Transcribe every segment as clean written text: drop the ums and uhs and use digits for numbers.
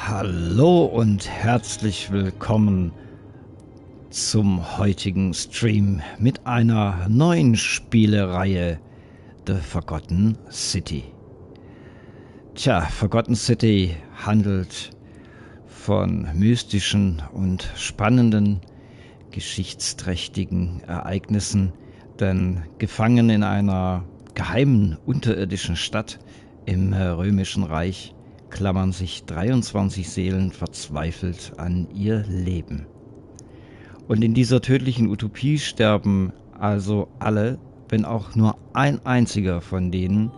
Hallo und herzlich willkommen zum heutigen Stream mit einer neuen Spielereihe The Forgotten City. Tja, Forgotten City handelt von mystischen und spannenden, geschichtsträchtigen Ereignissen, denn gefangen in einer geheimen unterirdischen Stadt im Römischen Reich klammern sich 23 Seelen verzweifelt an ihr Leben. Und in dieser tödlichen Utopie sterben also alle, wenn auch nur ein einziger von denen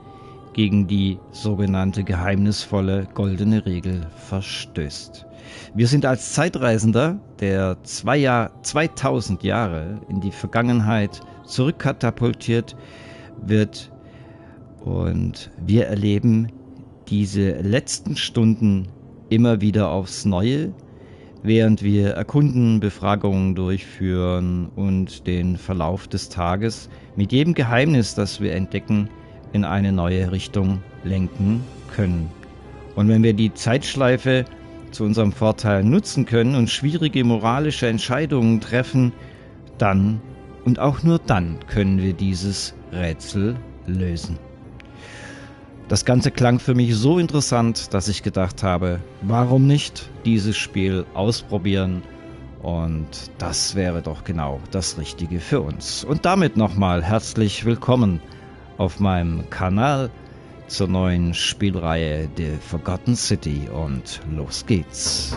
gegen die sogenannte geheimnisvolle goldene Regel verstößt. Wir sind als Zeitreisender, der 2000 Jahre in die Vergangenheit zurückkatapultiert wird, und wir erleben diese letzten Stunden immer wieder aufs Neue, während wir erkunden, Befragungen durchführen und den Verlauf des Tages mit jedem Geheimnis, das wir entdecken, in eine neue Richtung lenken können. Und wenn wir die Zeitschleife zu unserem Vorteil nutzen können und schwierige moralische Entscheidungen treffen, dann und auch nur dann können wir dieses Rätsel lösen. Das Ganze klang für mich so interessant, dass ich gedacht habe, warum nicht dieses Spiel ausprobieren? Und das wäre doch genau das Richtige für uns. Und damit nochmal herzlich willkommen auf meinem Kanal zur neuen Spielreihe The Forgotten City. Und los geht's.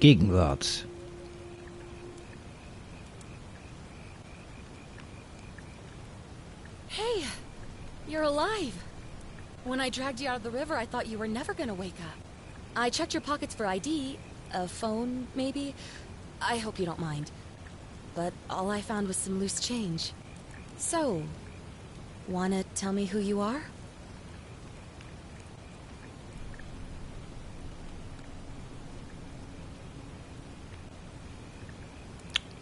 Gegenwart. Hey, you're alive. When I dragged you out of the river, I thought you were never gonna wake up. I checked your pockets for ID, a phone, maybe. I hope you don't mind. But all I found was some loose change. So, wanna tell me who you are?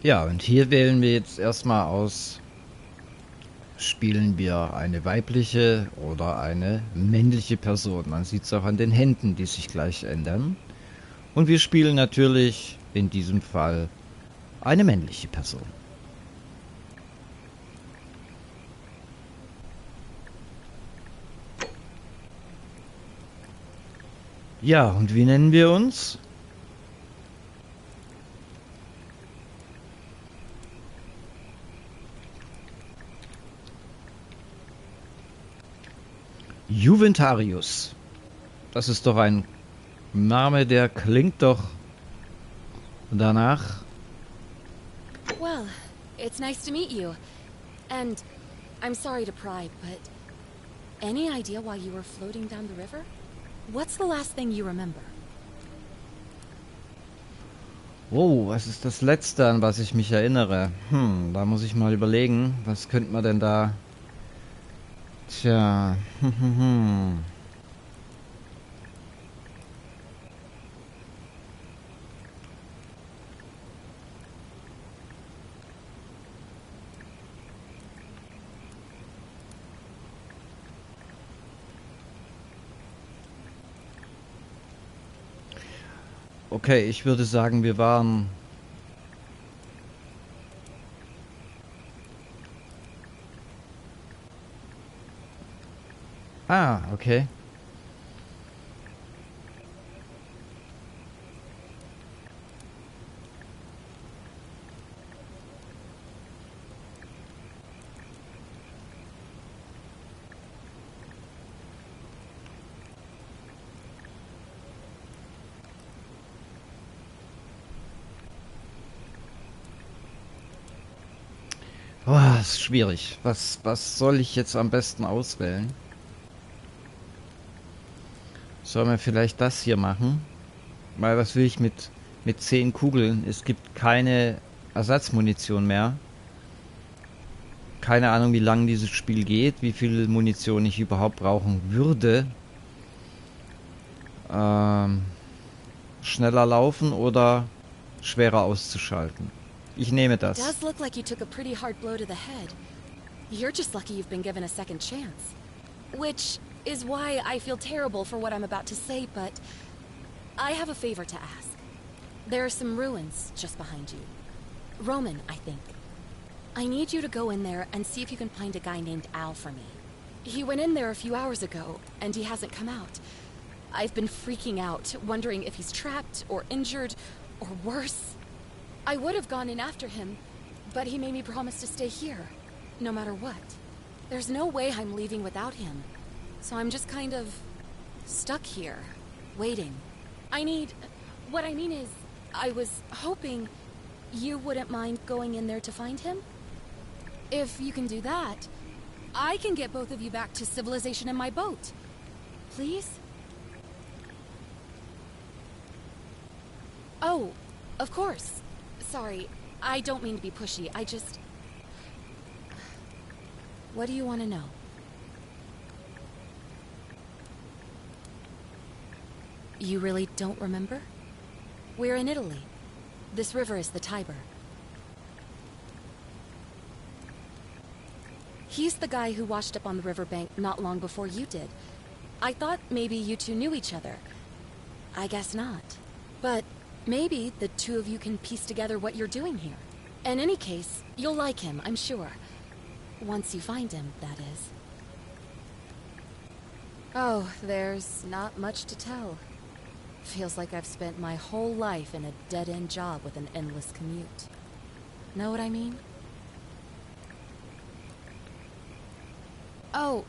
Ja, und hier wählen wir jetzt erstmal aus, spielen wir eine weibliche oder eine männliche Person. Man sieht es auch an den Händen, die sich gleich ändern. Und wir spielen natürlich in diesem Fall eine männliche Person. Ja, und wie nennen wir uns? Juventarius. Das ist doch ein Name, der klingt doch danach. Well, it's nice to meet you. And I'm sorry to pry, but any idea why you were floating down the river? What's the last thing you remember? Oh, was ist das Letzte, an was ich mich erinnere? Da muss ich mal überlegen, was könnte man denn da... Tja, okay, ich würde sagen, wir waren... Ah, okay. Oh, ist schwierig. Was soll ich jetzt am besten auswählen? Sollen wir vielleicht das hier machen? Weil was will ich mit mit 10 Kugeln. Es gibt keine Ersatzmunition mehr. Keine Ahnung, wie lange dieses Spiel geht, wie viel Munition ich überhaupt brauchen würde. Schneller laufen oder schwerer auszuschalten. Ich nehme das. It does look like you took a pretty hard blow to the head. You're just lucky you've been given a second chance. Which is why I feel terrible for what I'm about to say, but I have a favor to ask. There are some ruins just behind you. Roman, I think. I need you to go in there and see if you can find a guy named Al for me. He went in there a few hours ago, and he hasn't come out. I've been freaking out, wondering if he's trapped or injured or worse. I would have gone in after him, but he made me promise to stay here, no matter what. There's no way I'm leaving without him, so I'm just kind of stuck here, waiting. What I mean is, I was hoping you wouldn't mind going in there to find him? If you can do that, I can get both of you back to civilization in my boat. Please? Oh, of course. Sorry, I don't mean to be pushy. What do you want to know? You really don't remember? We're in Italy. This river is the Tiber. He's the guy who washed up on the riverbank not long before you did. I thought maybe you two knew each other. I guess not. But maybe the two of you can piece together what you're doing here. In any case, you'll like him, I'm sure. Once you find him, that is. Oh, there's not much to tell. Feels like I've spent my whole life in a dead-end job with an endless commute. Know what I mean? Oh,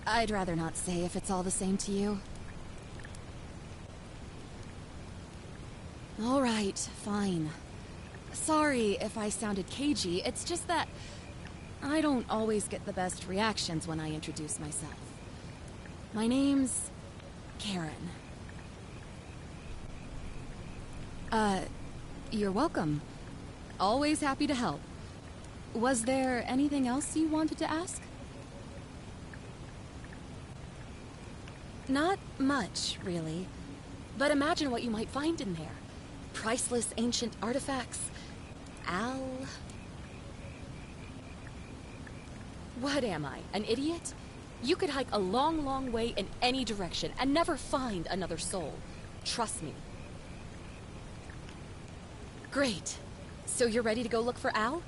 I'd rather not say if it's all the same to you. All right, fine. Sorry if I sounded cagey, it's just that I don't always get the best reactions when I introduce myself. My name's Karen. You're welcome. Always happy to help. Was there anything else you wanted to ask? Not much, really. But imagine what you might find in there. Priceless ancient artifacts. Al... What am I, an idiot? You could hike a long, long way in any direction and never find another soul. Trust me. Great. So you're ready to go look for Al?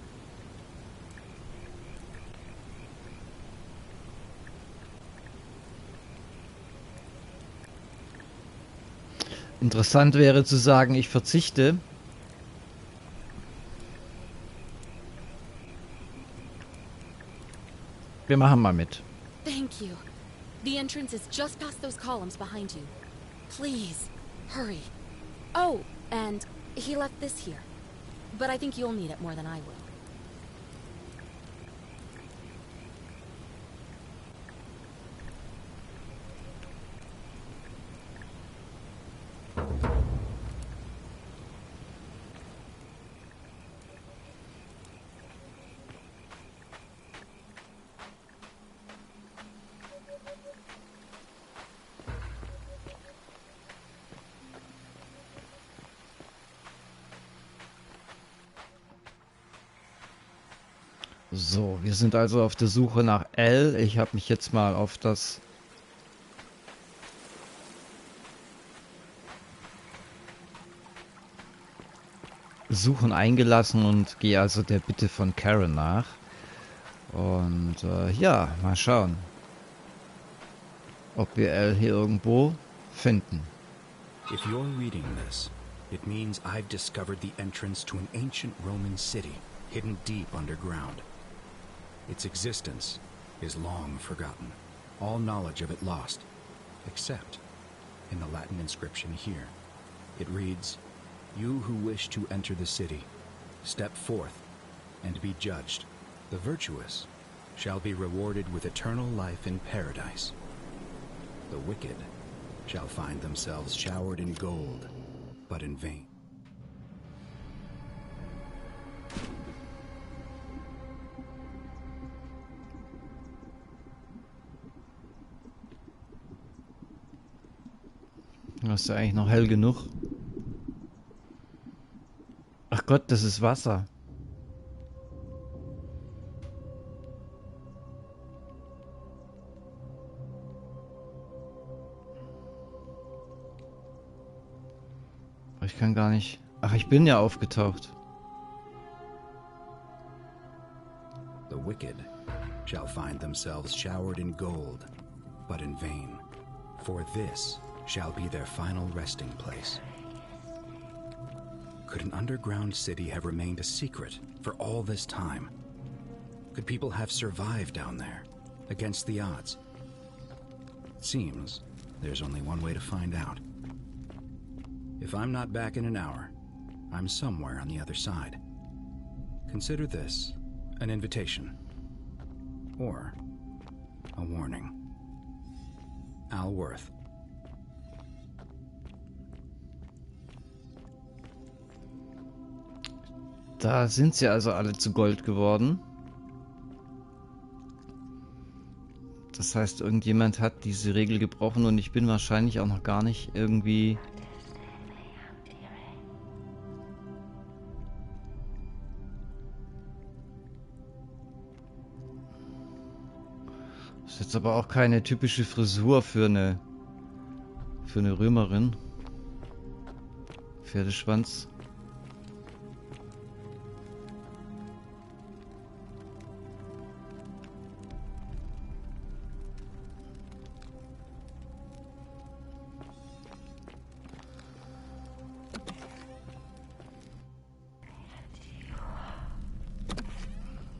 Interessant wäre zu sagen, ich verzichte. Wir machen mal mit. Thank you. The entrance is just past those columns behind you. Please, hurry. Oh, and he left this here. But I think you'll need it more than I will. So, wir sind also auf der Suche nach L. Ich habe mich jetzt mal auf das Suchen eingelassen und gehe also der Bitte von Karen nach. Und ja, mal schauen, ob wir L hier irgendwo finden. If you're reading this, it means I've discovered the entrance to an ancient Roman city hidden deep underground. Its existence is long forgotten, all knowledge of it lost, except in the Latin inscription here. It reads, "You who wish to enter the city, step forth and be judged. The virtuous shall be rewarded with eternal life in paradise. The wicked shall find themselves showered in gold, but in vain." ist ja eigentlich noch hell genug. Ach Gott, das ist Wasser. Ich kann gar nicht... Ach, ich bin ja aufgetaucht. The wicked shall find themselves showered in gold, but in vain, for this shall be their final resting place. Could an underground city have remained a secret for all this time? Could people have survived down there, against the odds? It seems there's only one way to find out. If I'm not back in an hour, I'm somewhere on the other side. Consider this an invitation. Or a warning. Al Worth. Da sind sie also alle zu Gold geworden. Das heißt, irgendjemand hat diese Regel gebrochen und ich bin wahrscheinlich auch noch gar nicht irgendwie... Das ist jetzt aber auch keine typische Frisur für eine Römerin. Pferdeschwanz.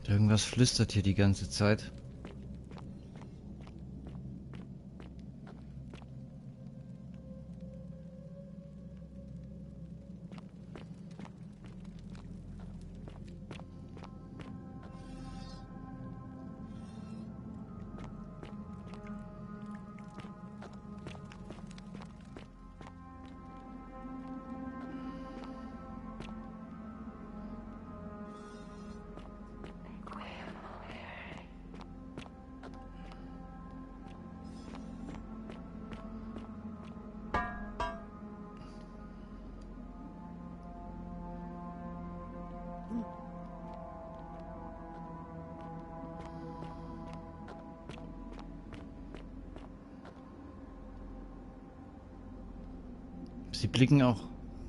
Irgendwas flüstert hier die ganze Zeit. Sie blicken auch,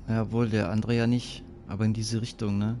ja wohl, der andere ja nicht, aber in diese Richtung, ne?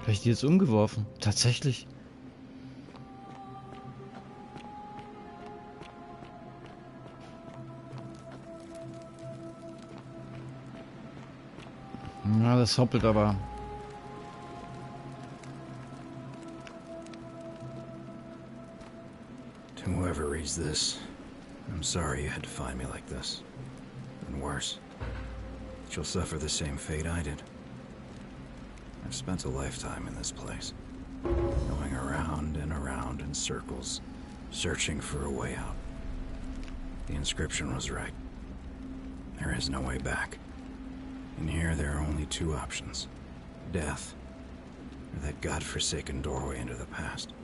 Habe ich die jetzt umgeworfen? Tatsächlich. Ja, das hoppelt aber. To whoever reads this, I'm sorry you had to find me like this. And worse, you'll suffer the same fate I did. I've spent a lifetime in this place, going around and around in circles, searching for a way out. The inscription was right. There is no way back. In here, there are only two options. Death, or that godforsaken doorway into the past.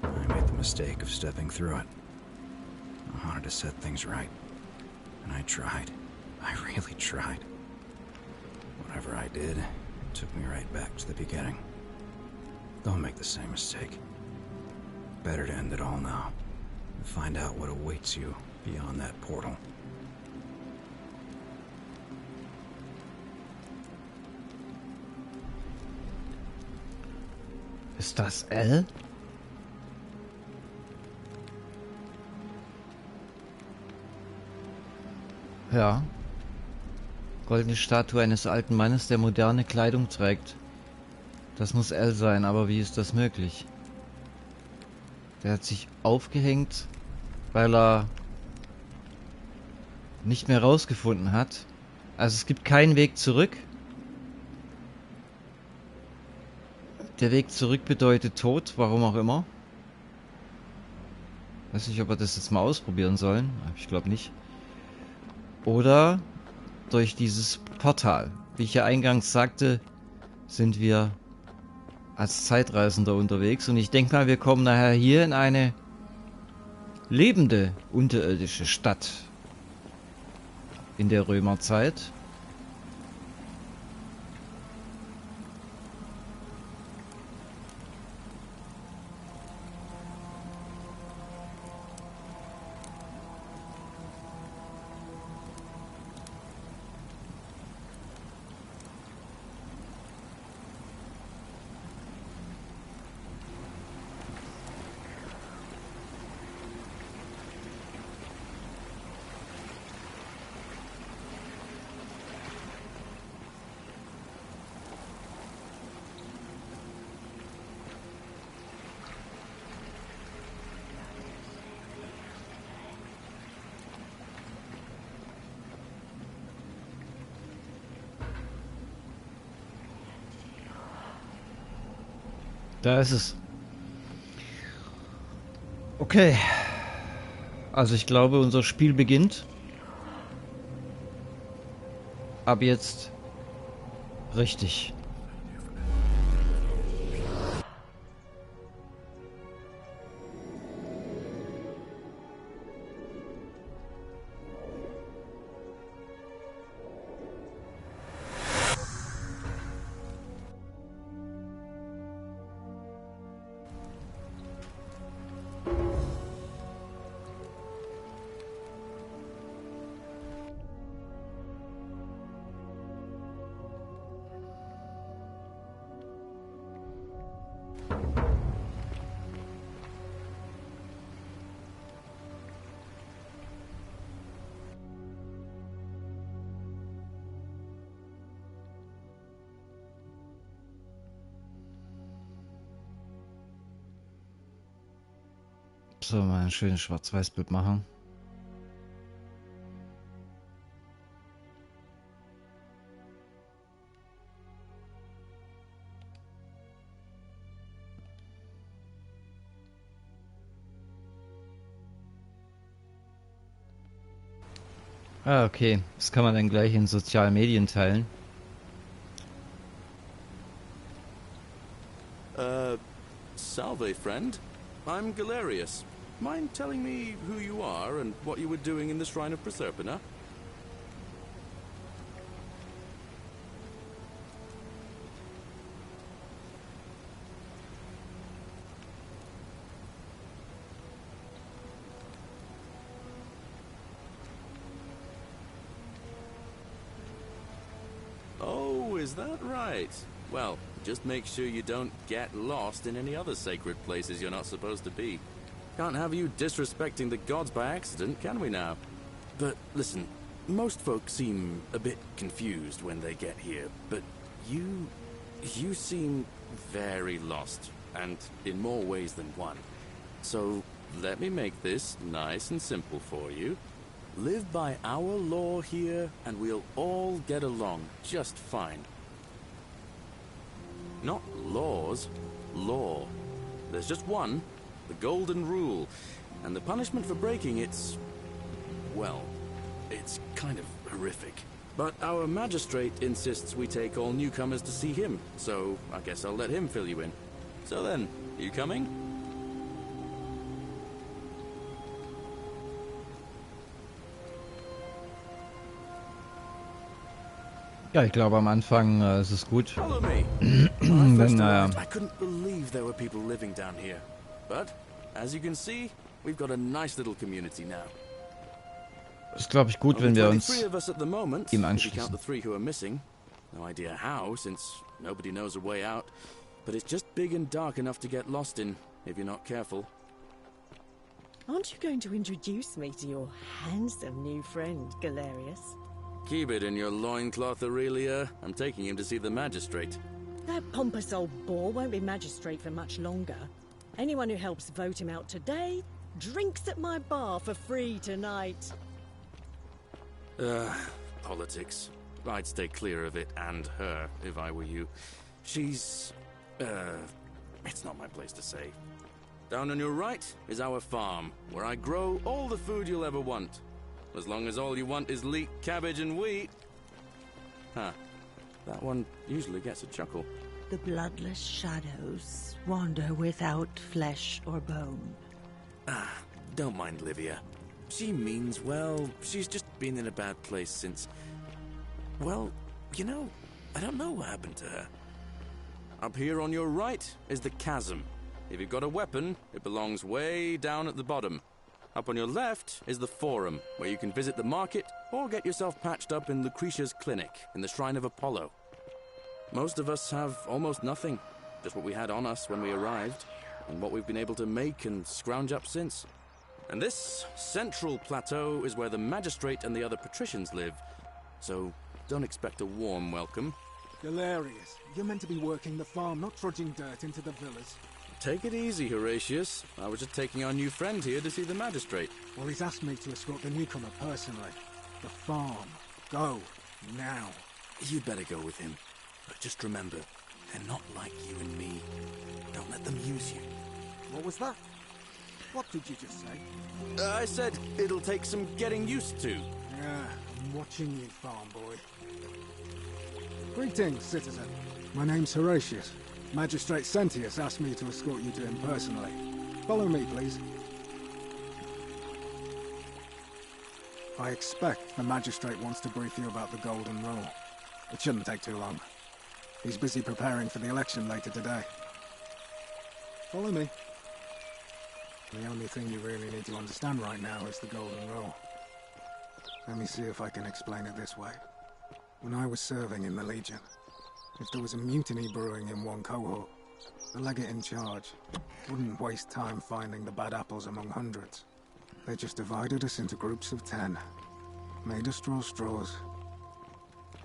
I made the mistake of stepping through it. I wanted to set things right, and I tried. I really tried. Whatever I did, took me right back to the beginning. Don't make the same mistake. Better to end it all now and find out what awaits you beyond that portal. Ist das L? Ja. Goldene Statue eines alten Mannes, der moderne Kleidung trägt. Das muss L sein, aber wie ist das möglich? Der hat sich aufgehängt, weil er nicht mehr rausgefunden hat. Also es gibt keinen Weg zurück. Der Weg zurück bedeutet Tod, warum auch immer. Weiß nicht, ob wir das jetzt mal ausprobieren sollen. Ich glaube nicht. Oder durch dieses Portal. Wie ich ja eingangs sagte, sind wir als Zeitreisender unterwegs. Und ich denke mal, wir kommen nachher hier in eine lebende unterirdische Stadt in der Römerzeit. Da ist es. Okay. Also ich glaube, unser Spiel beginnt. Ab jetzt richtig. So, mal ein schönes Schwarz-Weiß-Bild machen. Ah, okay. Das kann man dann gleich in sozialen Medien teilen. Salve, friend. I'm Galerius. Mind telling me who you are and what you were doing in the Shrine of Proserpina? Oh, is that right? Well, just make sure you don't get lost in any other sacred places you're not supposed to be. Can't have you disrespecting the gods by accident, can we now? But listen, most folks seem a bit confused when they get here, but you seem very lost, and in more ways than one. So let me make this nice and simple for you. Live by our law here, and we'll all get along just fine. Not laws, law. There's just one, the golden rule, and the punishment for breaking it's, well, it's kind of horrific. But our magistrate insists we take all newcomers to see him, so I guess I'll let him fill you in. So then, you coming? Ja, ich glaube am Anfang ist es gut. Follow me. When I first Wenn, arrived, I couldn't believe there were people living down here. But, as you can see, we've got a nice little community now. ist, glaube ich, gut, Only wenn wir 23 uns of us at the moment, ihm if you count anschließen. the 3 who are missing. No idea how, since nobody knows a way out. But it's just big and dark enough to get lost in, if you're not careful. Aren't you going to introduce me to your handsome new friend, Galerius? Keep it in your loincloth, Aurelia. I'm taking him to see the magistrate. That pompous old bore won't be magistrate for much longer. Anyone who helps vote him out today drinks at my bar for free tonight. Politics. I'd stay clear of it and her if I were you. She's... it's not my place to say. Down on your right is our farm, where I grow all the food you'll ever want. As long as all you want is leek, cabbage, and wheat. Huh. That one usually gets a chuckle. The bloodless shadows wander without flesh or bone. Don't mind Livia. She means well. She's just been in a bad place since... Well, you know, I don't know what happened to her. Up here on your right is the chasm. If you've got a weapon, it belongs way down at the bottom. Up on your left is the forum, where you can visit the market or get yourself patched up in Lucretia's clinic in the Shrine of Apollo. Most of us have almost nothing, just what we had on us when we arrived, and what we've been able to make and scrounge up since. And this central plateau is where the magistrate and the other patricians live, so don't expect a warm welcome. Hilarious. You're meant to be working the farm, not trudging dirt into the villas. Take it easy, Horatius. I was just taking our new friend here to see the magistrate. Well, he's asked me to escort the newcomer personally. The farm. Go. Now. You'd better go with him. But just remember, they're not like you and me. Don't let them use you. What was that? What did you just say? I said it'll take some getting used to. Yeah, I'm watching you, farm boy. Greetings, citizen. My name's Horatius. Magistrate Sentius asked me to escort you to him personally. Follow me, please. I expect the magistrate wants to brief you about the Golden Rule. It shouldn't take too long. He's busy preparing for the election later today. Follow me. The only thing you really need to understand right now is the Golden Rule. Let me see if I can explain it this way. When I was serving in the Legion, if there was a mutiny brewing in one cohort, the legate in charge wouldn't waste time finding the bad apples among hundreds. They just divided us into groups of 10, made us draw straws,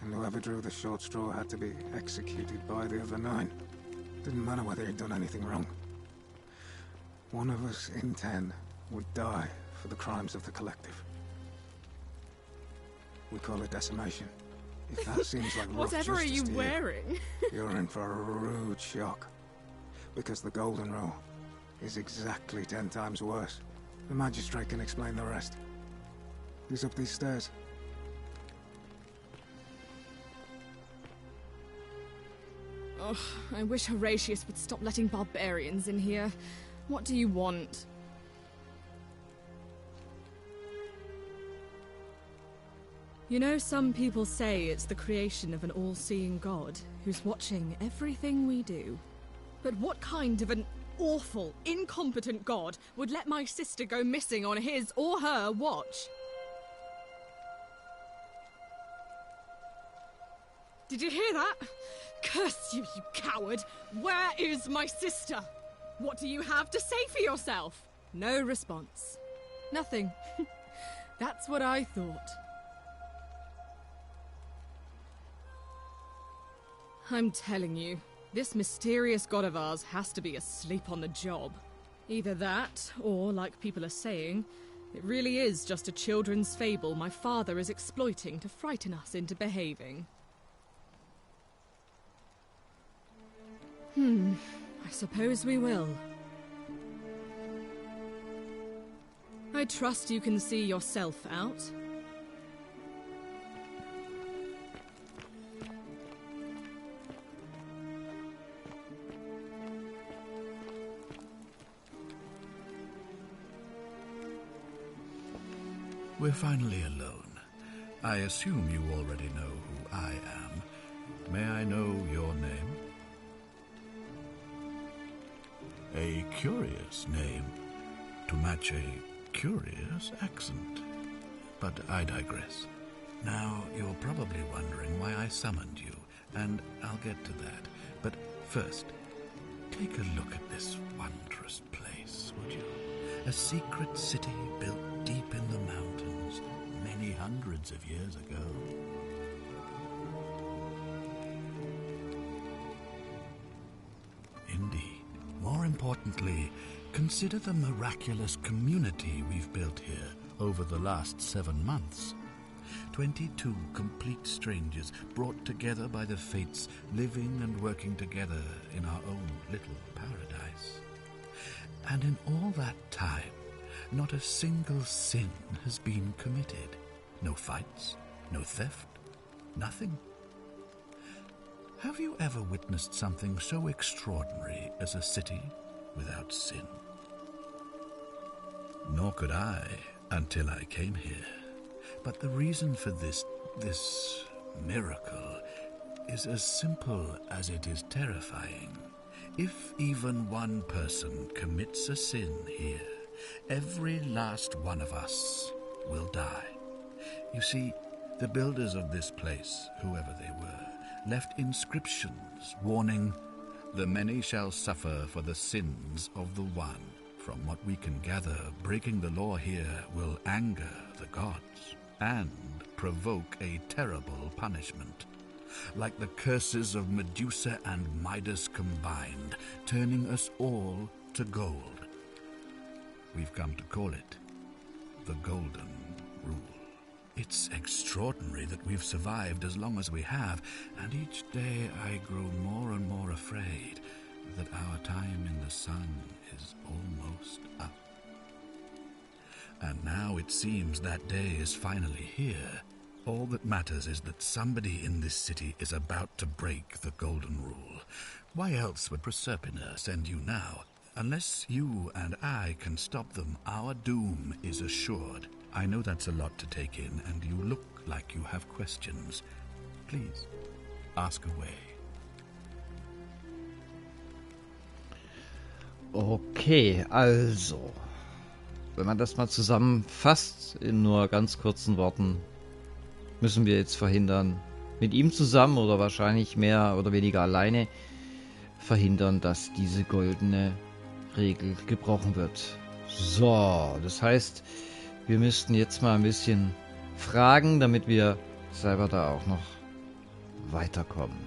and whoever drew the short straw had to be executed by the other 9. Didn't matter whether he'd done anything wrong. One of us in 10 would die for the crimes of the collective. We call it decimation. If that seems like rough Whatever are you justice to wearing? You're in for a rude shock. Because the Golden Rule is exactly 10 times worse. The magistrate can explain the rest. He's up these stairs. Ugh, I wish Horatius would stop letting barbarians in here. What do you want? You know, some people say it's the creation of an all-seeing God who's watching everything we do. But what kind of an awful, incompetent God would let my sister go missing on his or her watch? Did you hear that? Curse you, you coward! Where is my sister? What do you have to say for yourself? No response. Nothing. That's what I thought. I'm telling you, this mysterious god of ours has to be asleep on the job. Either that, or, like people are saying, it really is just a children's fable my father is exploiting to frighten us into behaving. I suppose we will. I trust you can see yourself out. We're finally alone. I assume you already know who I am. May I know your name? A curious name to match a curious accent. But I digress. Now, you're probably wondering why I summoned you, and I'll get to that. But first, take a look at this wondrous place, would you? A secret city built deep in the mountains, many hundreds of years ago. Indeed. More important importantly, consider the miraculous community we've built here over the last 7 months. 22 complete strangers brought together by the fates, living and working together in our own little paradise. And in all that time, not a single sin has been committed. No fights, no theft, nothing. Have you ever witnessed something so extraordinary as a city without sin? Nor could I until I came here. But the reason for this miracle is as simple as it is terrifying. If even one person commits a sin here, every last one of us will die. You see, the builders of this place, whoever they were, left inscriptions warning, "The many shall suffer for the sins of the one." From what we can gather, breaking the law here will anger the gods and provoke a terrible punishment. Like the curses of Medusa and Midas combined, turning us all to gold. We've come to call it the Golden Rule. It's extraordinary that we've survived as long as we have, and each day I grow more and more afraid that our time in the sun is almost up. And now it seems that day is finally here. All that matters is that somebody in this city is about to break the Golden Rule. Why else would Proserpina send you now? Unless you and I can stop them, our doom is assured. I know that's a lot to take in, and you look like you have questions. Please, ask away. Okay, also, wenn man das mal zusammenfasst in nur ganz kurzen Worten, müssen wir jetzt verhindern, mit ihm zusammen oder wahrscheinlich mehr oder weniger alleine, verhindern, dass diese goldene Regel gebrochen wird. So, das heißt, wir müssten jetzt mal ein bisschen fragen, damit wir selber da auch noch weiterkommen.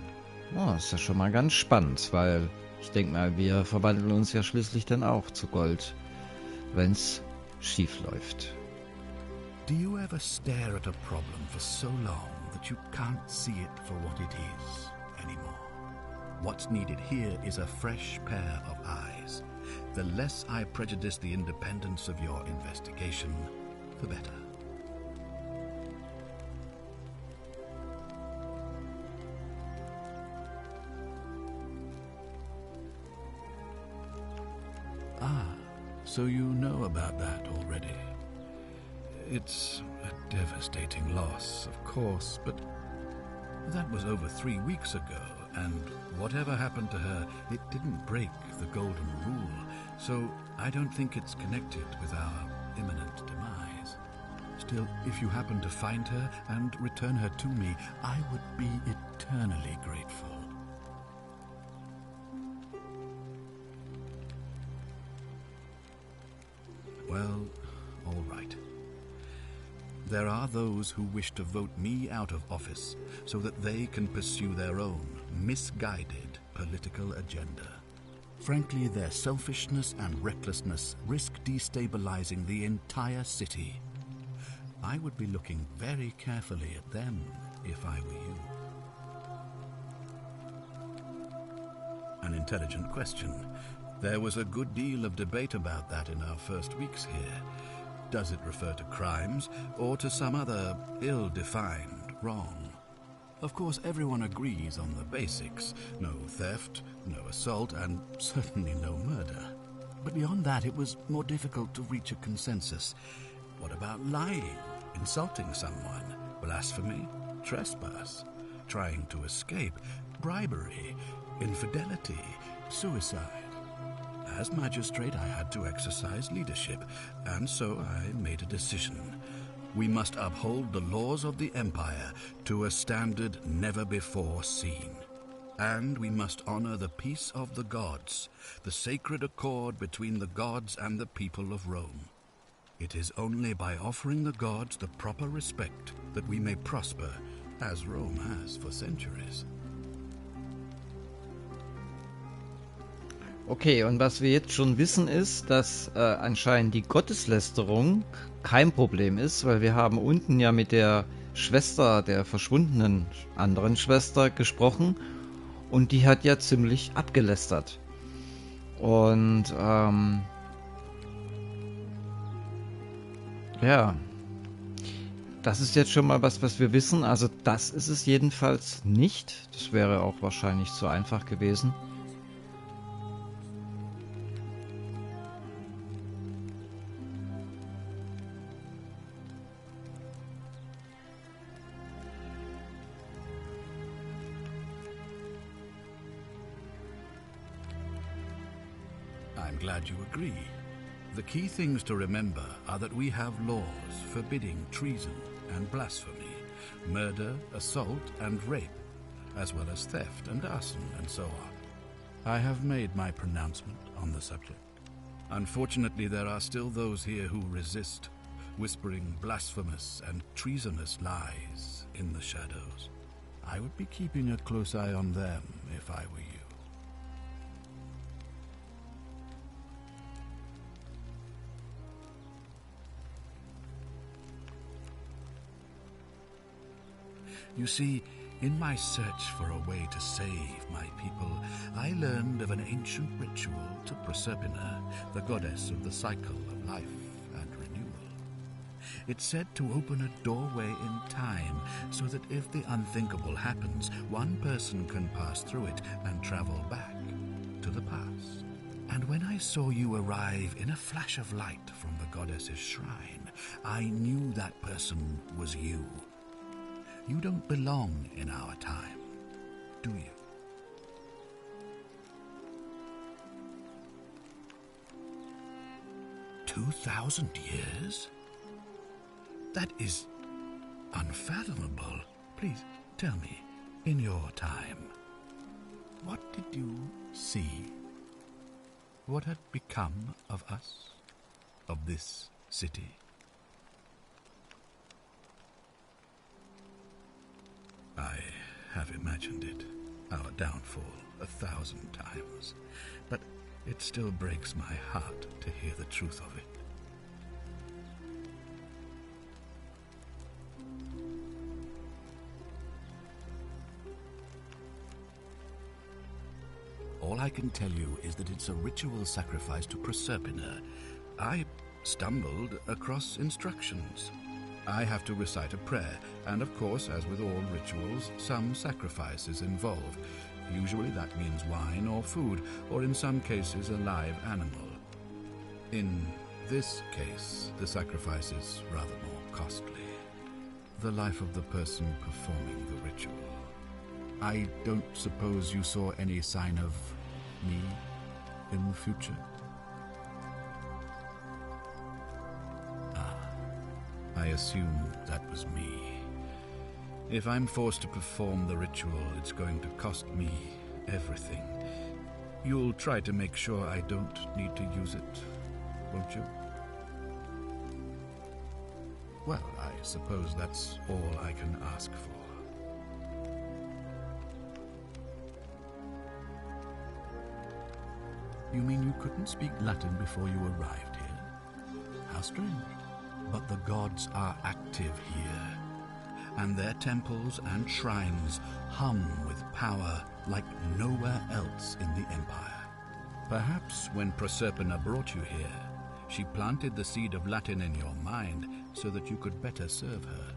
Oh, ist ja schon mal ganz spannend, weil ich denke mal, wir verwandeln uns ja schließlich dann auch zu Gold, wenn's schief läuft. Do you ever stare at a problem for so long that you can't see it for what it is anymore? What's needed here is a fresh pair of eyes. The less I prejudice the independence of your investigation, the better. Ah, so you know about that already. It's a devastating loss, of course, but that was over 3 weeks ago, and whatever happened to her, it didn't break the Golden Rule, so I don't think it's connected with our imminent demise. Still, if you happen to find her and return her to me, I would be eternally grateful. Well, all right. There are those who wish to vote me out of office so that they can pursue their own misguided political agenda. Frankly, their selfishness and recklessness risk destabilizing the entire city. I would be looking very carefully at them if I were you. An intelligent question. There was a good deal of debate about that in our first weeks here. Does it refer to crimes or to some other ill-defined wrong? Of course, everyone agrees on the basics. No theft, no assault, and certainly no murder. But beyond that, it was more difficult to reach a consensus. What about lying, insulting someone, blasphemy, trespass, trying to escape, bribery, infidelity, suicide? As magistrate, I had to exercise leadership, and so I made a decision. We must uphold the laws of the Empire to a standard never before seen. And we must honor the peace of the gods, the sacred accord between the gods and the people of Rome. It is only by offering the gods the proper respect that we may prosper, as Rome has for centuries. Okay, und was wir jetzt schon wissen ist, dass anscheinend die Gotteslästerung kein Problem ist, weil wir haben unten ja mit der Schwester der verschwundenen anderen Schwester gesprochen und die hat ja ziemlich abgelästert. Und ja, das ist jetzt schon mal was wir wissen. Also das ist es jedenfalls nicht. Das wäre auch wahrscheinlich zu einfach gewesen. I'm glad you agree. The key things to remember are that we have laws forbidding treason and blasphemy, murder, assault and rape, as well as theft and arson and so on. I have made my pronouncement on the subject. Unfortunately, there are still those here who resist, whispering blasphemous and treasonous lies in the shadows. I would be keeping a close eye on them if I were you. You see, in my search for a way to save my people, I learned of an ancient ritual to Proserpina, the goddess of the cycle of life and renewal. It's said to open a doorway in time, so that if the unthinkable happens, one person can pass through it and travel back to the past. And when I saw you arrive in a flash of light from the goddess's shrine, I knew that person was you. You don't belong in our time, do you? "2,000 years? That is unfathomable. Please tell me, in your time, what did you see? What had become of us, of this city?" I have imagined it, our downfall, 1,000 times, but it still breaks my heart to hear the truth of it. All I can tell you is that it's a ritual sacrifice to Proserpina. I stumbled across instructions. I have to recite a prayer, and of course, as with all rituals, some sacrifice is involved. Usually that means wine or food, or in some cases a live animal. In this case, the sacrifice is rather more costly. The life of the person performing the ritual. I don't suppose you saw any sign of me in the future? I assume that was me. If I'm forced to perform the ritual, it's going to cost me everything. You'll try to make sure I don't need to use it, won't you? Well, I suppose that's all I can ask for. You mean you couldn't speak Latin before you arrived here? How strange. But the gods are active here, and their temples and shrines hum with power like nowhere else in the Empire. Perhaps when Proserpina brought you here, she planted the seed of Latin in your mind so that you could better serve her.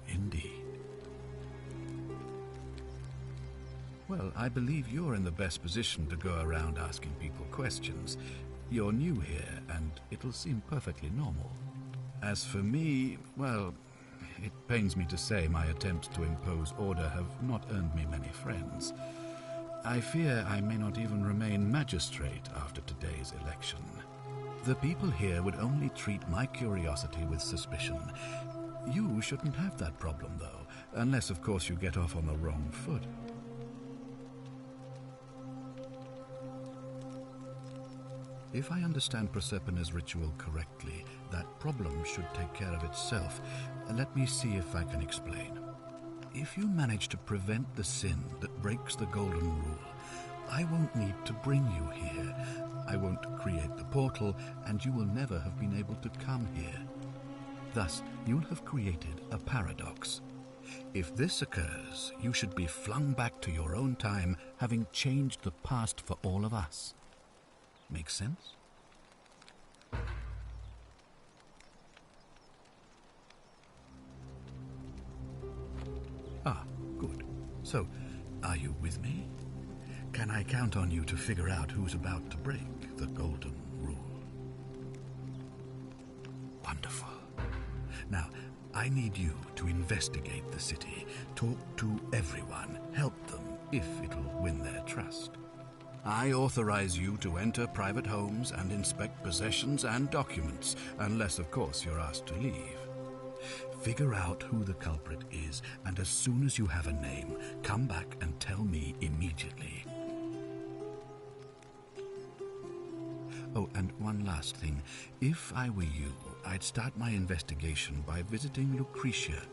Indeed. Well, I believe you're in the best position to go around asking people questions. You're new here, and it'll seem perfectly normal. As for me, well, it pains me to say my attempts to impose order have not earned me many friends. I fear I may not even remain magistrate after today's election. The people here would only treat my curiosity with suspicion. You shouldn't have that problem, though, unless, of course, you get off on the wrong foot. If I understand Prosperna's ritual correctly, that problem should take care of itself. Let me see if I can explain. If you manage to prevent the sin that breaks the golden rule, I won't need to bring you here. I won't create the portal, and you will never have been able to come here. Thus, you'll have created a paradox. If this occurs, you should be flung back to your own time, having changed the past for all of us. Make sense? Ah, good. So, are you with me? Can I count on you to figure out who's about to break the golden rule? Wonderful. Now, I need you to investigate the city, talk to everyone, help them if it'll win their trust. I authorize you to enter private homes and inspect possessions and documents, unless, of course, you're asked to leave. Figure out who the culprit is, and as soon as you have a name, come back and tell me immediately. Oh, and one last thing. If I were you, I'd start my investigation by visiting Lucretia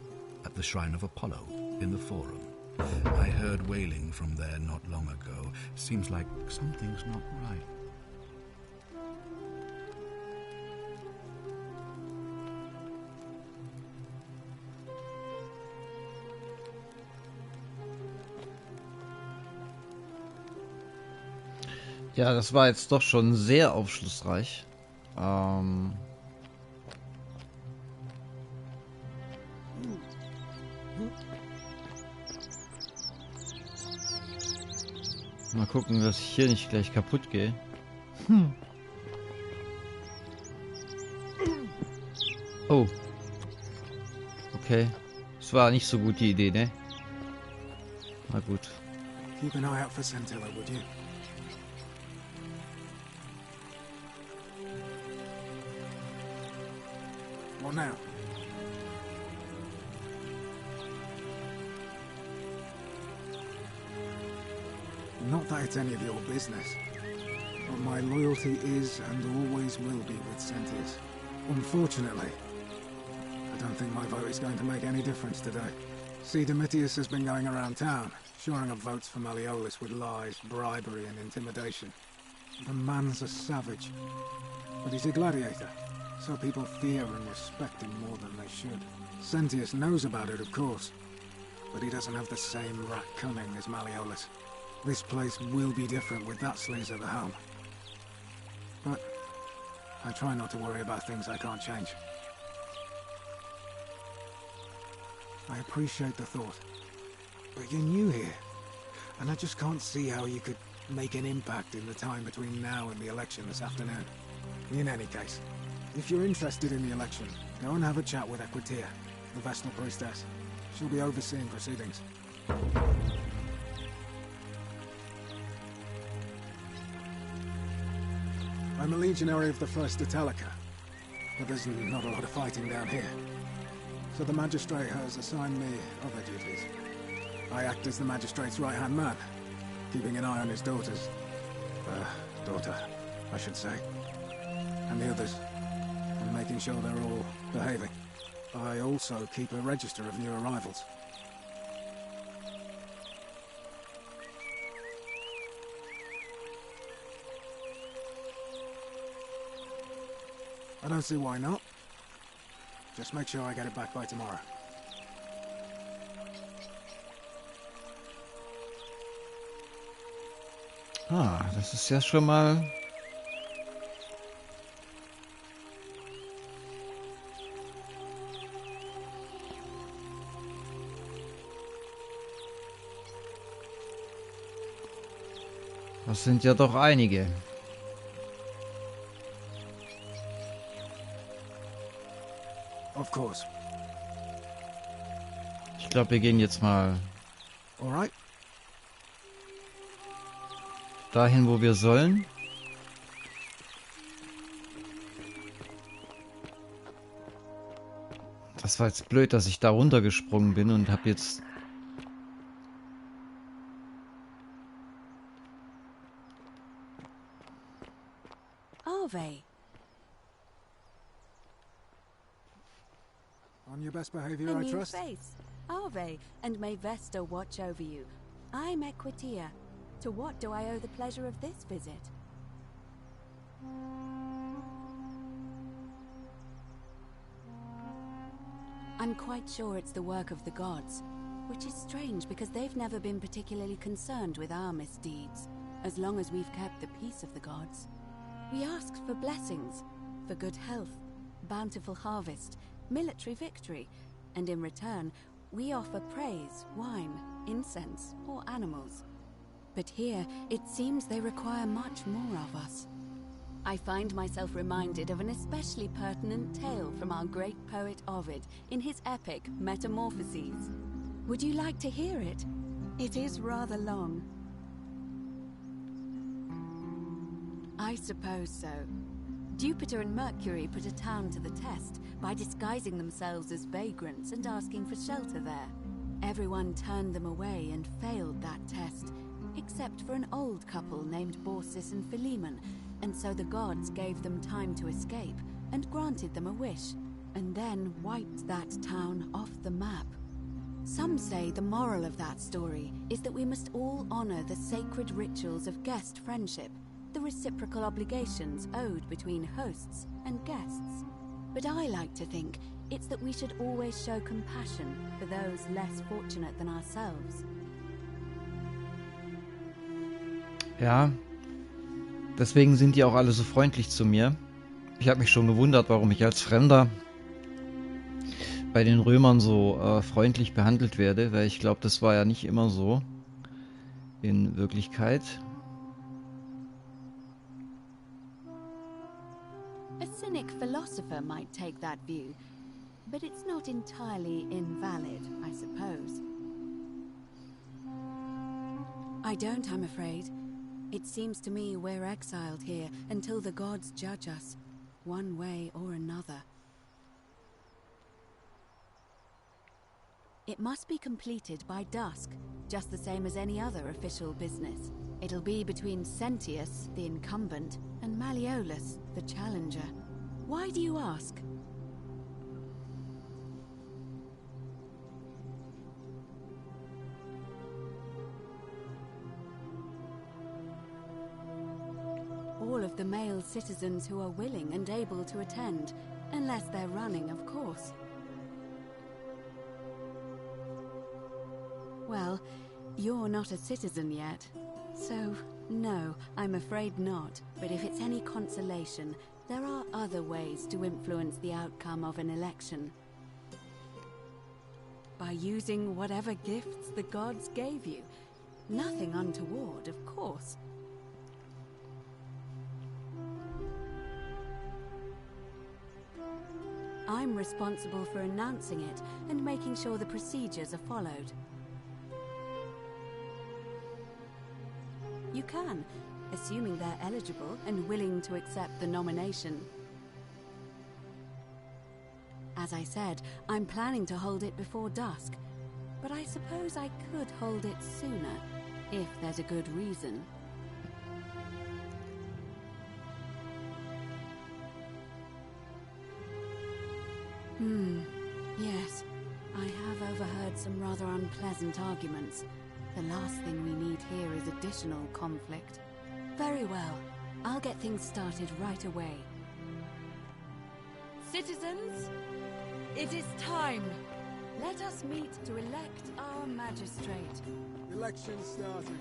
at the Shrine of Apollo in the Forum. I heard wailing from there not long ago. Seems like something's not right. Ja, das war jetzt doch schon sehr aufschlussreich. Mal gucken, dass ich hier nicht gleich kaputt gehe. Oh. Okay. Das war nicht so gut die Idee, ne? Na gut. Keep an eye out for Scintilla, would you? What now? Not that it's any of your business, but my loyalty is and always will be with Sentius. Unfortunately, I don't think my vote is going to make any difference today. See, Domitius has been going around town, shoring up votes for Malleolus with lies, bribery and intimidation. The man's a savage, but he's a gladiator, so people fear and respect him more than they should. Sentius knows about it, of course, but he doesn't have the same rat cunning as Malleolus. This place will be different with that sleaze at the helm. But I try not to worry about things I can't change. I appreciate the thought, but you're new here, and I just can't see how you could make an impact in the time between now and the election this afternoon. In any case, if you're interested in the election, go and have a chat with Equitia, the Vestal Priestess. She'll be overseeing proceedings. I'm a legionary of the First Italica, but there's not a lot of fighting down here. So the Magistrate has assigned me other duties. I act as the Magistrate's right-hand man, keeping an eye on his daughter, I should say, and the others, and making sure they're all behaving. I also keep a register of new arrivals. I don't see why not. Just make sure I get it back by tomorrow. Ah, das ist ja schon mal... Das sind ja doch einige. Of course. Ich glaube, wir gehen jetzt mal Alright. dahin, wo wir sollen. Das war jetzt blöd, dass ich da runtergesprungen bin und habe jetzt... are they? On your best behavior, A I new trust. face, are they? And may Vesta watch over you. I'm Equitia. To what do I owe the pleasure of this visit? I'm quite sure it's the work of the gods, which is strange because they've never been particularly concerned with our misdeeds, as long as we've kept the peace of the gods. We asked for blessings, for good health, bountiful harvest, military victory, and in return, we offer praise, wine, incense, or animals. But here, it seems they require much more of us. I find myself reminded of an especially pertinent tale from our great poet Ovid in his epic Metamorphoses. Would you like to hear it? It is rather long. I suppose so. Jupiter and Mercury put a town to the test by disguising themselves as vagrants and asking for shelter there. Everyone turned them away and failed that test, except for an old couple named Baucis and Philemon, and so the gods gave them time to escape and granted them a wish, and then wiped that town off the map. Some say the moral of that story is that we must all honor the sacred rituals of guest friendship, the reciprocal obligations owed between hosts and guests. But I like to think it's that we should always show compassion for those less fortunate than ourselves. Ja, deswegen sind die auch alle so freundlich zu mir. Ich habe mich schon gewundert, warum ich als Fremder bei den Römern so freundlich behandelt werde, weil ich glaube, das war ja nicht immer so in Wirklichkeit. A cynic philosopher might take that view, but it's not entirely invalid, I suppose. I don't, I'm afraid. It seems to me we're exiled here until the gods judge us, one way or another. It must be completed by dusk, just the same as any other official business. It'll be between Sentius, the incumbent, and Malleolus, the challenger. Why do you ask? All of the male citizens who are willing and able to attend, unless they're running, of course. Well, you're not a citizen yet, so no, I'm afraid not. But if it's any consolation, there are other ways to influence the outcome of an election. By using whatever gifts the gods gave you. Nothing untoward, of course. I'm responsible for announcing it and making sure the procedures are followed. You can, assuming they're eligible and willing to accept the nomination. As I said, I'm planning to hold it before dusk, but I suppose I could hold it sooner, if there's a good reason. Yes, I have overheard some rather unpleasant arguments. The last thing we need here is additional conflict. Very well. I'll get things started right away. Citizens, it is time. Let us meet to elect our magistrate. Election starting.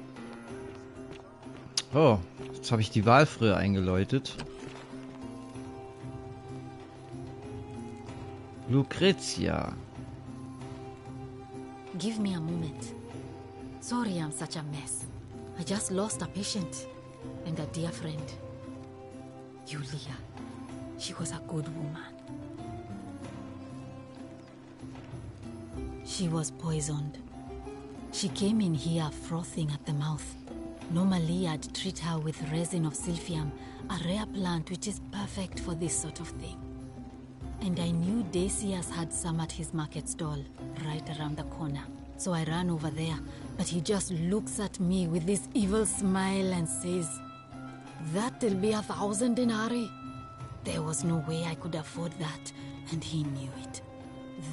Oh, jetzt habe ich die Wahl früher eingeläutet. Lucrezia. Give me a moment. Sorry I'm such a mess. I just lost a patient and a dear friend. Julia. She was a good woman. She was poisoned. She came in here frothing at the mouth. Normally I'd treat her with resin of silphium, a rare plant which is perfect for this sort of thing. And I knew Decius had some at his market stall, right around the corner. So I ran over there, but he just looks at me with this evil smile and says, That'll be 1,000 denarii. There was no way I could afford that, and he knew it.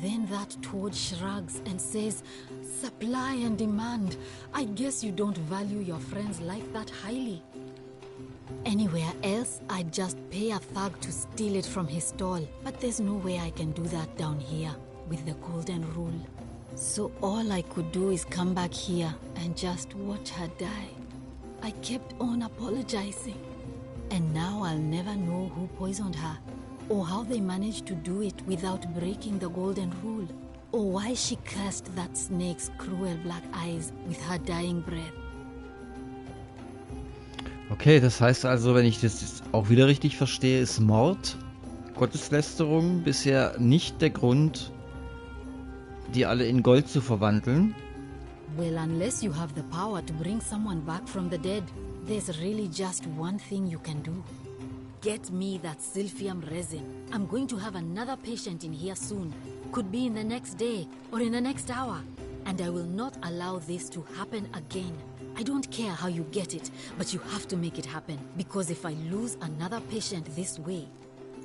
Then that toad shrugs and says, supply and demand. I guess you don't value your friend's life that highly. Anywhere else, I'd just pay a thug to steal it from his stall. But there's no way I can do that down here, with the golden rule. So all I could do is come back here and just watch her die. I kept on apologizing. And now I'll never know who poisoned her, or how they managed to do it without breaking the golden rule, or why she cursed that snake's cruel black eyes with her dying breath. Okay, das heißt also, wenn ich das jetzt auch wieder richtig verstehe, ist Mord, Gotteslästerung bisher nicht der Grund, die alle in Gold zu verwandeln. Well, unless you have the power to bring someone back from the dead, there's really just one thing you can do. Get me that silphium resin. I'm going to have another patient in here soon. Could be in the next day or in the next hour. And I will not allow this to happen again. I don't care how you get it, but you have to make it happen. Because if I lose another patient this way,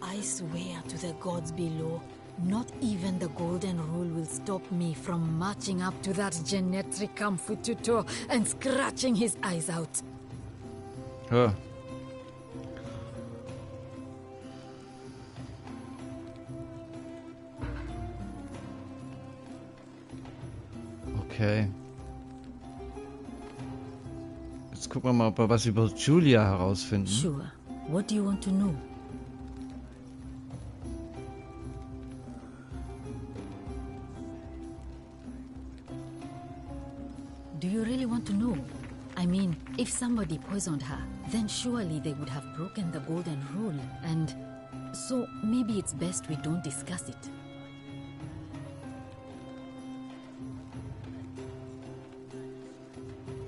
I swear to the gods below, not even the golden rule will stop me from marching up to that genetricum fututo and scratching his eyes out. Ja. Okay. Jetzt gucken wir mal, ob wir was über Julia herausfinden. Sure. What do you want to know? Do you really want to know? I mean, if somebody poisoned her, then surely they would have broken the golden rule, and so maybe it's best we don't discuss it.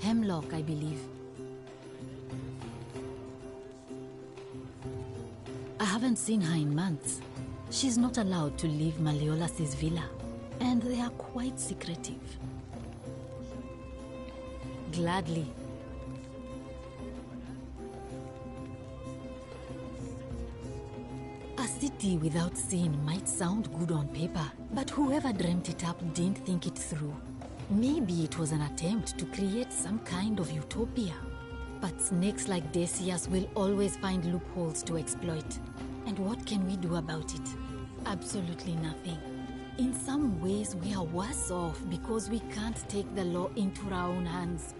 Hemlock, I believe. I haven't seen her in months. She's not allowed to leave Malleolas's villa, and they are quite secretive. Gladly. A city without sin might sound good on paper, but whoever dreamt it up didn't think it through. Maybe it was an attempt to create some kind of utopia. But snakes like Decius will always find loopholes to exploit. And what can we do about it? Absolutely nothing. In some ways, we are worse off because we can't take the law into our own hands.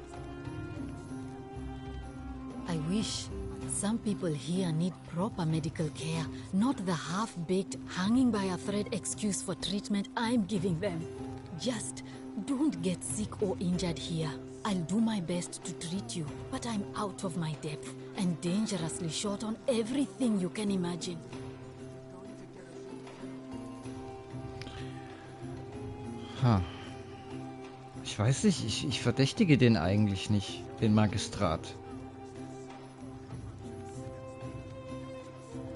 I wish. Some people here need proper medical care, not the half-baked, hanging by a thread excuse for treatment I'm giving them. Just don't get sick or injured here. I'll do my best to treat you, but I'm out of my depth and dangerously short on everything you can imagine. Ich weiß nicht, ich verdächtige den eigentlich nicht, den Magistrat.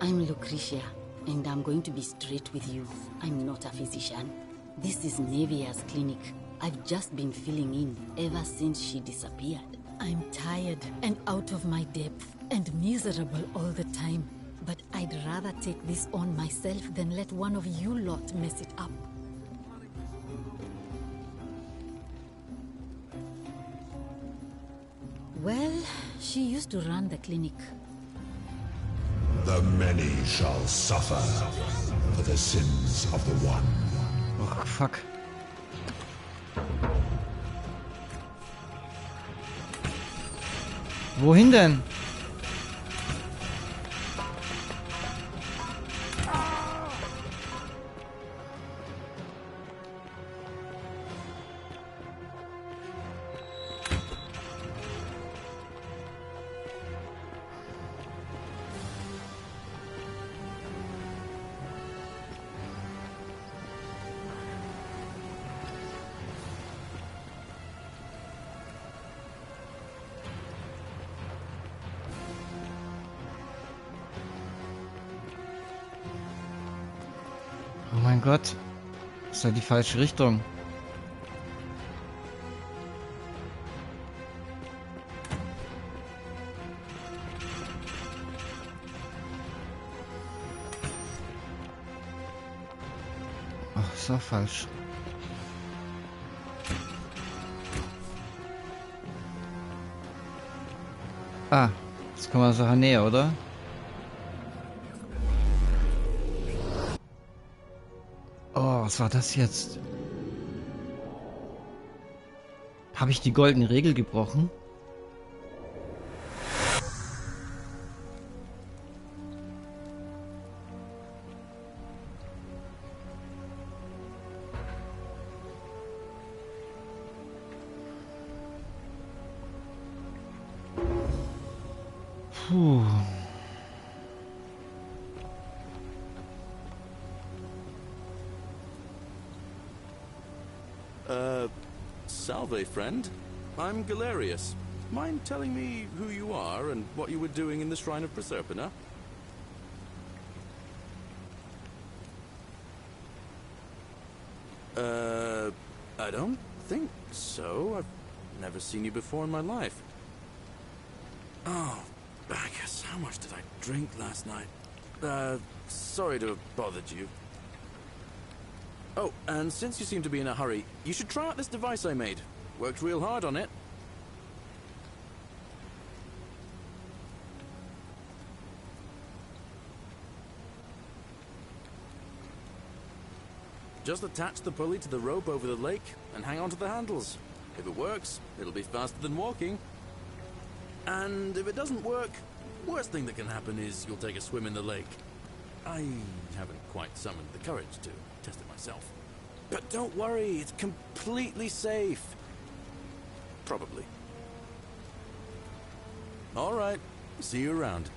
I'm Lucretia, and I'm going to be straight with you. I'm not a physician. This is Nevia's clinic. I've just been filling in ever since she disappeared. I'm tired and out of my depth and miserable all the time. But I'd rather take this on myself than let one of you lot mess it up. Well, she used to run the clinic. The many shall suffer for the sins of the one. Oh, fuck. Wohin denn? Oh mein Gott, das ist ja die falsche Richtung. ist auch falsch. Ah, jetzt kommen wir der Sache näher, oder? Oh, was war das jetzt? Habe ich die goldene Regel gebrochen? Puh. Salve, friend. I'm Galerius. Mind telling me who you are and what you were doing in the Shrine of Proserpina? I don't think so. I've never seen you before in my life. Oh, Bacchus, how much did I drink last night? Sorry to have bothered you. Oh, and since you seem to be in a hurry, you should try out this device I made. Worked real hard on it. Just attach the pulley to the rope over the lake and hang on to the handles. If it works, it'll be faster than walking. And if it doesn't work, worst thing that can happen is you'll take a swim in the lake. I haven't quite summoned the courage to test it myself. But don't worry, it's completely safe. Probably. All right, see you around.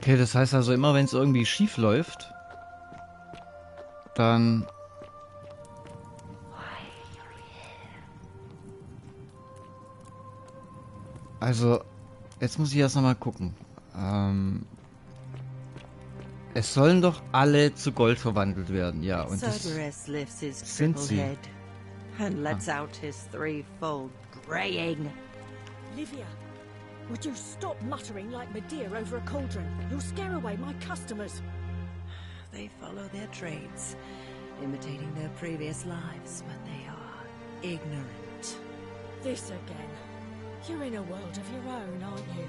Okay, das heißt also immer, wenn es irgendwie schief läuft, dann... Also, jetzt muss ich erst nochmal gucken. Es sollen doch alle zu Gold verwandelt werden, ja. Und das sind sie. And lets out his threefold braying. Livia, would you stop muttering like Medea over a cauldron? You'll scare away my customers. They follow their trades, imitating their previous lives, but they are ignorant. This again. You're in a world of your own, aren't you?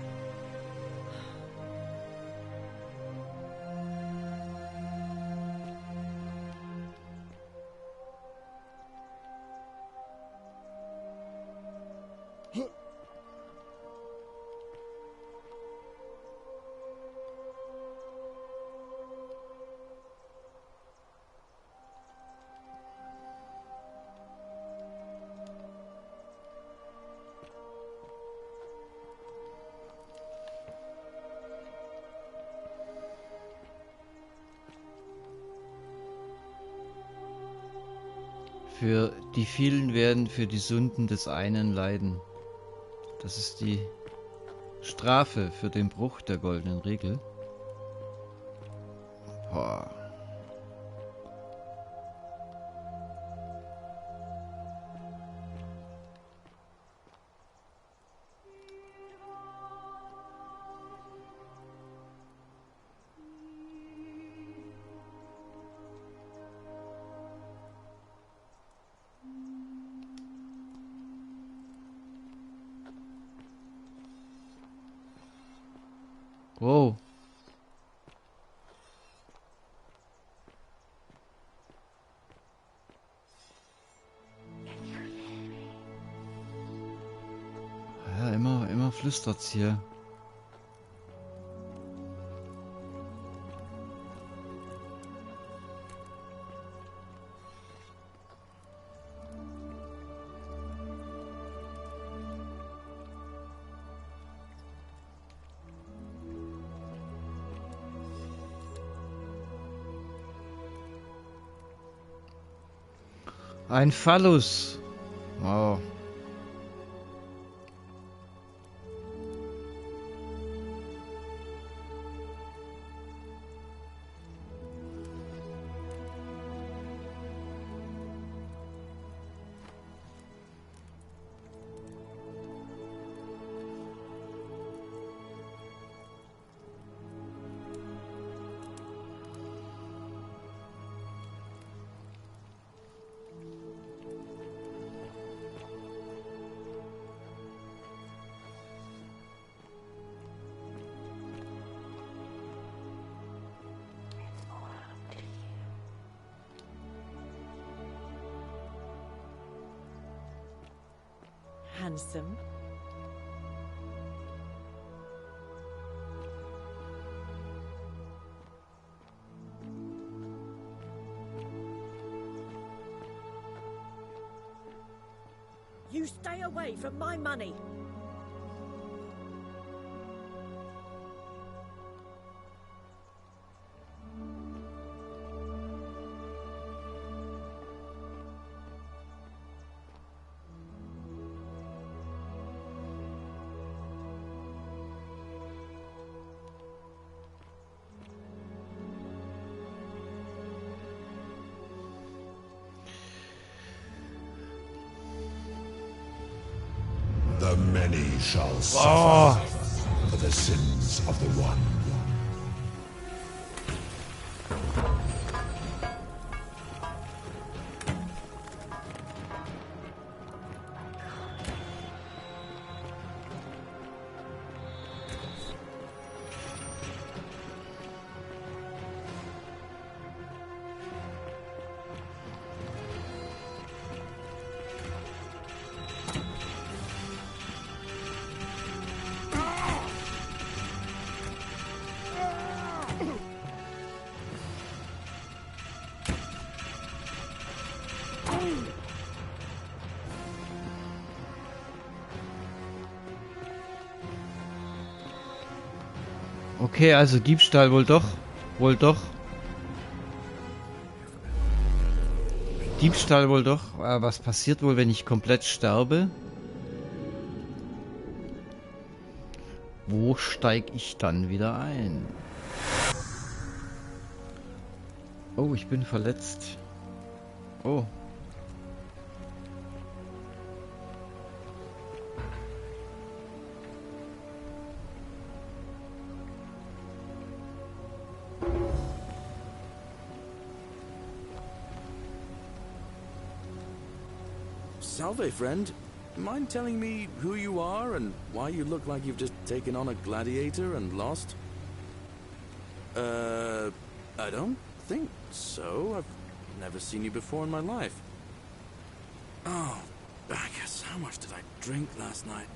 Für die vielen werden für die Sünden des einen leiden. Das ist die Strafe für den Bruch der goldenen Regel. Boah. Wow. Ja, immer flüstert's hier. Ein Phallus. Oh. Handsome. You stay away from my money. The many shall suffer for the sins of the one. Okay, also Diebstahl wohl doch. Wohl doch. Diebstahl wohl doch. Was passiert wohl, wenn ich komplett sterbe? Wo steige ich dann wieder ein? Oh, ich bin verletzt. Oh. Salve, friend. Mind telling me who you are and why you look like you've just taken on a gladiator and lost? I don't think so. I've never seen you before in my life. Oh, I guess how much did I drink last night?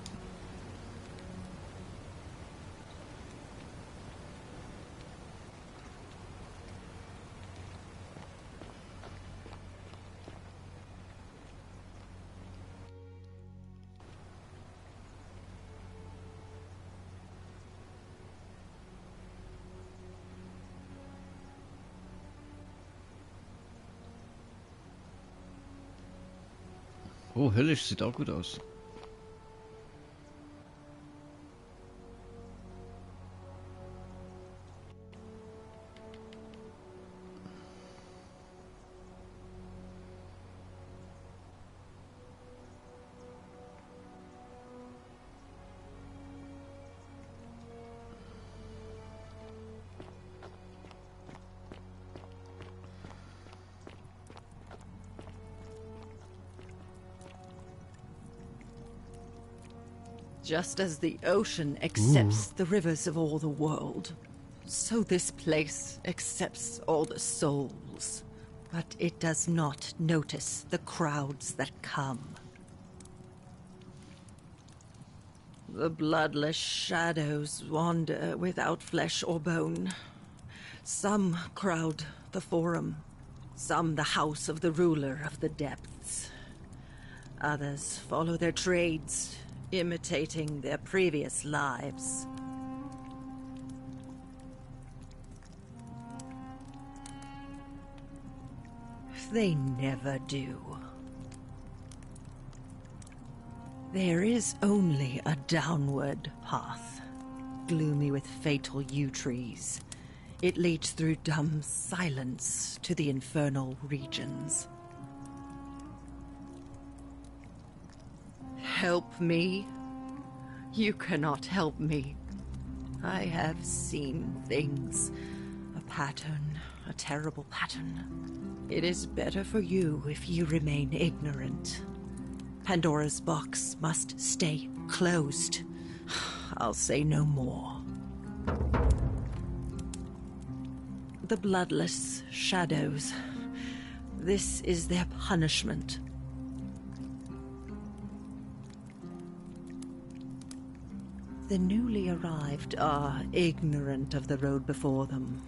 Oh, höllisch, sieht auch gut aus. Just as the ocean accepts the rivers of all the world, so this place accepts all the souls. But it does not notice the crowds that come. The bloodless shadows wander without flesh or bone. Some crowd the forum, some the house of the ruler of the depths. Others follow their trades, imitating their previous lives. They never do. There is only a downward path, gloomy with fatal yew trees. It leads through dumb silence to the infernal regions. Help me. You cannot help me. I have seen things. A pattern, a terrible pattern. It is better for you if you remain ignorant. Pandora's box must stay closed. I'll say no more. The bloodless shadows. This is their punishment. The newly arrived are ignorant of the road before them.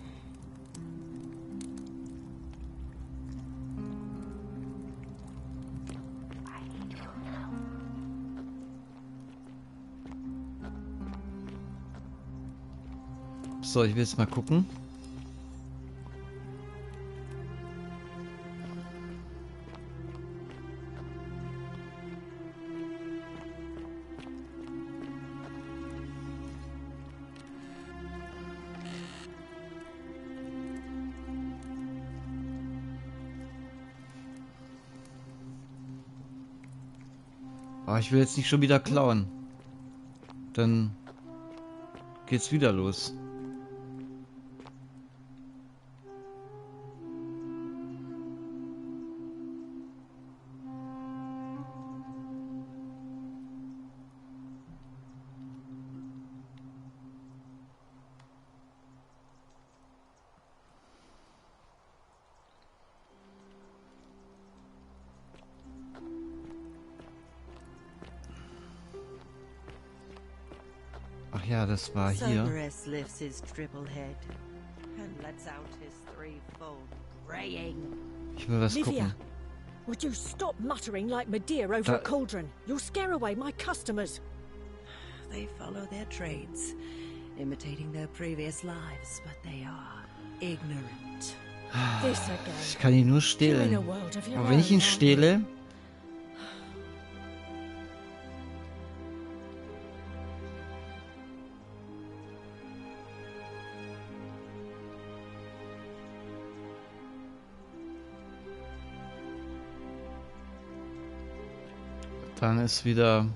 So, ich will jetzt mal gucken. Aber ich will jetzt nicht schon wieder klauen. Dann geht's wieder los. Ach ja, das war hier. Cerberus lifts his triple head and lets out his threefold braying. Ich will was Livia, gucken. would you stop muttering like Medea over a cauldron? You'll scare away my customers. They follow their trades, imitating their previous lives, but they are ignorant. This again. Ich kann ihn nur You're in a stehlen. world of your Aber wenn ich ihn own. stehle, dann ist wieder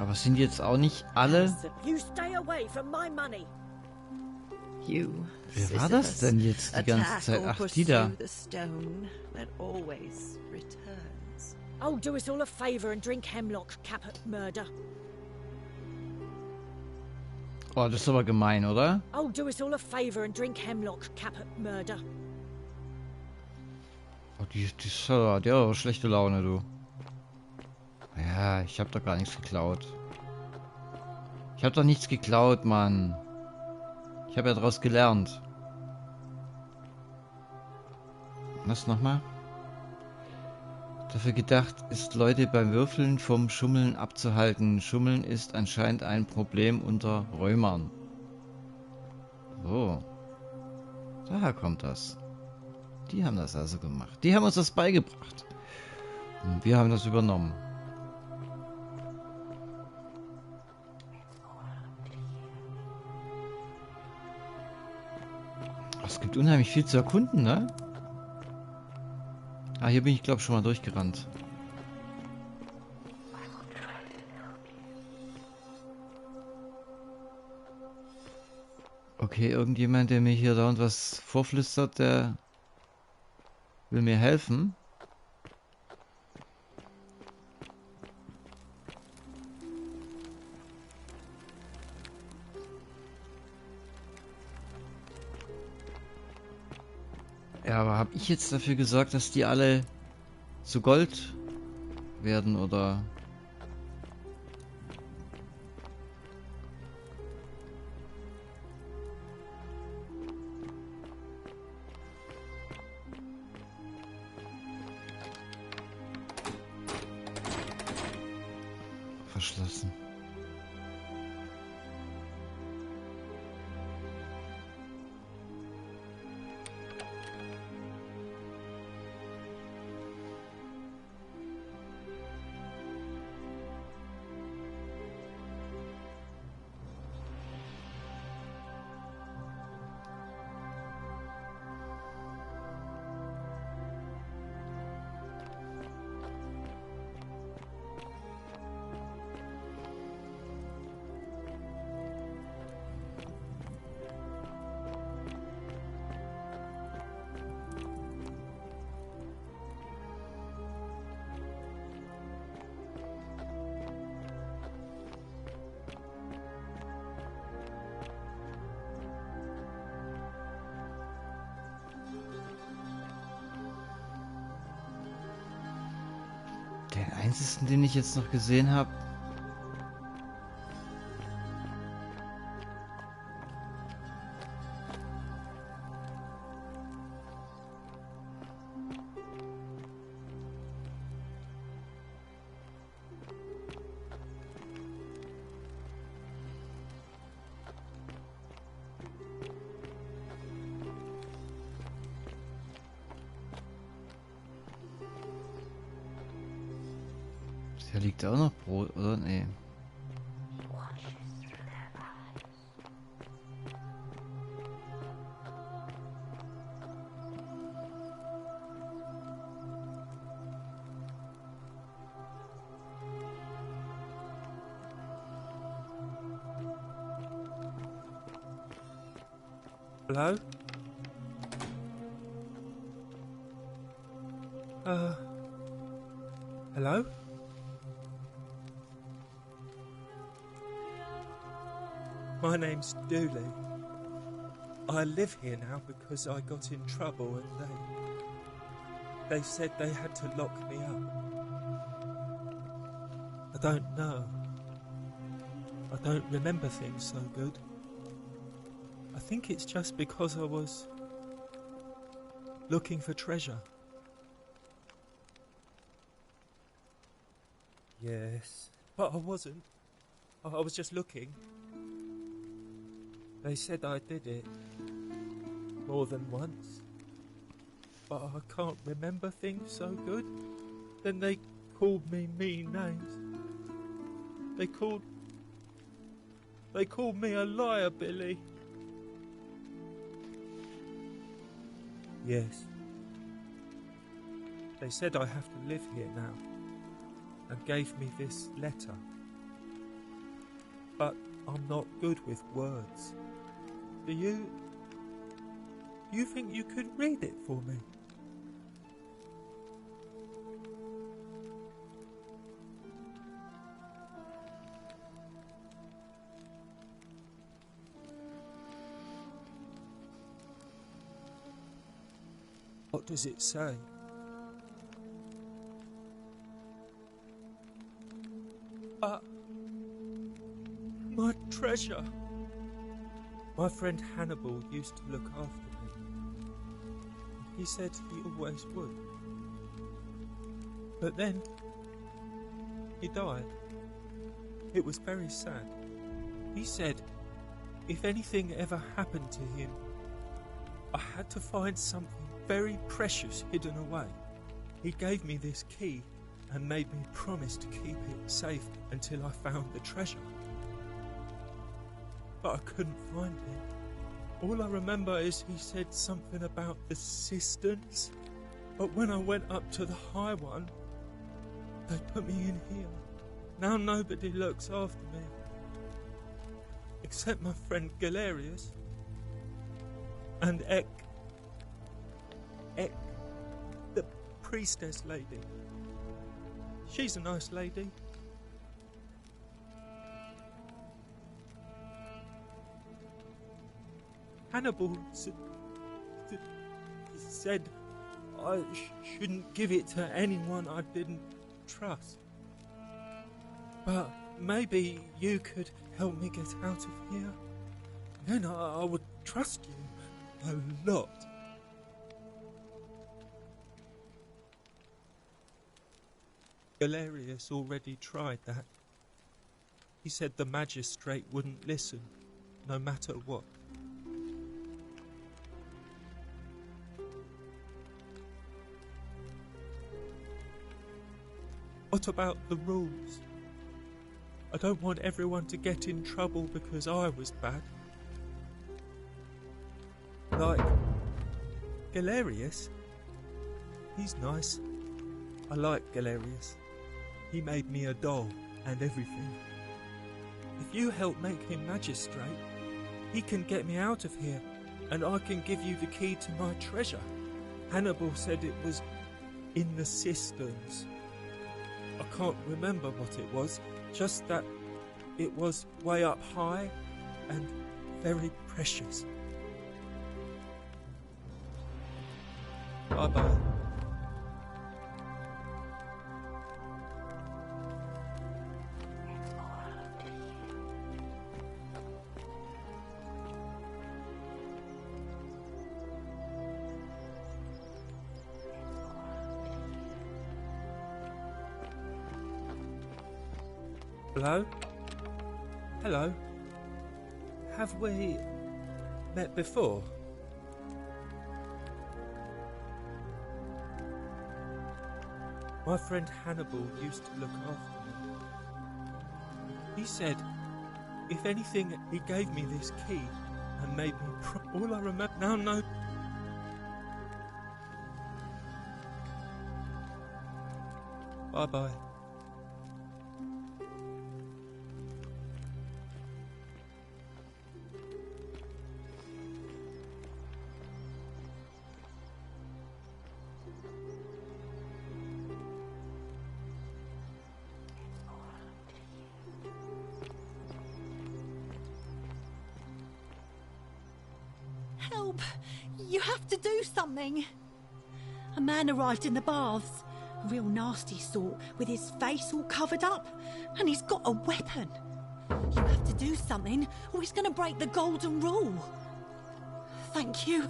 aber es sind jetzt auch nicht alle. You stay away from my money. You, Wer war das denn jetzt die ganze Zeit? Ach, die da. the stone that always returns. Oh, do us all a favour and drink hemlock, cap at murder. Oh, das ist aber gemein, oder? Oh, do us all a favour and drink hemlock, cap at murder. Oh, die hat aber schlechte Laune, du. Ja, ich hab doch gar nichts geklaut. Ich hab doch nichts geklaut, Mann. Ich habe ja daraus gelernt. Was nochmal? Dafür gedacht ist, Leute beim Würfeln vom Schummeln abzuhalten. Schummeln ist anscheinend ein Problem unter Römern. So. Daher kommt das. Die haben das also gemacht. Die haben uns das beigebracht. Und wir haben das übernommen. Es gibt unheimlich viel zu erkunden, ne? Ah, hier bin ich, glaube ich, schon mal durchgerannt. Okay, irgendjemand, der mir hier dauernd was vorflüstert, der will mir helfen. Ja, aber habe ich jetzt dafür gesorgt, dass die alle zu Gold werden, oder? Verschlossen. Den einzigen, den ich jetzt noch gesehen habe. Hier liegt auch noch Brot, oder? Nee. Hello? Hello? My name's Dooley. I live here now because I got in trouble and they said they had to lock me up. I don't know. I don't remember things so good. I think it's just because I was looking for treasure. Yes, but I wasn't. I was just looking. They said I did it more than once, but I can't remember things so good. Then they called me mean names. They called me a liar, Billy. Yes. They said I have to live here now, and gave me this letter. But I'm not good with words. Do you think you could read it for me? What does it say? My treasure. My friend Hannibal used to look after me. He said he always would. But then, he died. It was very sad. He said, if anything ever happened to him, I had to find something very precious hidden away. He gave me this key and made me promise to keep it safe until I found the treasure. But I couldn't find it. All I remember is he said something about the cisterns, but when I went up to the high one, they put me in here. Now nobody looks after me, except my friend Galerius and Ek, the priestess lady. She's a nice lady. said I shouldn't give it to anyone I didn't trust. But maybe you could help me get out of here. Then I would trust you a lot. Galerius already tried that. He said the magistrate wouldn't listen, no matter what. What about the rules? I don't want everyone to get in trouble because I was bad. Like Galerius. He's nice. I like Galerius. He made me a doll and everything. If you help make him magistrate, he can get me out of here, and I can give you the key to my treasure. Hannibal said it was in the cisterns. I can't remember what it was, just that it was way up high and very precious. Bye-bye. Hello? Hello? Have we met before? My friend Hannibal used to look after me. He said, if anything, he gave me this key and made me all I remember now. No. Bye-bye. Help! You have to do something! A man arrived in the baths. A real nasty sort, with his face all covered up. And he's got a weapon. You have to do something, or he's going to break the golden rule. Thank you.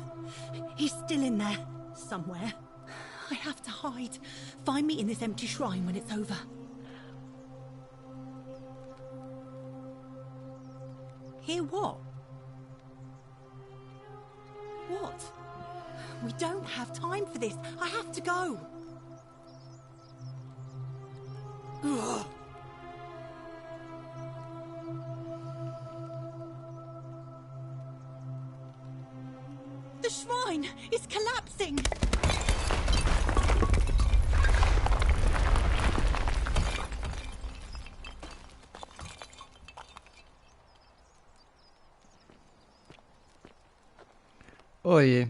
He's still in there, somewhere. I have to hide. Find me in this empty shrine when it's over. Hear what? What? We don't have time for this. I have to go. Ugh. The shrine is collapsing. Oh je.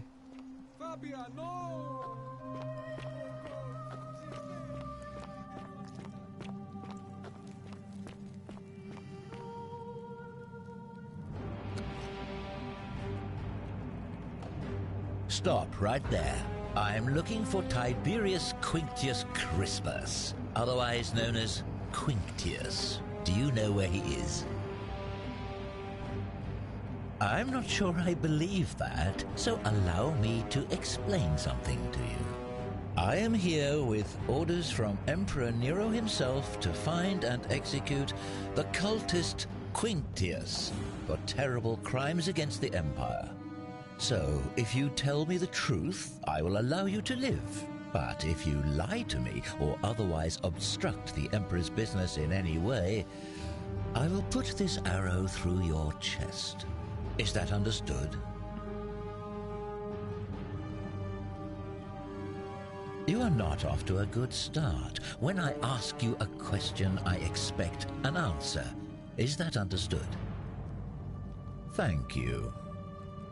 Stop right there. I'm looking for Tiberius Quinctius Crispus, otherwise known as Quinctius. Do you know where he is? I'm not sure I believe that, so allow me to explain something to you. I am here with orders from Emperor Nero himself to find and execute the cultist Quinctius for terrible crimes against the Empire. So, if you tell me the truth, I will allow you to live. But if you lie to me or otherwise obstruct the Emperor's business in any way, I will put this arrow through your chest. Is that understood? You are not off to a good start. When I ask you a question, I expect an answer. Is that understood? Thank you.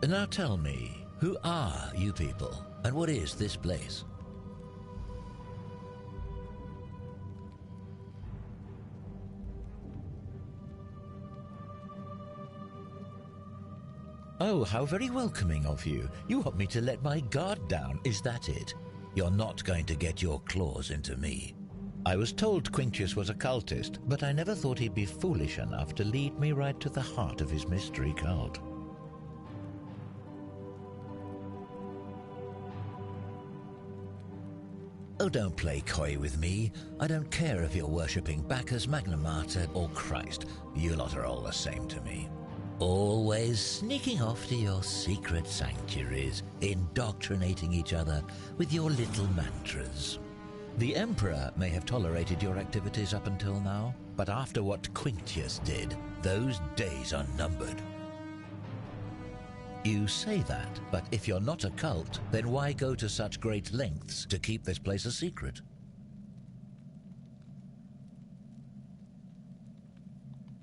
Now tell me, who are you people, and what is this place? Oh, how very welcoming of you. You want me to let my guard down, is that it? You're not going to get your claws into me. I was told Quintius was a cultist, but I never thought he'd be foolish enough to lead me right to the heart of his mystery cult. Oh, don't play coy with me. I don't care if you're worshipping Bacchus, Magna Mater, or Christ. You lot are all the same to me. Always sneaking off to your secret sanctuaries, indoctrinating each other with your little mantras. The Emperor may have tolerated your activities up until now, but after what Quintius did, those days are numbered. You say that, but if you're not a cult, then why go to such great lengths to keep this place a secret?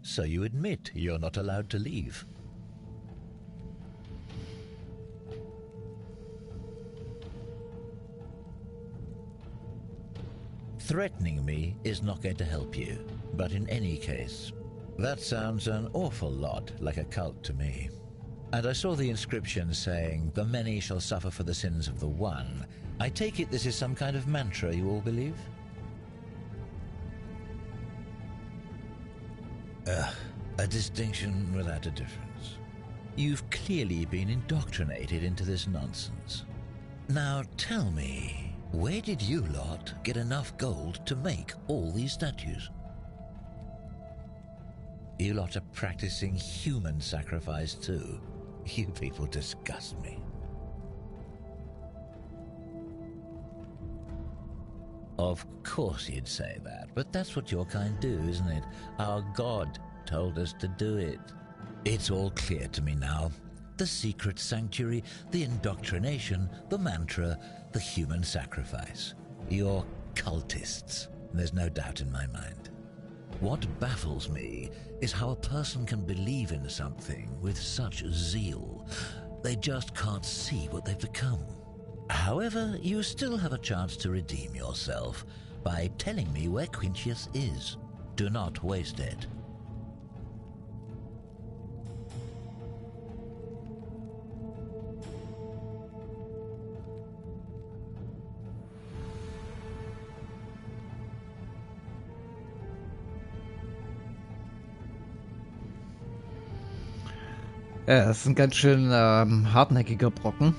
So you admit you're not allowed to leave. Threatening me is not going to help you, but in any case, that sounds an awful lot like a cult to me. And I saw the inscription saying, "The many shall suffer for the sins of the one." I take it this is some kind of mantra you all believe? A distinction without a difference. You've clearly been indoctrinated into this nonsense. Now tell me, where did you lot get enough gold to make all these statues? You lot are practicing human sacrifice too. You people disgust me. Of course you'd say that, but that's what your kind do, isn't it? Our God told us to do it. It's all clear to me now. The secret sanctuary, the indoctrination, the mantra, the human sacrifice. You're cultists. There's no doubt in my mind. What baffles me is how a person can believe in something with such zeal. They just can't see what they've become. However, you still have a chance to redeem yourself by telling me where Quintius is. Do not waste it. Ja, das ist ein ganz schön hartnäckiger Brocken.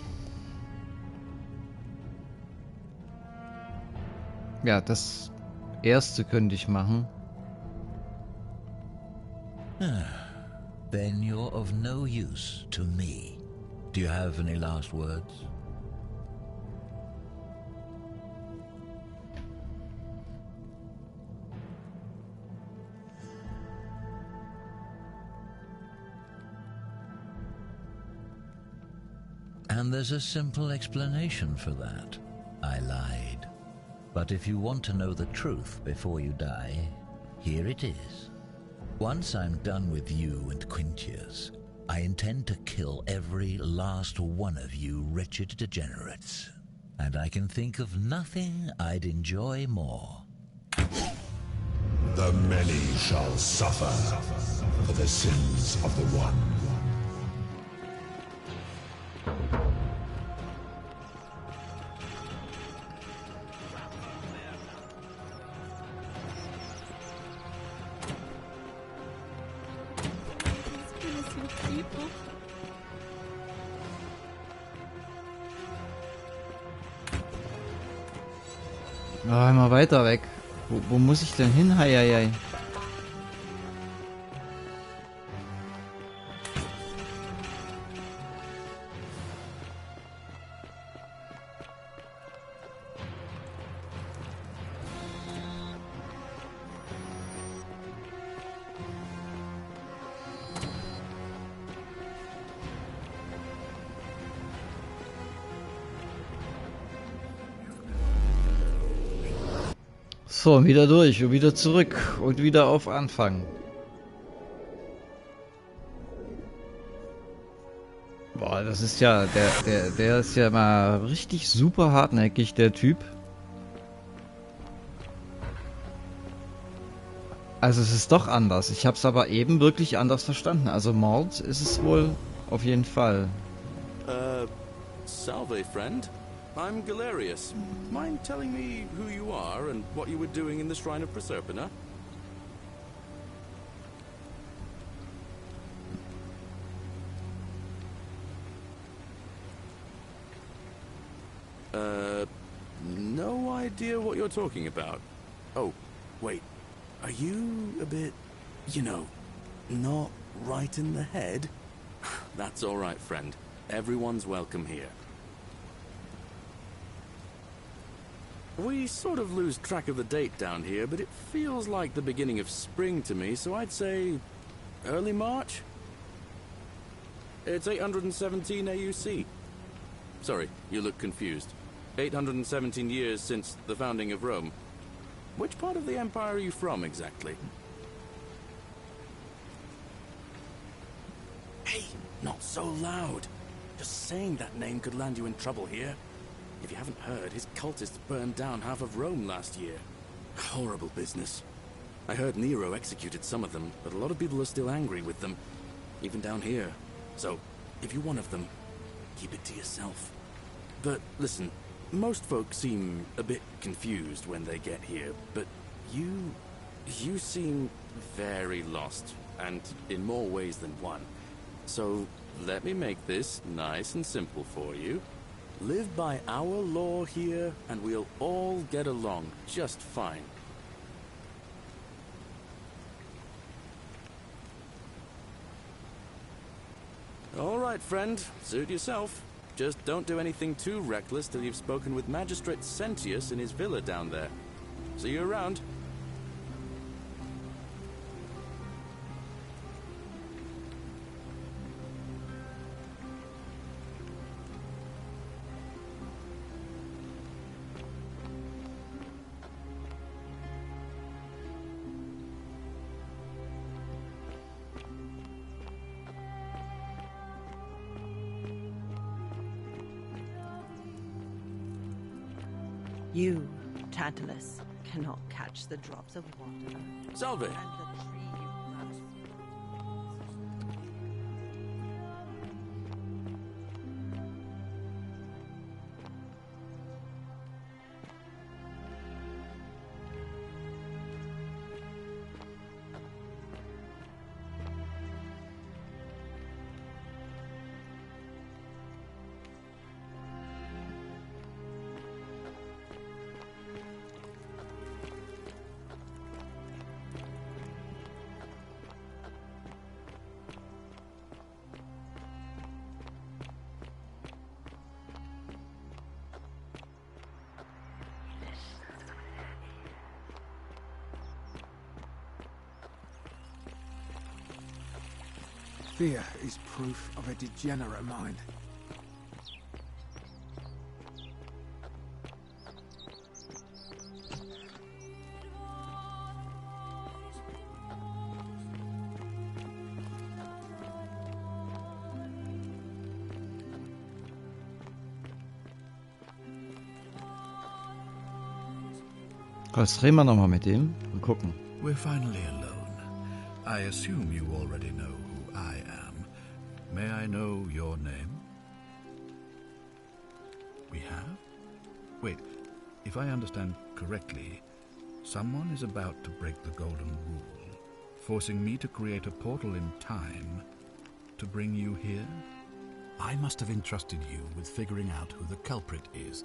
Ja, das erste könnte ich machen. Then you're of no use to me. Do you have any last words? And there's a simple explanation for that. I lied. But if you want to know the truth before you die, here it is. Once I'm done with you and Quintius, I intend to kill every last one of you wretched degenerates. And I can think of nothing I'd enjoy more. The many shall suffer for the sins of the one. Ah, immer weiter weg. Wo muss ich denn hin? Heieiei. So, wieder durch und wieder zurück und wieder auf Anfang. Boah, das ist ja, der ist ja mal richtig super hartnäckig, der Typ. Also es ist doch anders. Ich habe es aber eben wirklich anders verstanden. Also Mord ist es wohl Auf jeden Fall. Salve, friend. I'm Galerius. Mind telling me who you are and what you were doing in the Shrine of Proserpina? No idea what you're talking about. Oh, wait. Are you a bit, you know, not right in the head? That's all right, friend. Everyone's welcome here. We sort of lose track of the date down here, but it feels like the beginning of spring to me, so I'd say early March? It's 817 AUC. Sorry, you look confused. 817 years since the founding of Rome. Which part of the Empire are you from, exactly? Hey, not so loud. Just saying that name could land you in trouble here. If you haven't heard, his cultists burned down half of Rome last year. Horrible business. I heard Nero executed some of them, but a lot of people are still angry with them, even down here. So, if you're one of them, keep it to yourself. But listen, most folks seem a bit confused when they get here, but you seem very lost, and in more ways than one. So, let me make this nice and simple for you. Live by our law here, and we'll all get along just fine. All right, friend. Suit yourself. Just don't do anything too reckless till you've spoken with Magistrate Sentius in his villa down there. See you around. You, Tantalus, cannot catch the drops of water. Salve. And the tree you grasp. Fear is proof of a degenerate mind. Jetzt reden wir nochmal mit ihm und gucken. We're finally alone. I assume you already know who I am. May I know your name? We have? Wait, if I understand correctly, someone is about to break the golden rule, forcing me to create a portal in time to bring you here? I must have entrusted you with figuring out who the culprit is.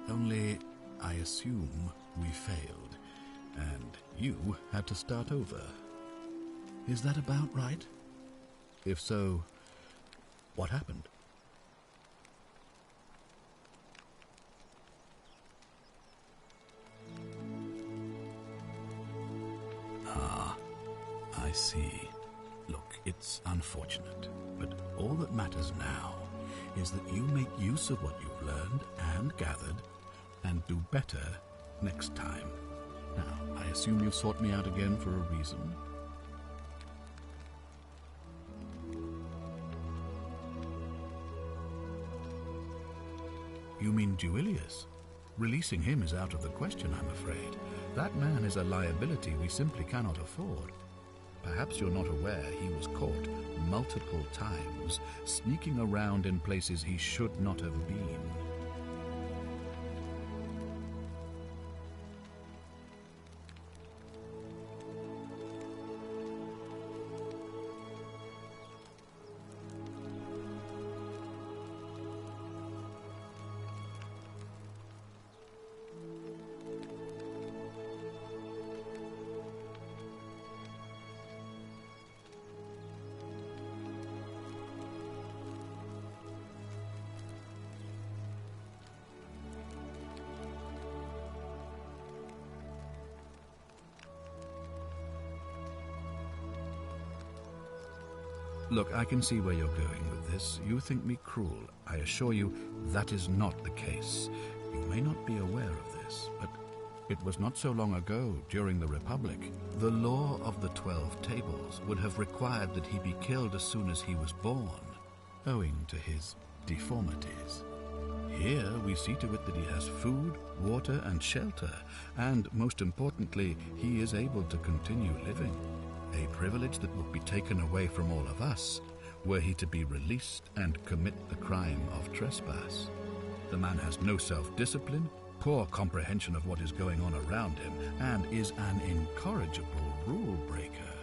Only, I assume we failed, and you had to start over. Is that about right? If so, what happened? Ah, I see. Look, it's unfortunate, but all that matters now is that you make use of what you've learned and gathered and do better next time. Now, I assume you sought me out again for a reason? You mean Duilius? Releasing him is out of the question, I'm afraid. That man is a liability we simply cannot afford. Perhaps you're not aware he was caught multiple times, sneaking around in places he should not have been. Look, I can see where you're going with this. You think me cruel. I assure you that is not the case. You may not be aware of this, but it was not so long ago, during the Republic, the law of the 12 tables would have required that he be killed as soon as he was born, owing to his deformities. Here we see to it that he has food, water, and shelter, and most importantly, he is able to continue living. A privilege that would be taken away from all of us were he to be released and commit the crime of trespass. The man has no self-discipline, poor comprehension of what is going on around him, and is an incorrigible rule-breaker.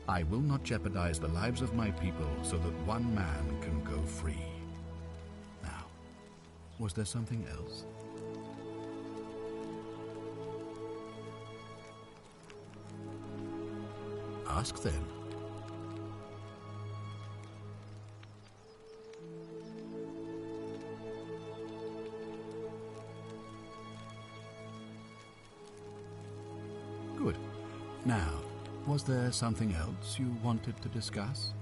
I will not jeopardize the lives of my people so that one man can go free. Now, was there something else? Ask then. Good. Now, was there something else you wanted to discuss?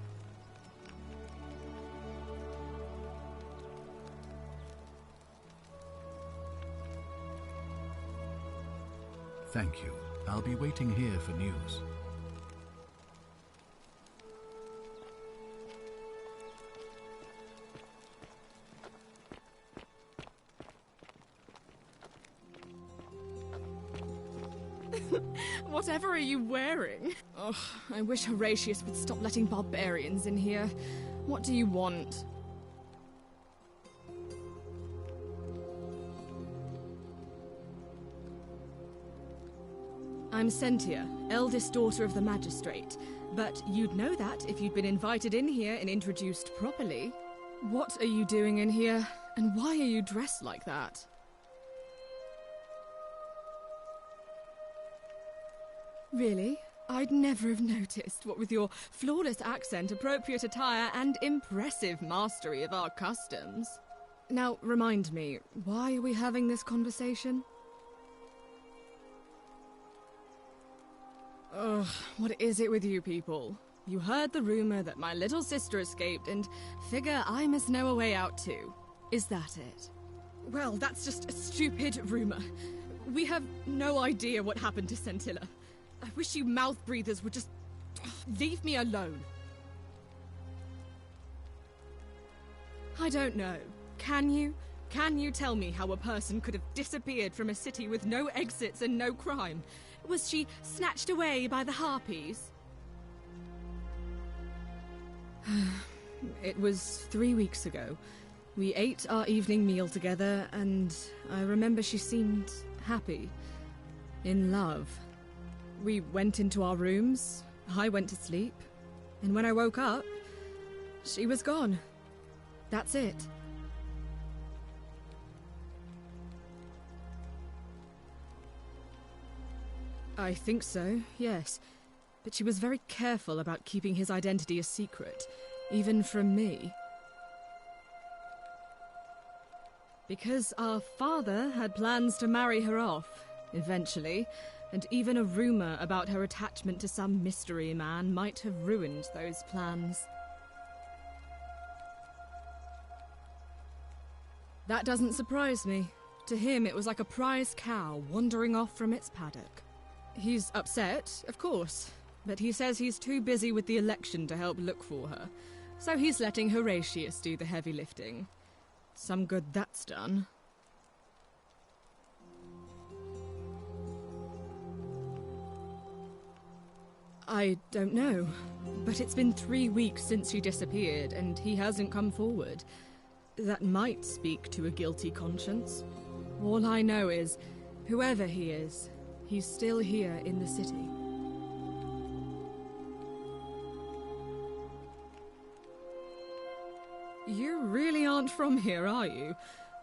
Thank you. I'll be waiting here for news. Whatever are you wearing? Ugh, I wish Horatius would stop letting barbarians in here. What do you want? I'm Sentia, eldest daughter of the magistrate. But you'd know that if you'd been invited in here and introduced properly. What are you doing in here? And why are you dressed like that? Really? I'd never have noticed, what with your flawless accent, appropriate attire, and impressive mastery of our customs. Now, remind me, why are we having this conversation? Ugh, what is it with you people? You heard the rumor that my little sister escaped and figure I must know a way out too. Is that it? Well, that's just a stupid rumor. We have no idea what happened to Scintilla. I wish you mouth breathers would just leave me alone. I don't know. Can you? Can you tell me how a person could have disappeared from a city with no exits and no crime? Was she snatched away by the harpies? It was 3 weeks ago. We ate our evening meal together, and I remember she seemed happy. In love. We went into our rooms, I went to sleep, and when I woke up, she was gone. That's it. I think so, yes. But she was very careful about keeping his identity a secret, even from me. Because our father had plans to marry her off, eventually, and even a rumor about her attachment to some mystery man might have ruined those plans. That doesn't surprise me. To him, it was like a prize cow wandering off from its paddock. He's upset, of course, but he says he's too busy with the election to help look for her, so he's letting Horatius do the heavy lifting. Some good that's done. I don't know. But it's been 3 weeks since she disappeared, and he hasn't come forward. That might speak to a guilty conscience. All I know is, whoever he is, he's still here in the city. You really aren't from here, are you?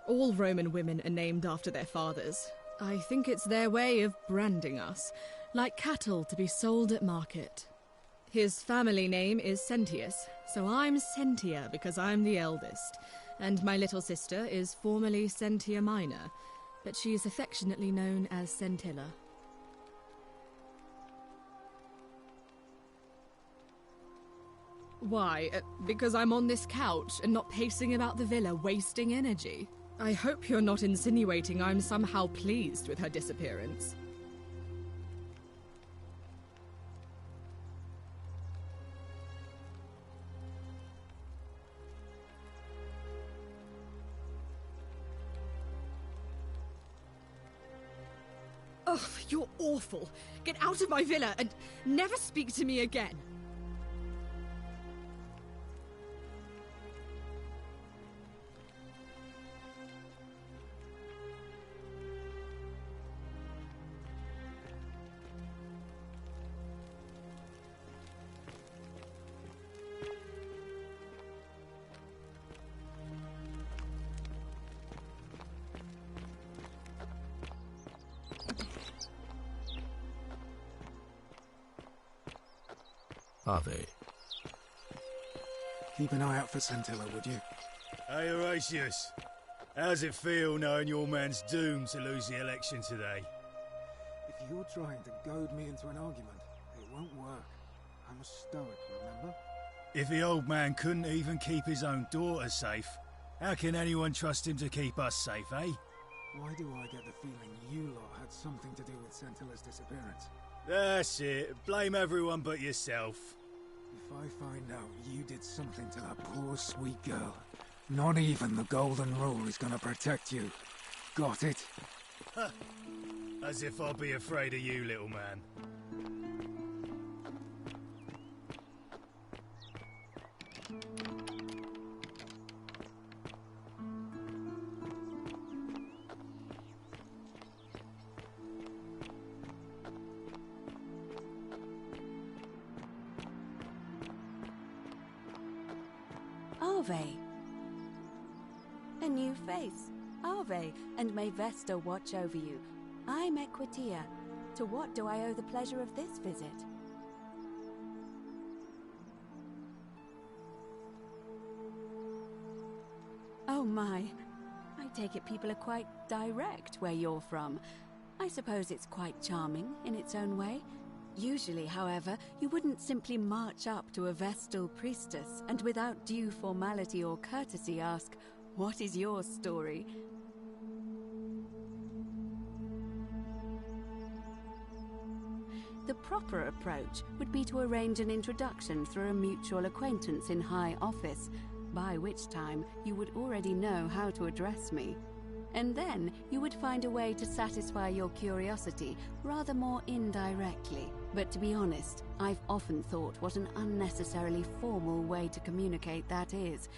All Roman women are named after their fathers. I think it's their way of branding us, like cattle to be sold at market. His family name is Sentius, so I'm Sentia because I'm the eldest, and my little sister is formerly Sentia Minor, but she is affectionately known as Sentilla. Why? Because I'm on this couch and not pacing about the villa, wasting energy? I hope you're not insinuating I'm somehow pleased with her disappearance. Ugh, you're awful. Get out of my villa and never speak to me again. Harvey. Keep an eye out for Sentilla, would you? Hey, Horatius. How's it feel knowing your man's doomed to lose the election today? If you're trying to goad me into an argument, it won't work. I'm a stoic, remember? If the old man couldn't even keep his own daughter safe, how can anyone trust him to keep us safe, eh? Why do I get the feeling you lot had something to do with Sentilla's disappearance? That's it. Blame everyone but yourself. If I find out you did something to that poor sweet girl, not even the Golden Rule is gonna protect you. Got it? As if I'd be afraid of you, little man. Ave. A new face. Ave, and may Vesta watch over you. I'm Equitia. To what do I owe the pleasure of this visit? Oh my. I take it people are quite direct where you're from. I suppose it's quite charming in its own way. Usually, however, you wouldn't simply march up to a Vestal priestess and without due formality or courtesy ask, "What is your story?" The proper approach would be to arrange an introduction through a mutual acquaintance in high office, by which time you would already know how to address me. And then you would find a way to satisfy your curiosity rather more indirectly. But to be honest, I've often thought what an unnecessarily formal way to communicate that is.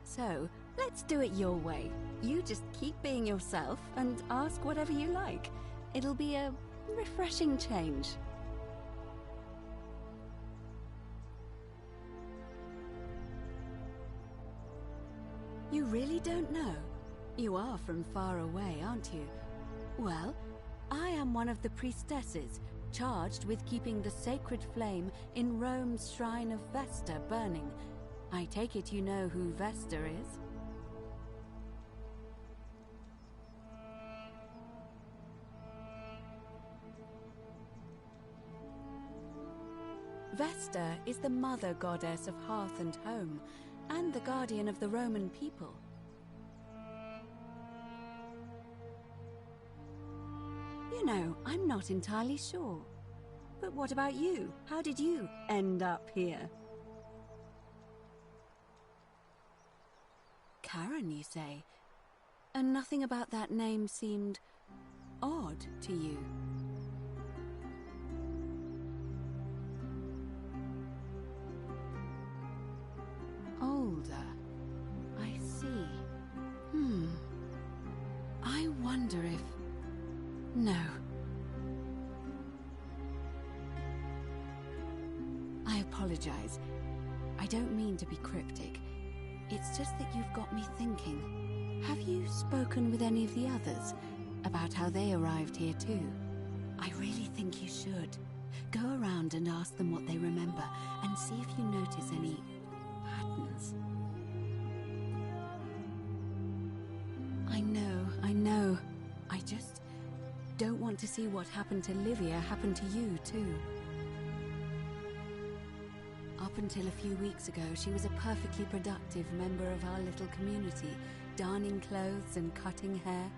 So, let's do it your way. You just keep being yourself and ask whatever you like. It'll be a refreshing change. You really don't know? You are from far away, aren't you? Well, I am one of the priestesses, charged with keeping the sacred flame in Rome's shrine of Vesta burning. I take it you know who Vesta is? Vesta is the mother goddess of hearth and home, and the guardian of the Roman people. You know, I'm not entirely sure. But what about you? How did you end up here? Karen, you say? And nothing about that name seemed odd to you? older. I see. I wonder if... No. I apologize. I don't mean to be cryptic. It's just that you've got me thinking. Have you spoken with any of the others about how they arrived here too? I really think you should. Go around and ask them what they remember and see if you notice any patterns. I know. I just don't want to see what happened to Livia happen to you too. Up until a few weeks ago, she was a perfectly productive member of our little community, darning clothes and cutting hair.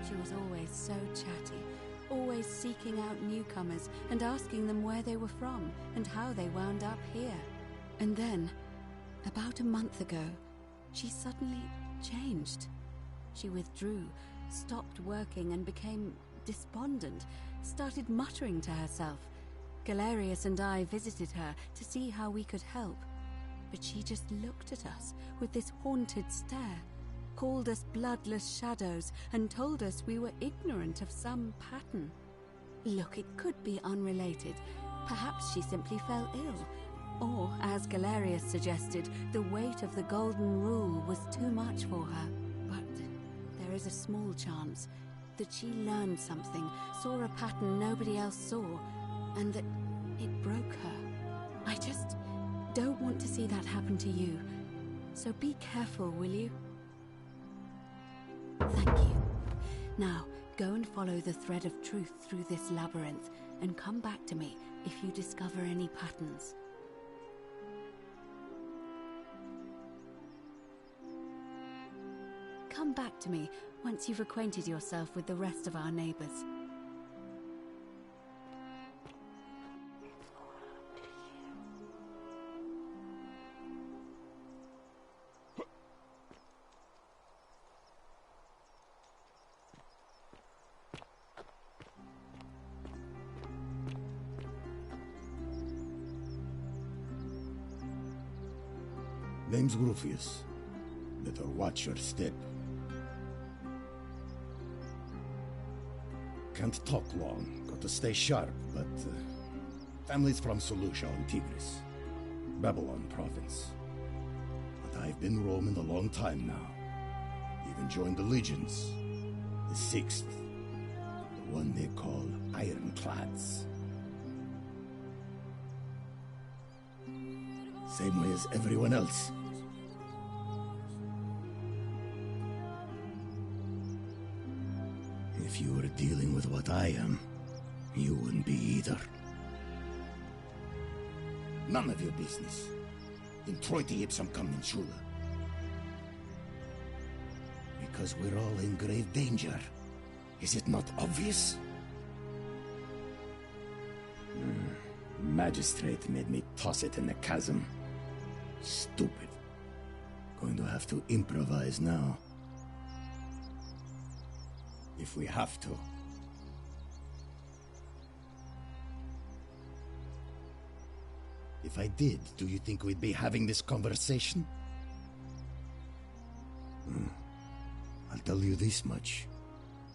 She was always so chatty, always seeking out newcomers and asking them where they were from and how they wound up here. And then, about a month ago, she suddenly changed. She withdrew, stopped working and became despondent, started muttering to herself. Galerius and I visited her to see how we could help, but she just looked at us with this haunted stare, called us bloodless shadows, and told us we were ignorant of some pattern. Look, it could be unrelated. Perhaps she simply fell ill. Or, as Galerius suggested, the weight of the golden rule was too much for her. But there is a small chance that she learned something, saw a pattern nobody else saw, and that it broke her. I just don't want to see that happen to you. So be careful, will you? Thank you. Now, go and follow the thread of truth through this labyrinth, and come back to me if you discover any patterns. Come back to me once you've acquainted yourself with the rest of our neighbors. Name's Rufius. Better watch your step. Can't talk long, got to stay sharp, but family's from Seleucia on Tigris, Babylon province. But I've been roaming a long time now. Even joined the legions, the 6th, the one they call Ironclads. Same way as everyone else. If you were dealing with what I am, you wouldn't be either. None of your business. Introiti ipsum commensula. Because we're all in grave danger. Is it not obvious? Magistrate made me toss it in the chasm. Stupid. Going to have to improvise now. If we have to. If I did, do you think we'd be having this conversation? I'll tell you this much.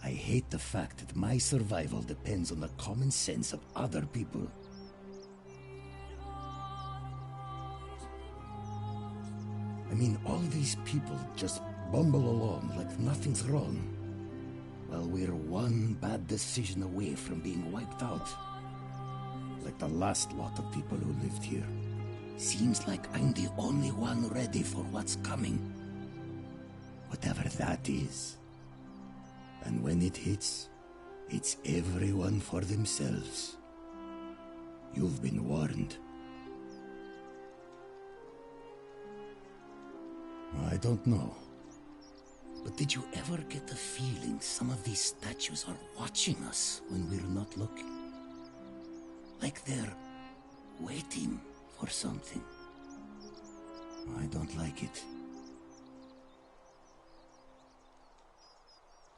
I hate the fact that my survival depends on the common sense of other people. I mean, all these people just bumble along like nothing's wrong. Well, we're one bad decision away from being wiped out. Like the last lot of people who lived here. Seems like I'm the only one ready for what's coming. Whatever that is. And when it hits, it's everyone for themselves. You've been warned. I don't know. But did you ever get the feeling some of these statues are watching us when we're not looking? Like they're waiting for something. I don't like it.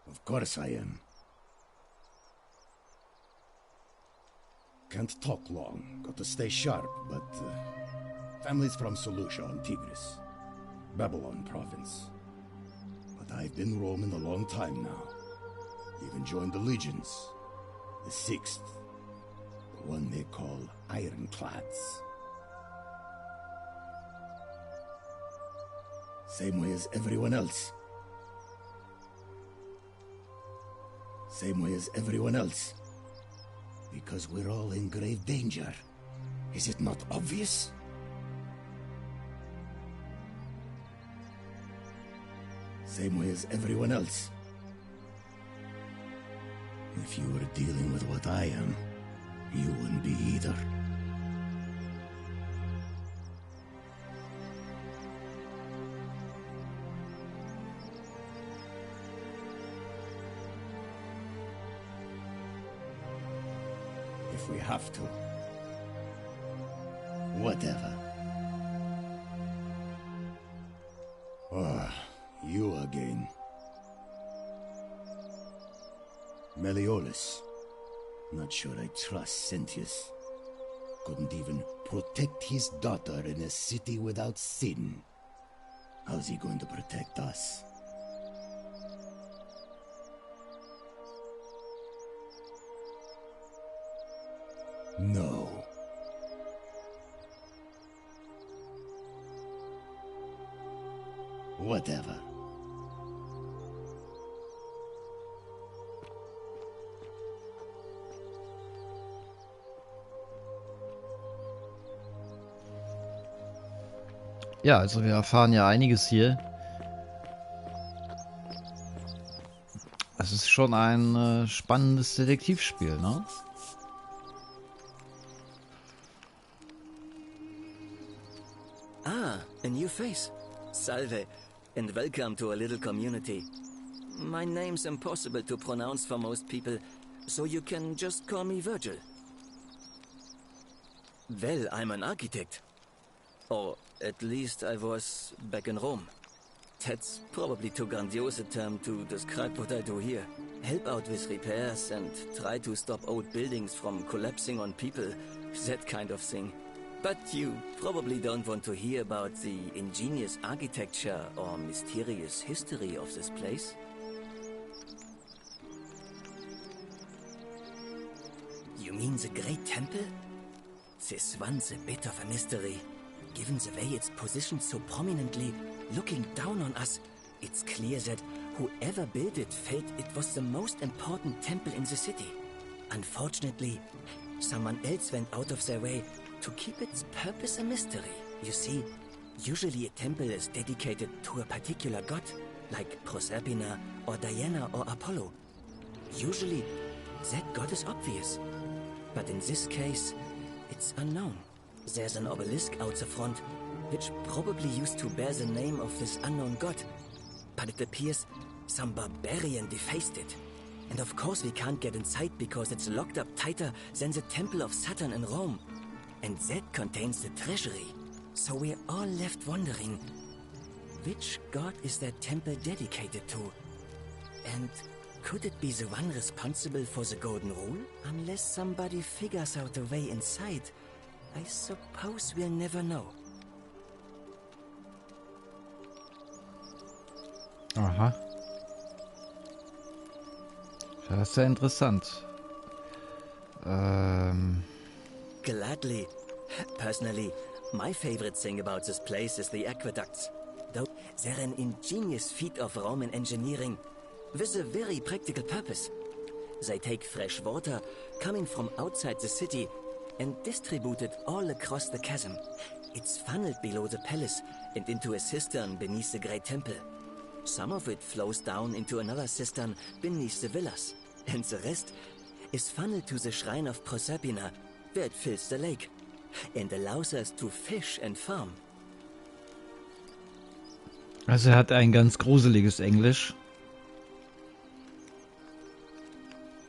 Of course I am. Can't talk long, got to stay sharp, but family's from Seleucia on Tigris. Babylon province. But I've been roaming a long time now. Even joined the legions. The 6th. The one they call Ironclads. Same way as everyone else. Same way as everyone else. Because we're all in grave danger. Is it not obvious? Same way as everyone else. If you were dealing with what I am, you wouldn't be either. If we have to. Whatever. Oh, you again. Meliodas. Not sure I trust Sentius. Couldn't even protect his daughter in a city without sin. How's he going to protect us? No. Whatever. Ja, also wir erfahren ja einiges hier. Es ist schon ein spannendes Detektivspiel, ne? Ah, a new face. Salve, and welcome to a little community. My name's impossible to pronounce for most people, so you can just call me Virgil. Well, I'm an architect. Or at least I was back in Rome. That's probably too grandiose a term to describe what I do here. Help out with repairs and try to stop old buildings from collapsing on people, that kind of thing. But you probably don't want to hear about the ingenious architecture or mysterious history of this place. You mean the Great Temple? This one's a bit of a mystery. Given the way it's positioned so prominently, looking down on us, it's clear that whoever built it felt it was the most important temple in the city. Unfortunately, someone else went out of their way to keep its purpose a mystery. You see, usually a temple is dedicated to a particular god, like Proserpina or Diana or Apollo. Usually, that god is obvious. But in this case, it's unknown. There's an obelisk out the front, which probably used to bear the name of this unknown god. But it appears some barbarian defaced it. And of course we can't get inside because it's locked up tighter than the Temple of Saturn in Rome. And that contains the treasury. So we're all left wondering, which god is that temple dedicated to? And could it be the one responsible for the Golden Rule? Unless somebody figures out a way inside, I suppose we'll never know. Aha. Das ist ja interessant. Gladly. Personally, my favorite thing about this place is the aqueducts. Though they're an ingenious feat of Roman engineering with a very practical purpose. They take fresh water coming from outside the city and distribute it all across the chasm. It's funneled below the palace and into a cistern beneath the Great Temple. Some of it flows down into another cistern beneath the villas, and the rest is funneled to the shrine of Proserpina, where it fills the lake, and allows us to fish and farm. Also er hat ein ganz gruseliges Englisch.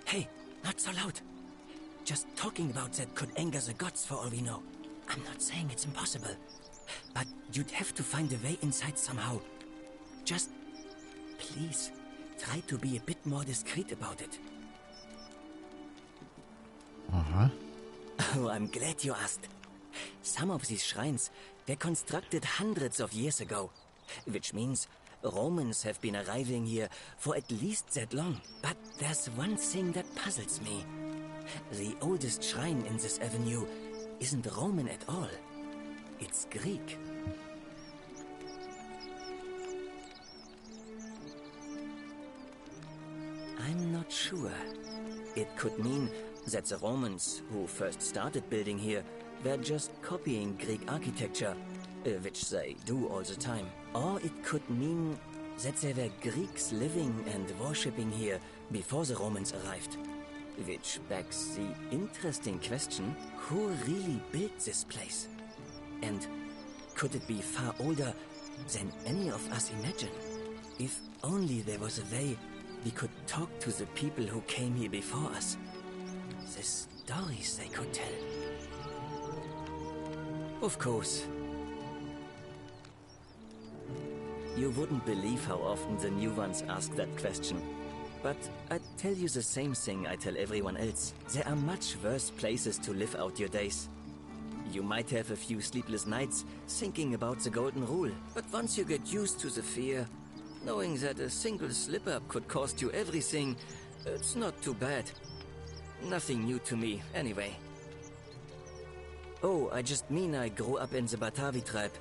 Hey, not so loud. Just talking about that could anger the gods for all we know. I'm not saying it's impossible, but you'd have to find a way inside somehow. Just, please, try to be a bit more discreet about it. Aha. Oh, I'm glad you asked. Some of these shrines were constructed hundreds of years ago, which means Romans have been arriving here for at least that long. But there's one thing that puzzles me. The oldest shrine in this avenue isn't Roman at all. It's Greek. I'm not sure. It could mean that the Romans, who first started building here, were just copying Greek architecture, which they do all the time. Or it could mean that there were Greeks living and worshipping here before the Romans arrived. Which begs the interesting question, who really built this place? And could it be far older than any of us imagine? If only there was a way we could talk to the people who came here before us. The stories they could tell. Of course. You wouldn't believe how often the new ones ask that question. But I'd tell you the same thing I tell everyone else. There are much worse places to live out your days. You might have a few sleepless nights thinking about the golden rule. But once you get used to the fear, knowing that a single slip-up could cost you everything, it's not too bad. Nothing new to me, anyway. Oh, I just mean I grew up in the Batavi tribe,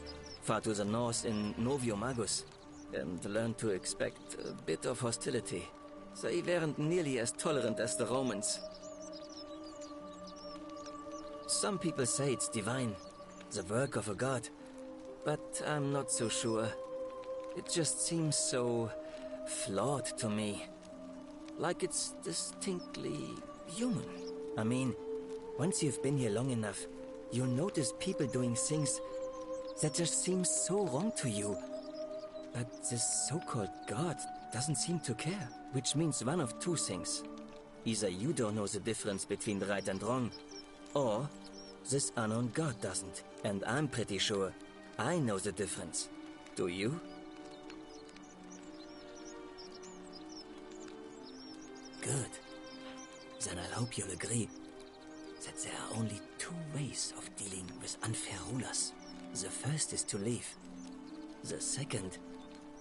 far to the north in Noviomagus, and learned to expect a bit of hostility. They weren't nearly as tolerant as the Romans. Some people say it's divine, the work of a god, but I'm not so sure. It just seems so flawed to me. Like it's distinctly human. I mean, once you've been here long enough, you'll notice people doing things that just seem so wrong to you. But this so-called god doesn't seem to care. Which means one of two things. Either you don't know the difference between right and wrong, or this unknown god doesn't. And I'm pretty sure I know the difference. Do you? Good. Then I hope you'll agree that there are only two ways of dealing with unfair rulers. The first is to leave. The second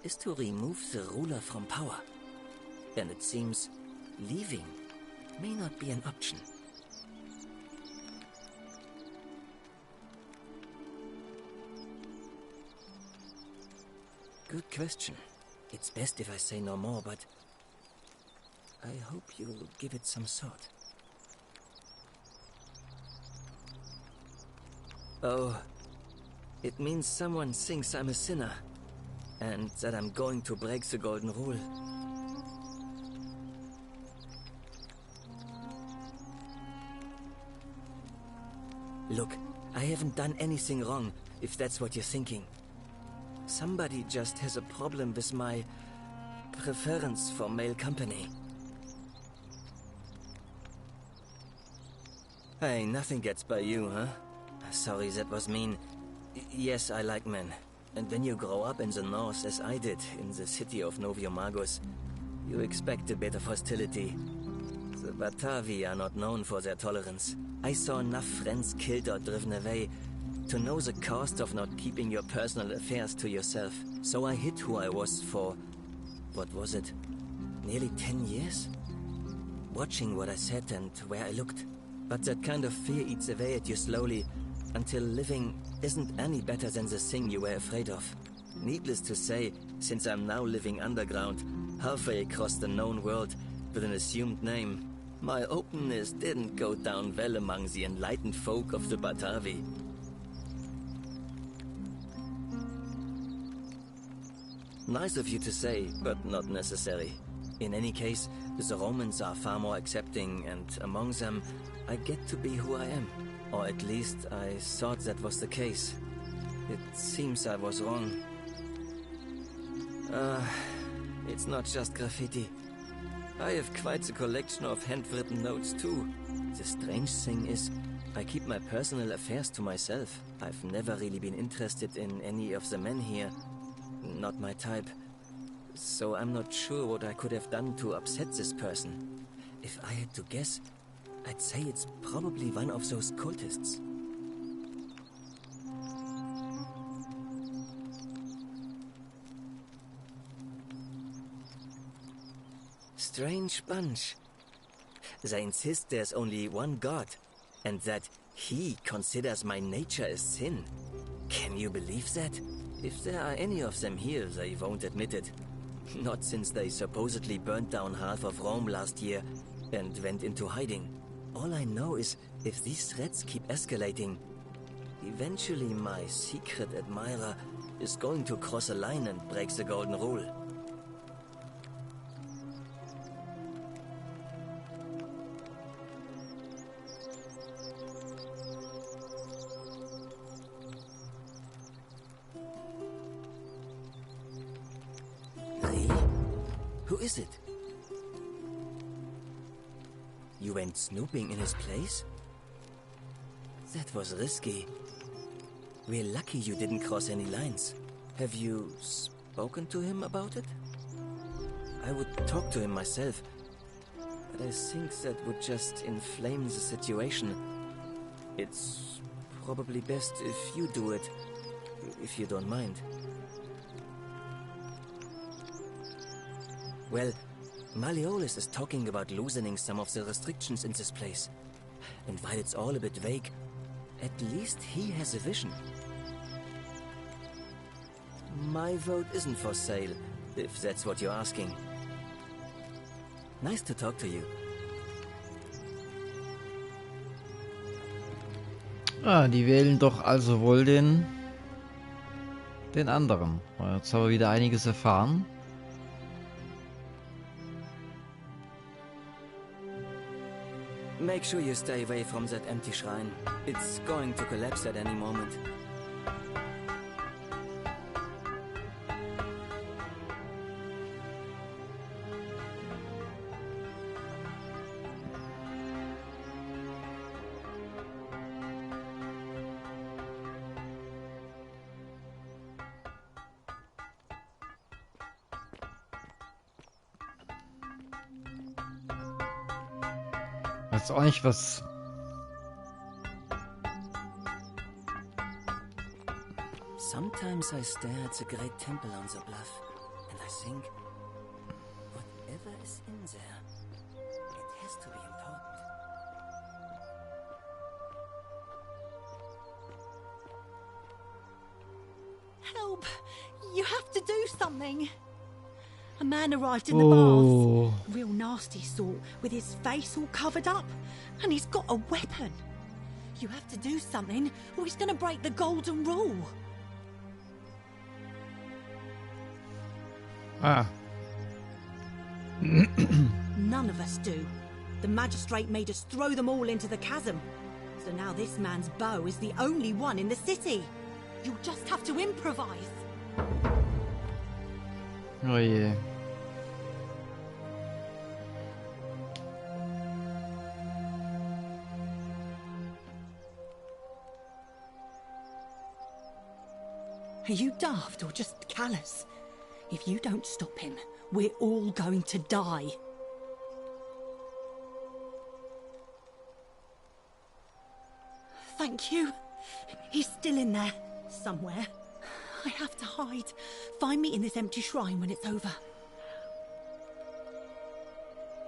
is to remove the ruler from power. And it seems leaving may not be an option. Good question. It's best if I say no more, but I hope you'll give it some thought. Oh, it means someone thinks I'm a sinner, and that I'm going to break the golden rule. Look, I haven't done anything wrong, if that's what you're thinking. Somebody just has a problem with my preference for male company. Hey, nothing gets by you, huh? Sorry, that was mean. Yes, I like men. And when you grow up in the north, as I did, in the city of Noviomagus, you expect a bit of hostility. The Batavi are not known for their tolerance. I saw enough friends killed or driven away to know the cost of not keeping your personal affairs to yourself. So I hid who I was for, what was it, nearly 10 years? Watching what I said and where I looked. But that kind of fear eats away at you slowly, until living isn't any better than the thing you were afraid of. Needless to say, since I'm now living underground, halfway across the known world, with an assumed name, my openness didn't go down well among the enlightened folk of the Batavi. Nice of you to say, but not necessary. In any case, the Romans are far more accepting, and among them, I get to be who I am. Or at least I thought that was the case. It seems I was wrong. It's not just graffiti. I have quite a collection of handwritten notes too. The strange thing is, I keep my personal affairs to myself. I've never really been interested in any of the men here. Not my type. So I'm not sure what I could have done to upset this person. If I had to guess, I'd say it's probably one of those cultists. Strange bunch. They insist there's only one God, and that he considers my nature a sin. Can you believe that? If there are any of them here, they won't admit it. Not since they supposedly burnt down half of Rome last year and went into hiding. All I know is if these threats keep escalating, eventually my secret admirer is going to cross a line and break the golden rule. Who is it? You went snooping in his place? That was risky. We're lucky you didn't cross any lines. Have you spoken to him about it? I would talk to him myself, but I think that would just inflame the situation. It's probably best if you do it, if you don't mind. Well, Malleolus is talking about loosening some of the restrictions in this place. And while it's all a bit vague, at least he has a vision. My vote isn't for sale, if that's what you're asking. Nice to talk to you. Ah, die wählen doch also wohl den anderen. Jetzt haben wir wieder einiges erfahren. Make sure you stay away from that empty shrine. It's going to collapse at any moment. Weiß auch nicht, was... Sometimes I stare at the great temple on the bluff, and I think, whatever is in there, it has to be important. Help! You have to do something! A man arrived in the baths. Real nasty sort, with his face all covered up. And he's got a weapon. You have to do something, or he's gonna break the golden rule. Ah. None of us do. The magistrate made us throw them all into the chasm. So now this man's bow is the only one in the city. You'll just have to improvise. Oh je. Are you daft or just callous? If you don't stop him, we're all going to die. Thank you. He's still in there, somewhere. I have to hide. Find me in this empty shrine when it's over.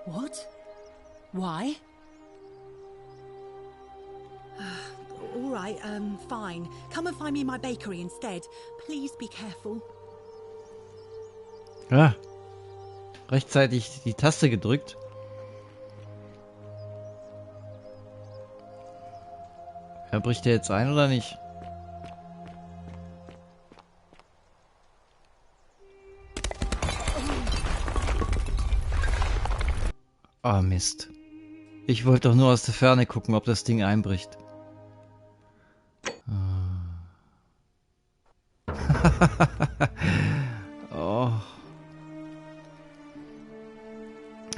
What? Why? All right, fine. Come and find me in my bakery instead. Please be careful. Ja. Rechtzeitig die Taste gedrückt. Ja, bricht der jetzt ein oder nicht? Ah, Mist. Ich wollte doch nur aus der Ferne gucken, ob das Ding einbricht. Oh.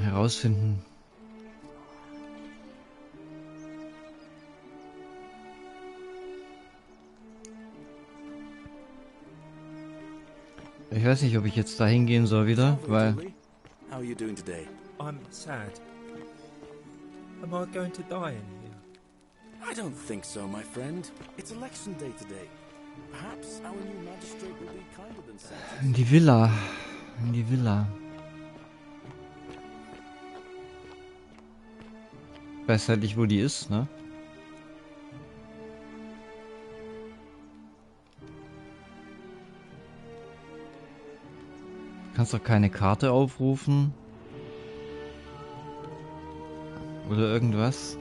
Herausfinden. Ich weiß nicht, ob ich jetzt da hingehen soll wieder, weil... How are you doing today? I'm sad. Am I going to die in here? I don't think so, my friend. It's election day today. Perhaps our new magistrate will be kinder than Santa. In die Villa. In die Villa. weiß halt nicht, wo die ist, ne? Du kannst doch keine Karte aufrufen. Oder irgendwas.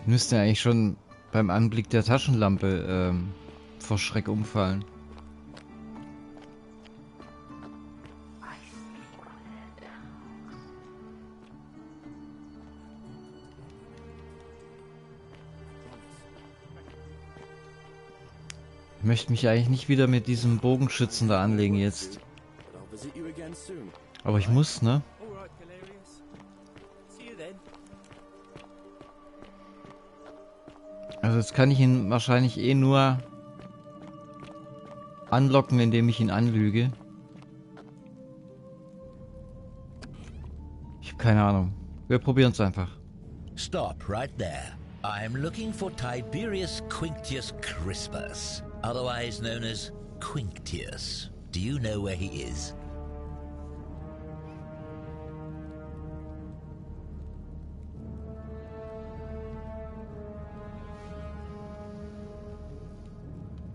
Müsste eigentlich schon beim Anblick der Taschenlampe vor Schreck umfallen. Ich möchte mich eigentlich nicht wieder mit diesem Bogenschützen da anlegen jetzt. Aber ich muss, ne? Also jetzt kann ich ihn wahrscheinlich eh nur anlocken, indem ich ihn anlüge. Ich habe keine Ahnung. Wir probieren es einfach. Stop right there. I'm looking for Tiberius Quinctius Crispus, otherwise known as Quinctius. Do you know where he is?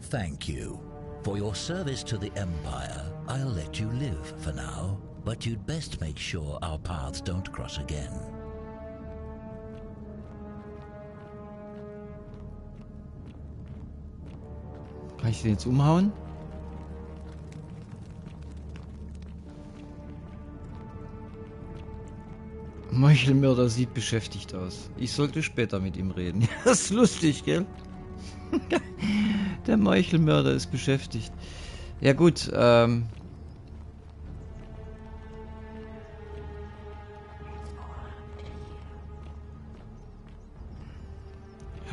Thank you. For your service to the Empire, I'll let you live for now, but you'd best make sure our paths don't cross again. Kann ich den jetzt umhauen? Meuchelmörder sieht beschäftigt aus. Ich sollte später mit ihm reden. Das ist lustig, gell? Der Meuchelmörder ist beschäftigt. Ja gut, habe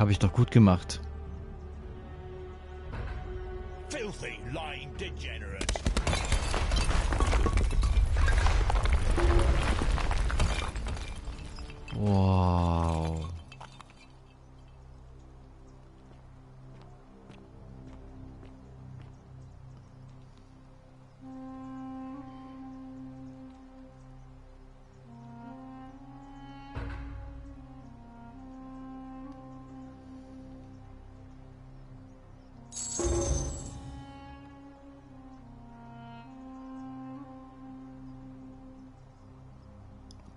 ich doch gut gemacht. Filthy, lying degenerate. Wow.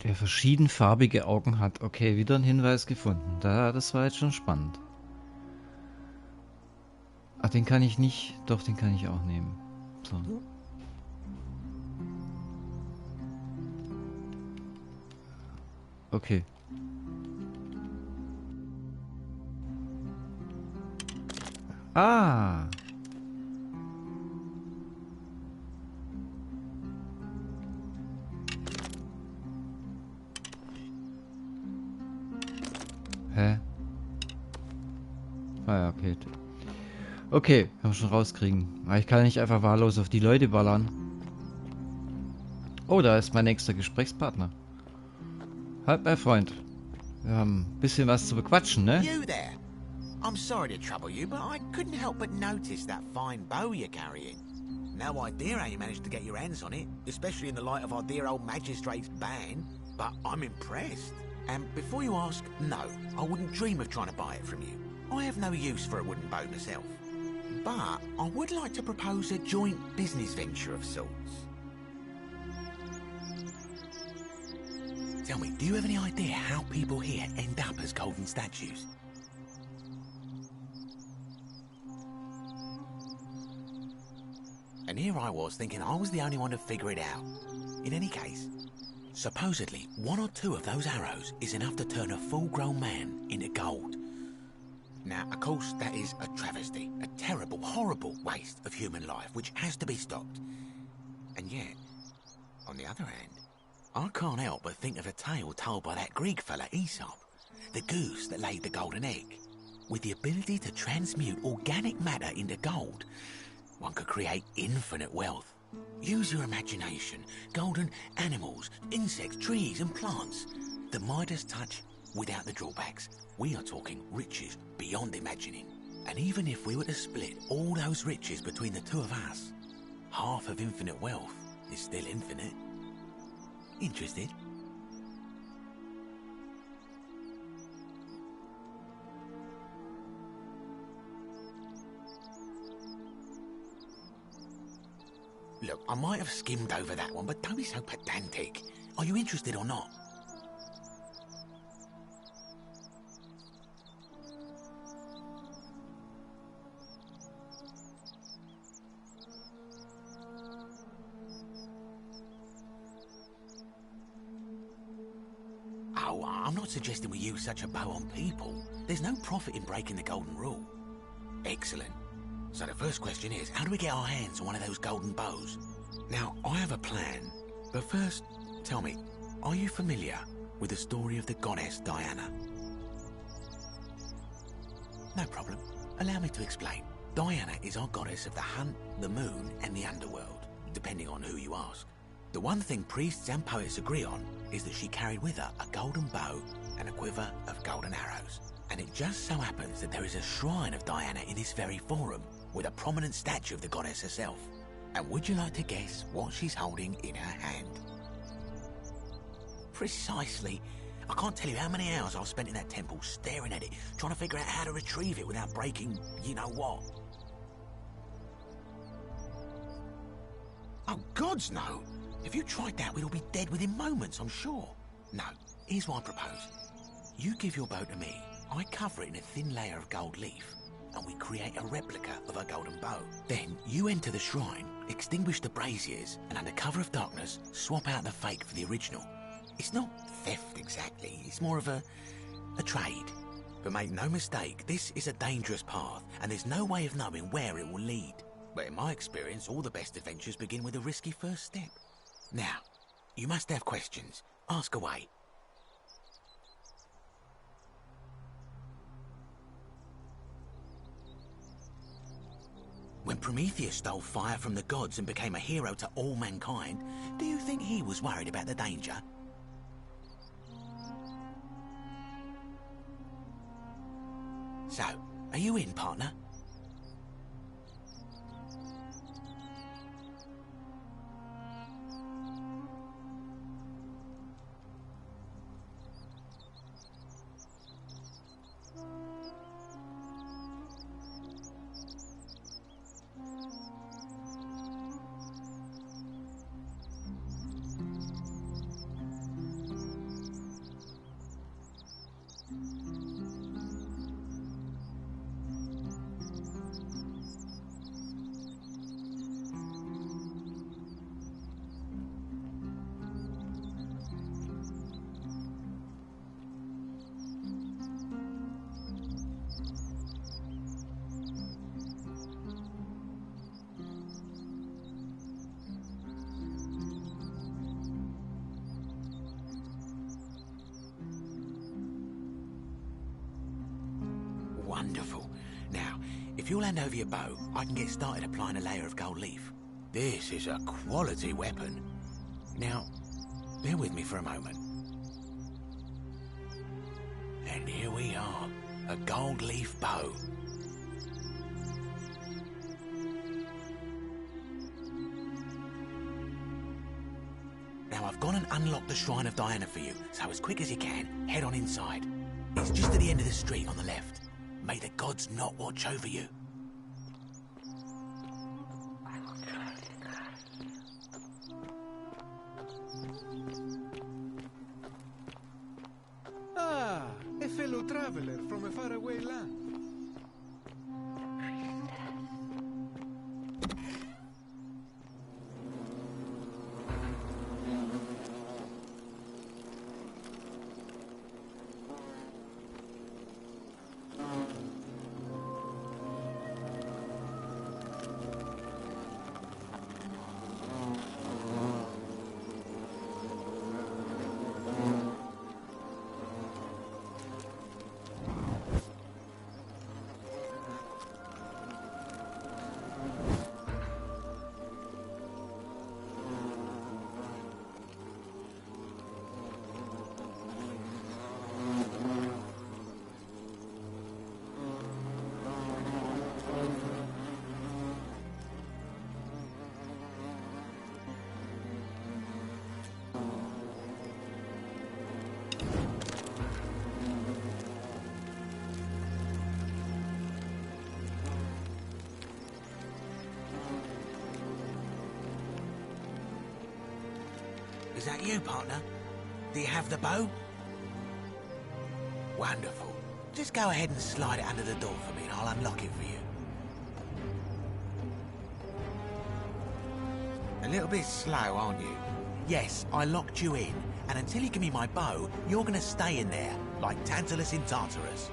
Der verschiedenfarbige Augen hat. Okay, wieder ein Hinweis gefunden. Das war jetzt schon spannend. Ach, den kann ich nicht. Doch, den kann ich auch nehmen. So. Okay. Ah! Hä? Ah ja, okay. Okay, kann man schon rauskriegen. Aber ich kann nicht einfach wahllos auf die Leute ballern. Oh, da ist mein nächster Gesprächspartner. Halt, mein Freund. Wir haben ein bisschen was zu bequatschen, ne? You there? I'm sorry to trouble you, but I couldn't help but notice that fine bow you're carrying. No idea how you managed to get your hands on it, especially in the light of our dear old magistrate's ban, but I'm impressed. And before you ask, no, I wouldn't dream of trying to buy it from you. I have no use for a wooden bow myself. But I would like to propose a joint business venture of sorts. Tell me, do you have any idea how people here end up as golden statues? And here I was thinking I was the only one to figure it out. In any case, supposedly, one or two of those arrows is enough to turn a full-grown man into gold. Now, of course, that is a travesty, a terrible, horrible waste of human life, which has to be stopped. And yet, on the other hand, I can't help but think of a tale told by that Greek fella Aesop, the goose that laid the golden egg. With the ability to transmute organic matter into gold, one could create infinite wealth. Use your imagination. Golden animals, insects, trees and plants. The Midas touch without the drawbacks. We are talking riches beyond imagining. And even if we were to split all those riches between the two of us, half of infinite wealth is still infinite. Interested? Look, I might have skimmed over that one, but don't be so pedantic. Are you interested or not? Oh, I'm not suggesting we use such a bow on people. There's no profit in breaking the golden rule. Excellent. So the first question is, how do we get our hands on one of those golden bows? Now, I have a plan, but first, tell me, are you familiar with the story of the goddess Diana? No problem. Allow me to explain. Diana is our goddess of the hunt, the moon, and the underworld, depending on who you ask. The one thing priests and poets agree on is that she carried with her a golden bow and a quiver of golden arrows. And it just so happens that there is a shrine of Diana in this very forum, with a prominent statue of the goddess herself. And would you like to guess what she's holding in her hand? Precisely. I can't tell you how many hours I've spent in that temple staring at it, trying to figure out how to retrieve it without breaking you-know-what. Oh, gods, no! If you tried that, we'd all be dead within moments, I'm sure. No, here's what I propose. You give your bow to me, I cover it in a thin layer of gold leaf, and we create a replica of a golden bow. Then you enter the shrine, extinguish the braziers, and under cover of darkness, swap out the fake for the original. It's not theft exactly, it's more of a trade. But make no mistake, this is a dangerous path, and there's no way of knowing where it will lead. But in my experience, all the best adventures begin with a risky first step. Now, you must have questions. Ask away. When Prometheus stole fire from the gods and became a hero to all mankind, do you think he was worried about the danger? So, are you in, partner? Wonderful. Now, if you'll hand over your bow, I can get started applying a layer of gold leaf. This is a quality weapon. Now, bear with me for a moment. And here we are, a gold leaf bow. Now, I've gone and unlocked the Shrine of Diana for you, so as quick as you can, head on inside. It's just at the end of the street on the left. May the gods not watch over you. Ah, a fellow traveler from a faraway land. Is that you, partner? Do you have the bow? Wonderful. Just go ahead and slide it under the door for me and I'll unlock it for you. A little bit slow, aren't you? Yes, I locked you in, and until you give me my bow, you're gonna stay in there, like Tantalus in Tartarus.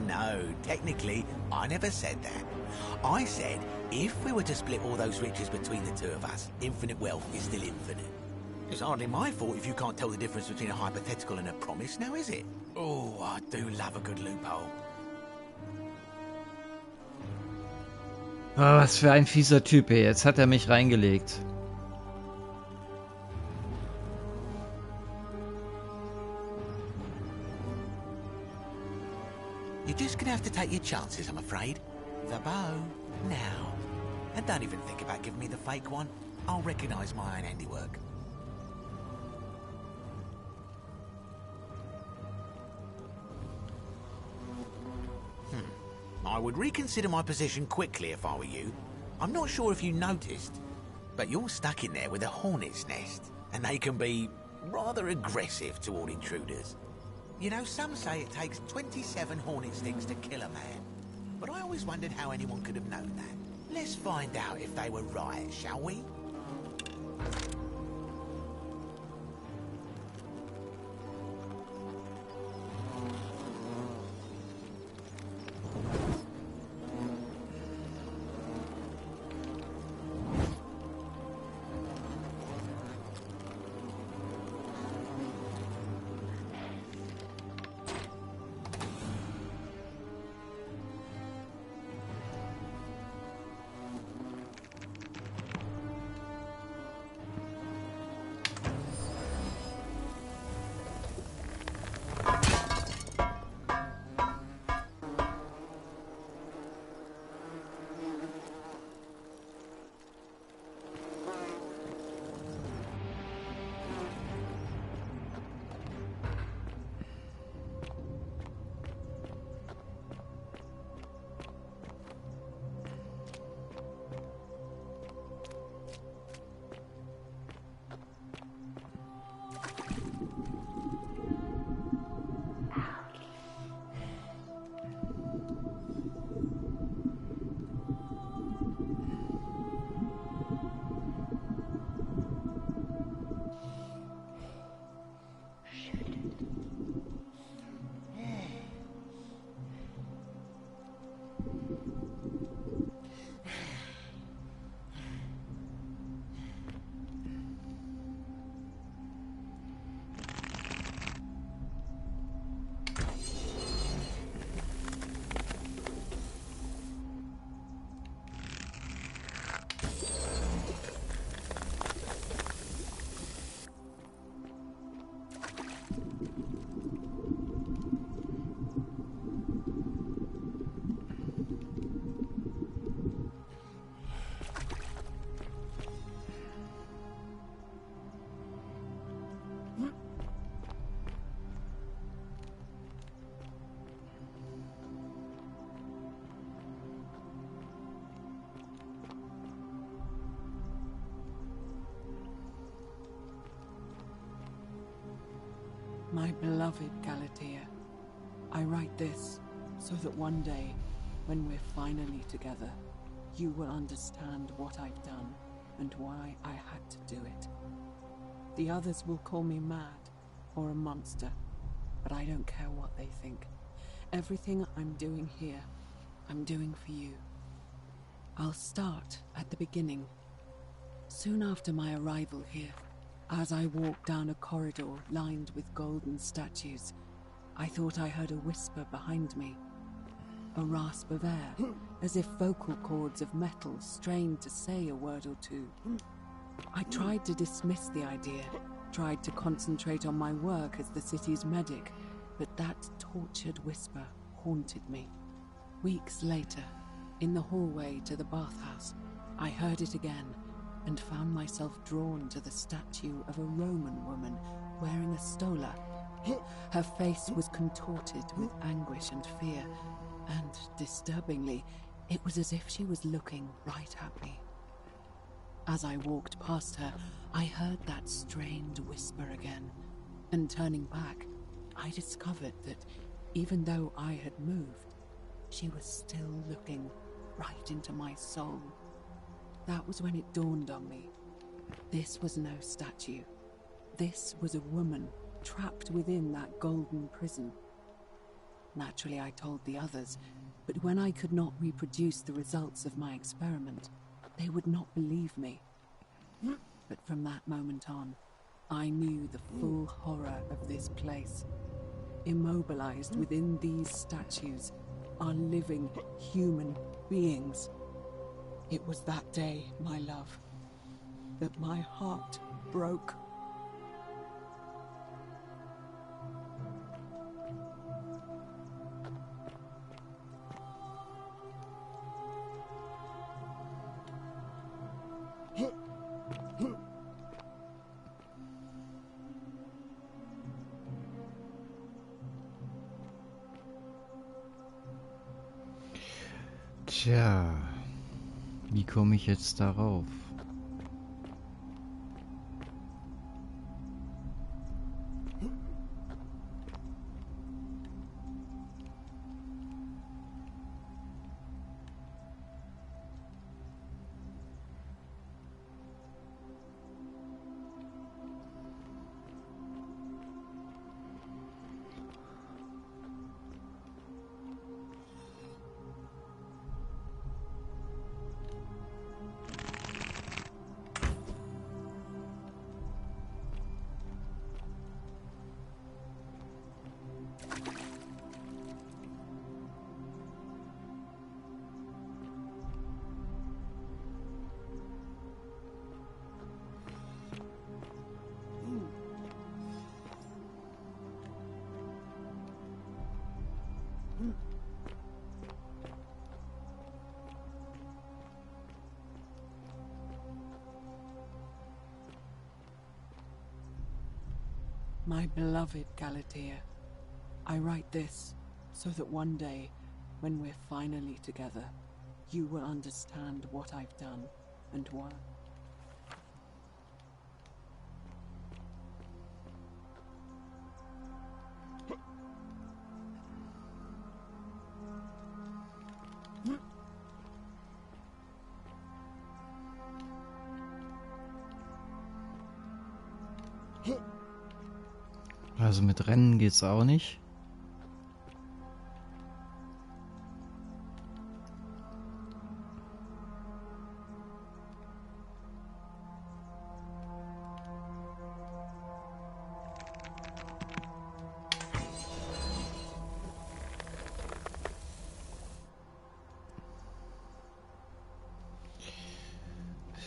No, technically, I never said that. I said, if we were to split all those riches between the two of us, infinite wealth is still infinite. It's hardly my fault if you can't tell the difference between a hypothetical and a promise, now is it? Oh, I do love a good loophole. Oh, was für ein fieser Typ, ey. Jetzt hat er mich reingelegt. You're just gonna have to take your chances, I'm afraid. The bow, now. And don't even think about giving me the fake one. I'll recognise my own handiwork. I would reconsider my position quickly if I were you. I'm not sure if you noticed, but you're stuck in there with a hornet's nest, and they can be rather aggressive toward intruders. You know, some say it takes 27 hornet stings to kill a man, but I always wondered how anyone could have known that. Let's find out if they were right, shall we? My beloved Galatea, I write this so that one day, when we're finally together, you will understand what I've done and why I had to do it. The others will call me mad or a monster, but I don't care what they think. Everything I'm doing here, I'm doing for you. I'll start at the beginning. Soon after my arrival here, as I walked down a corridor lined with golden statues, I thought I heard a whisper behind me. A rasp of air, as if vocal cords of metal strained to say a word or two. I tried to dismiss the idea, tried to concentrate on my work as the city's medic, but that tortured whisper haunted me. Weeks later, in the hallway to the bathhouse, I heard it again, and found myself drawn to the statue of a Roman woman wearing a stola. Her face was contorted with anguish and fear, and, disturbingly, It was as if she was looking right at me. As I walked past her, I heard that strained whisper again, and turning back, I discovered that even though I had moved, she was still looking right into my soul. That was when it dawned on me. This was no statue. This was a woman trapped within that golden prison. Naturally, I told the others, but when I could not reproduce the results of my experiment, they would not believe me. But from that moment on, I knew the full horror of this place. Immobilized within these statues are living human beings. It was that day, my love, that my heart broke. Tja, wie komme ich jetzt darauf? My beloved Galatea, I write this so that one day, when we're finally together, you will understand what I've done and why. Also mit Rennen geht's auch nicht.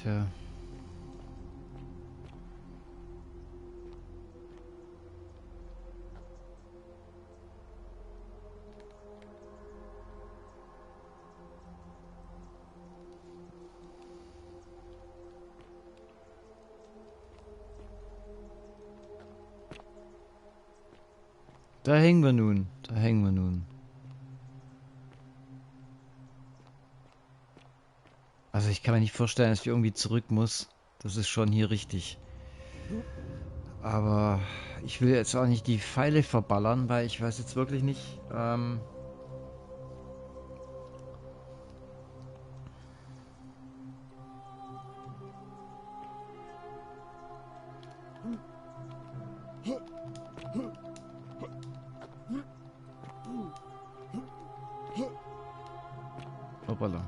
Tja. Da hängen wir nun, da hängen wir nun. Also ich kann mir nicht vorstellen, dass ich irgendwie zurück muss. Das ist schon hier richtig. Aber ich will jetzt auch nicht die Pfeile verballern, weil ich weiß jetzt wirklich nicht, Hoppala.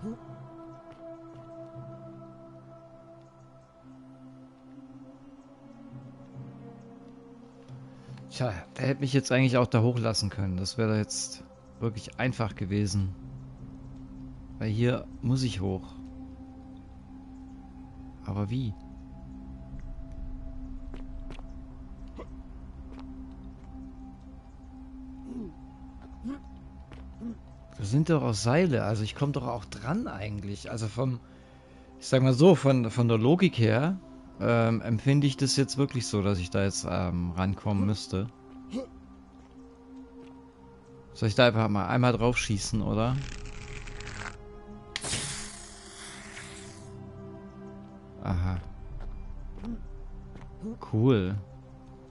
Tja, der hätte mich jetzt eigentlich auch da hochlassen können. Das wäre jetzt wirklich einfach gewesen. Weil hier muss ich hoch. Aber wie? Das sind doch auch Seile, also ich komme doch auch dran eigentlich. Also ich sag mal so, von der Logik her empfinde ich das jetzt wirklich so, dass ich da jetzt rankommen müsste. Soll ich da einfach mal einmal drauf schießen, oder? Cool.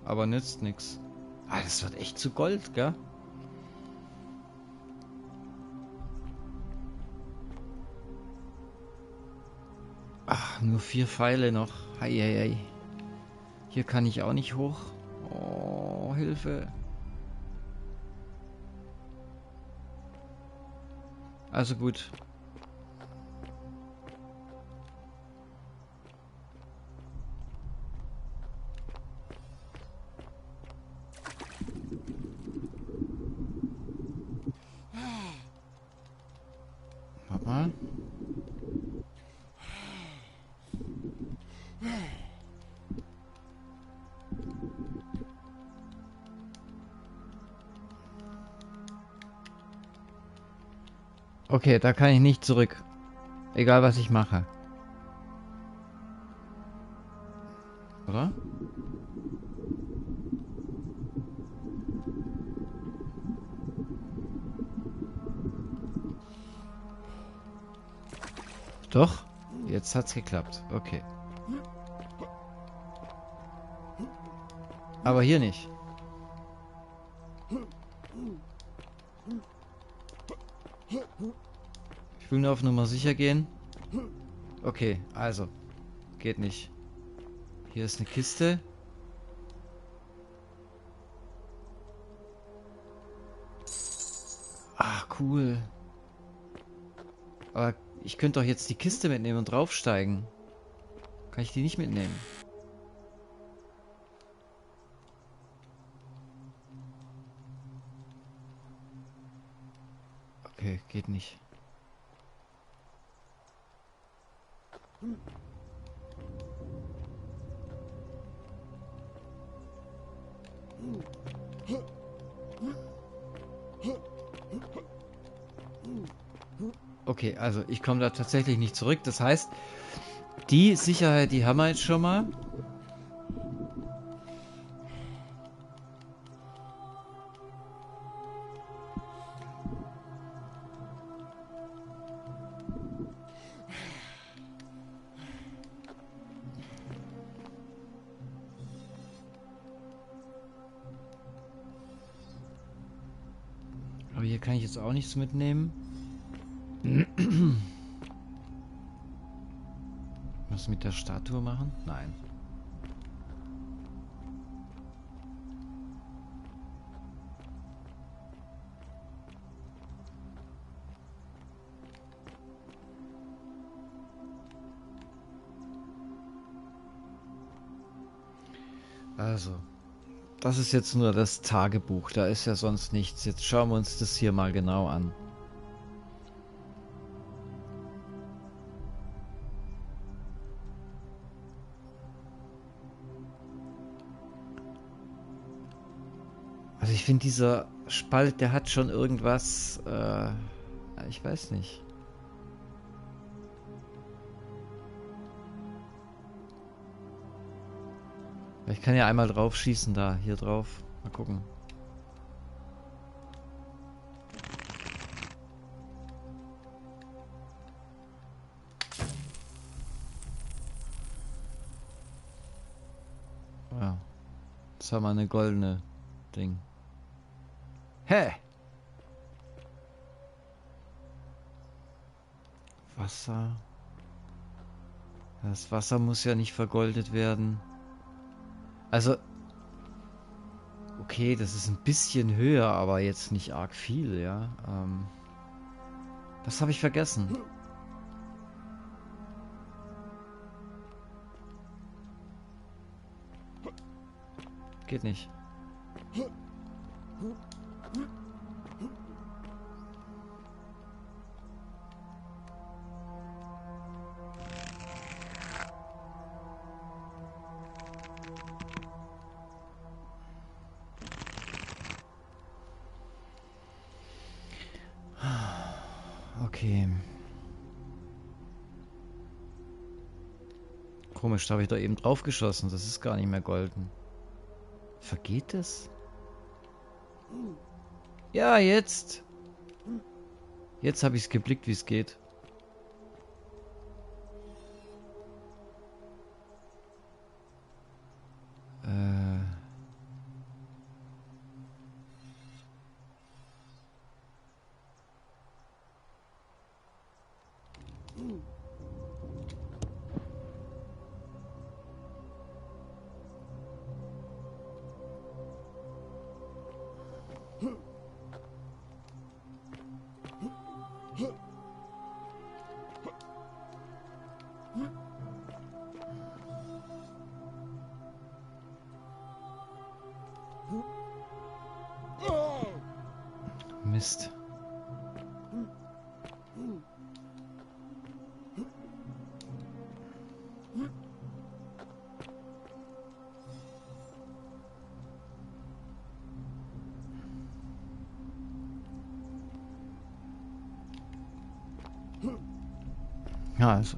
Aber nützt nix. Ah, das wird echt zu Gold, gell? Ach, nur 4 Pfeile noch. Heieiei. Hier kann ich auch nicht hoch. Oh, Hilfe. Also gut. Warte mal. Okay, da kann ich nicht zurück. Egal, was ich mache. Oder? Doch, jetzt hat's geklappt. Okay. Aber hier nicht. Ich will nur auf Nummer sicher gehen. Okay, also. Geht nicht. Hier ist eine Kiste. Ah, cool. Aber ich könnte doch jetzt die Kiste mitnehmen und draufsteigen. Kann ich die nicht mitnehmen? Okay, geht nicht. Okay, also ich komme da tatsächlich nicht zurück. Das heißt, die Sicherheit, die haben wir jetzt schon mal. Aber hier kann ich jetzt auch nichts mitnehmen. Was mit der Statue machen? Nein. Also, das ist jetzt nur das Tagebuch. Da ist ja sonst nichts. Jetzt schauen wir uns das hier mal genau an. Also ich finde, dieser Spalt, der hat schon irgendwas, ich weiß nicht. Ich kann ja einmal drauf schießen da, hier drauf. Mal gucken. Ja. Jetzt haben wir eine goldene Ding. Hä? Wasser. Das Wasser muss ja nicht vergoldet werden. Also, okay, das ist ein bisschen höher, aber jetzt nicht arg viel, ja. Was habe ich vergessen? Geht nicht. Okay. Komisch, da habe ich da eben drauf geschossen. Das ist gar nicht mehr golden. Vergeht es? Ja, jetzt. Jetzt habe ich es geblickt, wie es geht. Mist. Ja, also.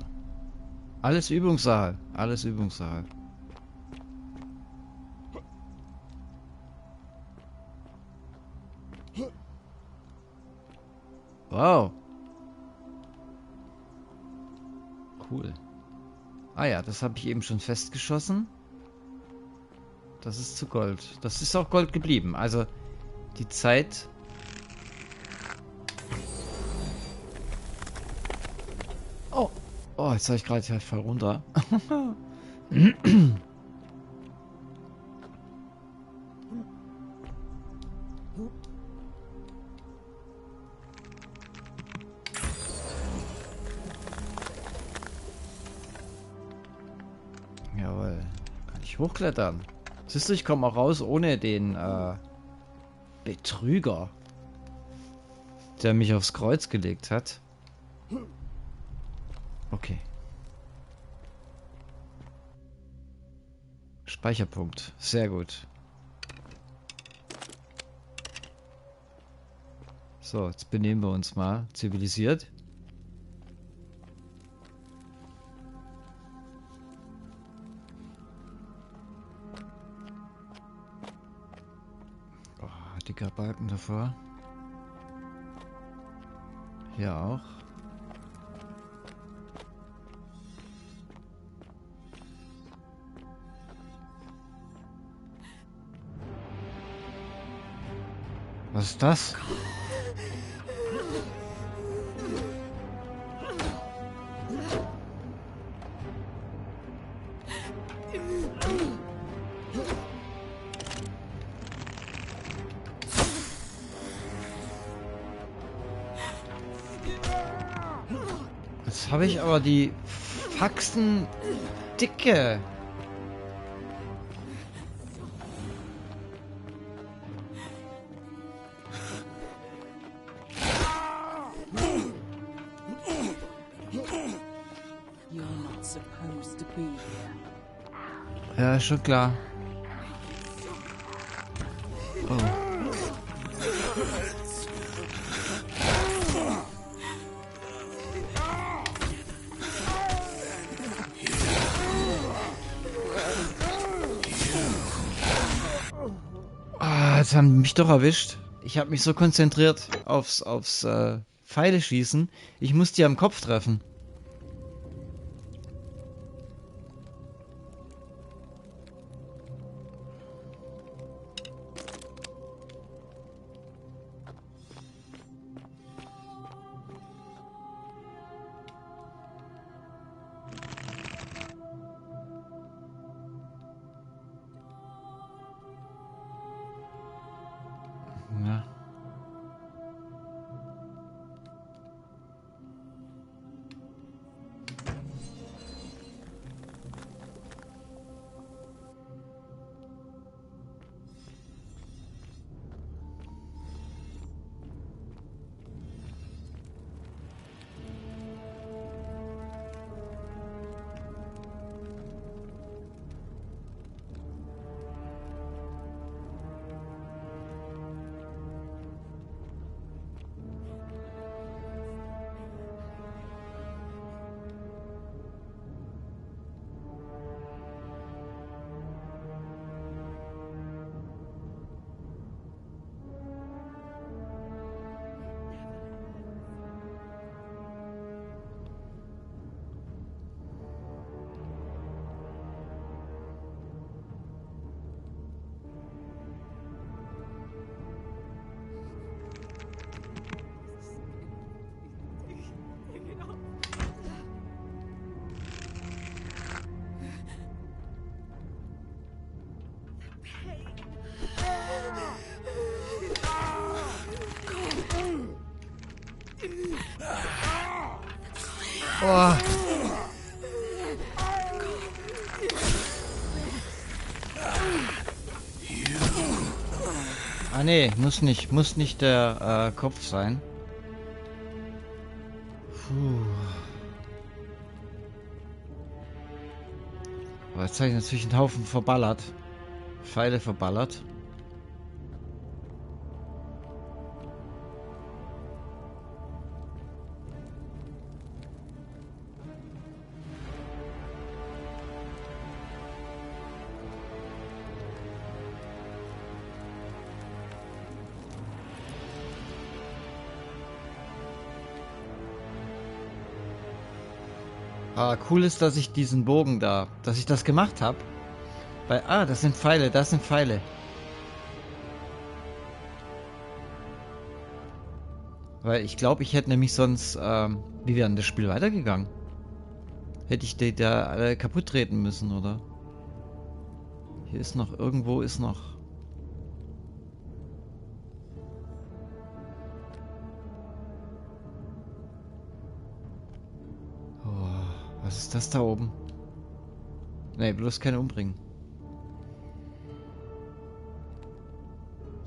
Alles Übungssache. Alles Übungssache. Wow. Cool. Ah ja, das habe ich eben schon festgeschossen. Das ist zu Gold. Das ist auch Gold geblieben. Also die Zeit... Oh. Oh, jetzt habe ich gerade halt voll runter. Jawohl. Kann ich hochklettern. Siehst du, ich komme auch raus ohne den Betrüger, der mich aufs Kreuz gelegt hat. Okay. Speicherpunkt. Sehr gut. So, jetzt benehmen wir uns mal zivilisiert. Oh, dicker Balken davor. Hier auch. Was ist das? Jetzt habe ich aber die Faxen dicke. Ja, ist schon klar. Oh. Ah, jetzt haben die mich doch erwischt. Ich habe mich so konzentriert aufs Pfeile schießen. Ich muss die am Kopf treffen. Ja. Oh. Ah nee, muss nicht der Kopf sein. Puh. Aber jetzt habe ich natürlich einen Haufen verballert. Pfeile verballert. Ah, cool ist, dass ich diesen Bogen da, dass ich das gemacht habe. Weil, das sind Pfeile, das sind Pfeile. Weil ich glaube, ich hätte nämlich sonst, wie wäre denn das Spiel weitergegangen? Hätte ich die da alle kaputt treten müssen, oder? Hier ist noch, irgendwo ist noch. Was ist das da oben? Nee, bloß keine umbringen.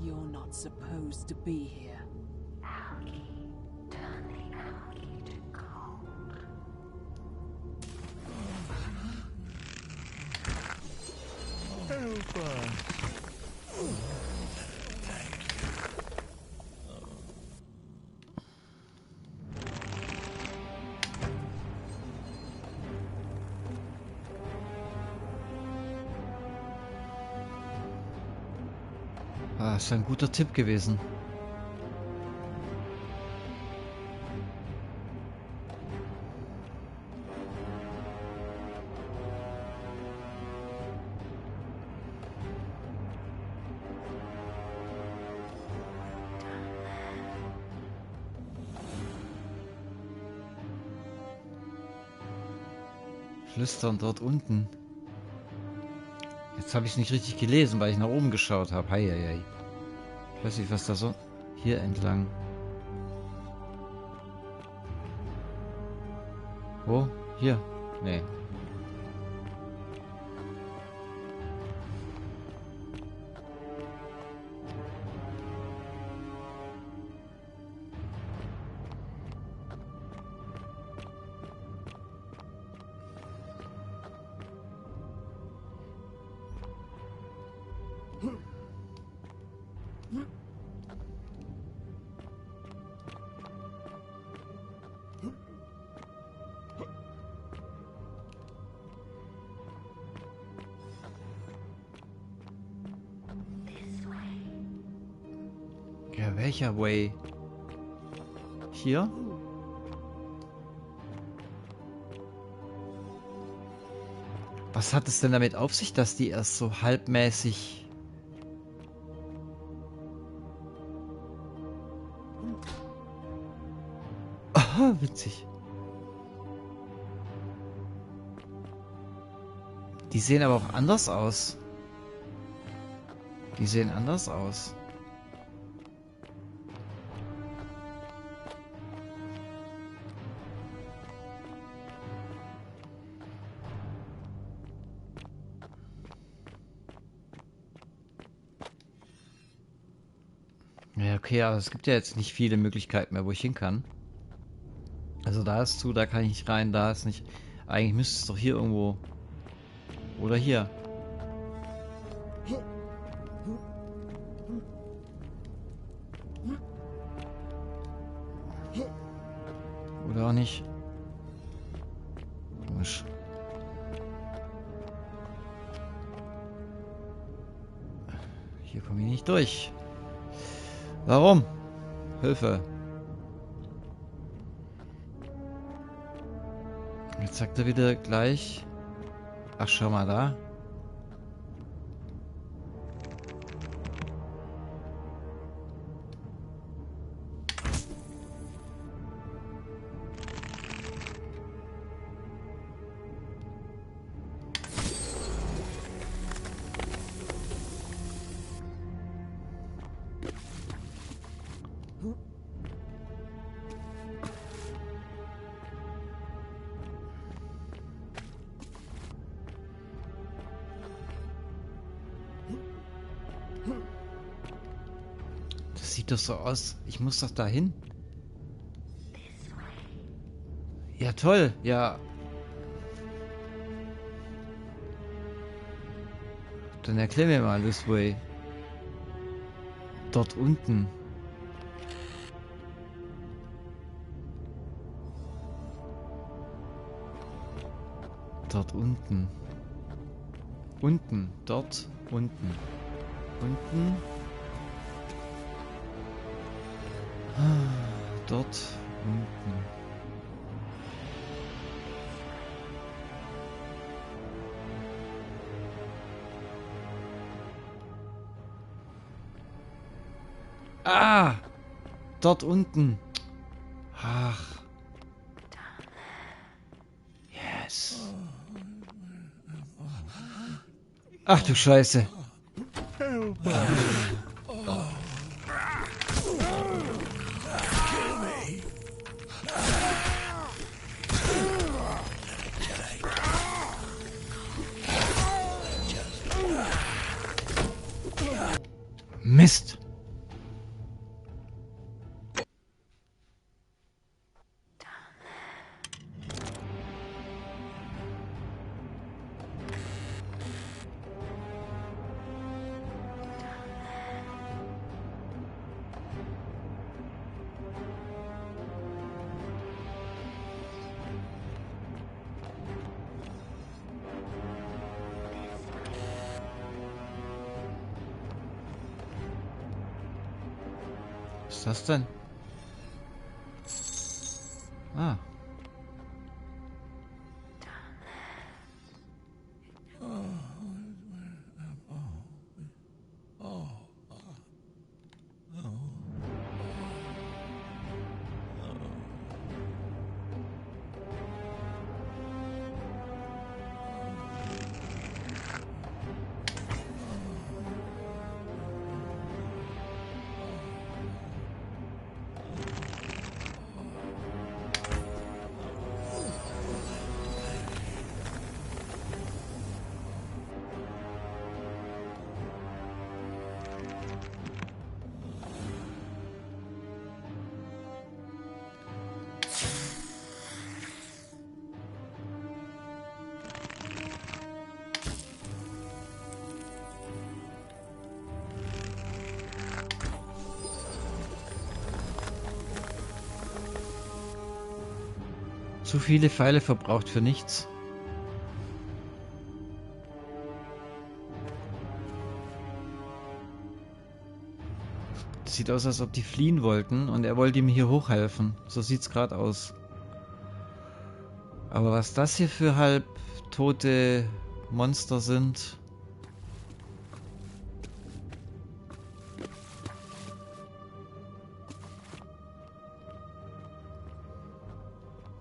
You're not supposed to be here. Ah, ist ein guter Tipp gewesen. Flüstern dort unten. Jetzt habe ich es nicht richtig gelesen, weil ich nach oben geschaut habe. Heieiei. Ich weiß nicht, was da so... Hier entlang. Wo? Hier? Nee. Ja, welcher Way? Hier? Was hat es denn damit auf sich, dass die erst so halbmäßig... Aha, witzig. Die sehen aber auch anders aus. Die sehen anders aus. Ja, okay, aber es gibt ja jetzt nicht viele Möglichkeiten mehr, wo ich hin kann. Also da ist zu, da kann ich nicht rein, da ist nicht... Eigentlich müsste es doch hier irgendwo... Oder hier. Oder auch nicht. Komisch. Hier komme ich nicht durch. Warum? Hilfe. Jetzt sagt er wieder gleich. Ach, schau mal da. Das sieht doch so aus. Ich muss doch da hin. Ja, toll. Ja. Dann erklär mir mal, this way. Dort unten. Dort unten. Unten. Dort unten. Unten. Dort unten. Ah! Dort unten. Ach. Yes. Ach du Scheiße. Mist. Was ist das denn? Ah. Zu viele Pfeile verbraucht für nichts. Sieht aus, als ob die fliehen wollten und er wollte ihm hier hochhelfen. So sieht's gerade aus. Aber was das hier für halbtote Monster sind...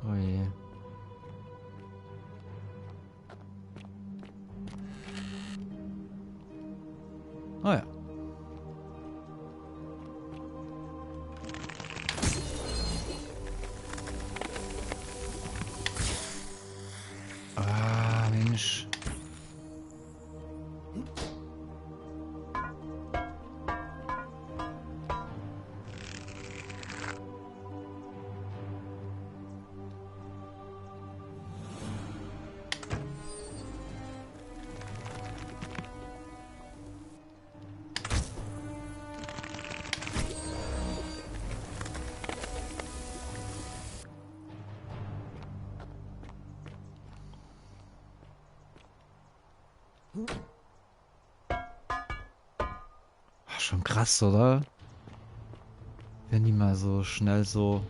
Oh je. Oh ja. Ah, Mensch. Schon krass, oder? Wenn die mal so schnell so...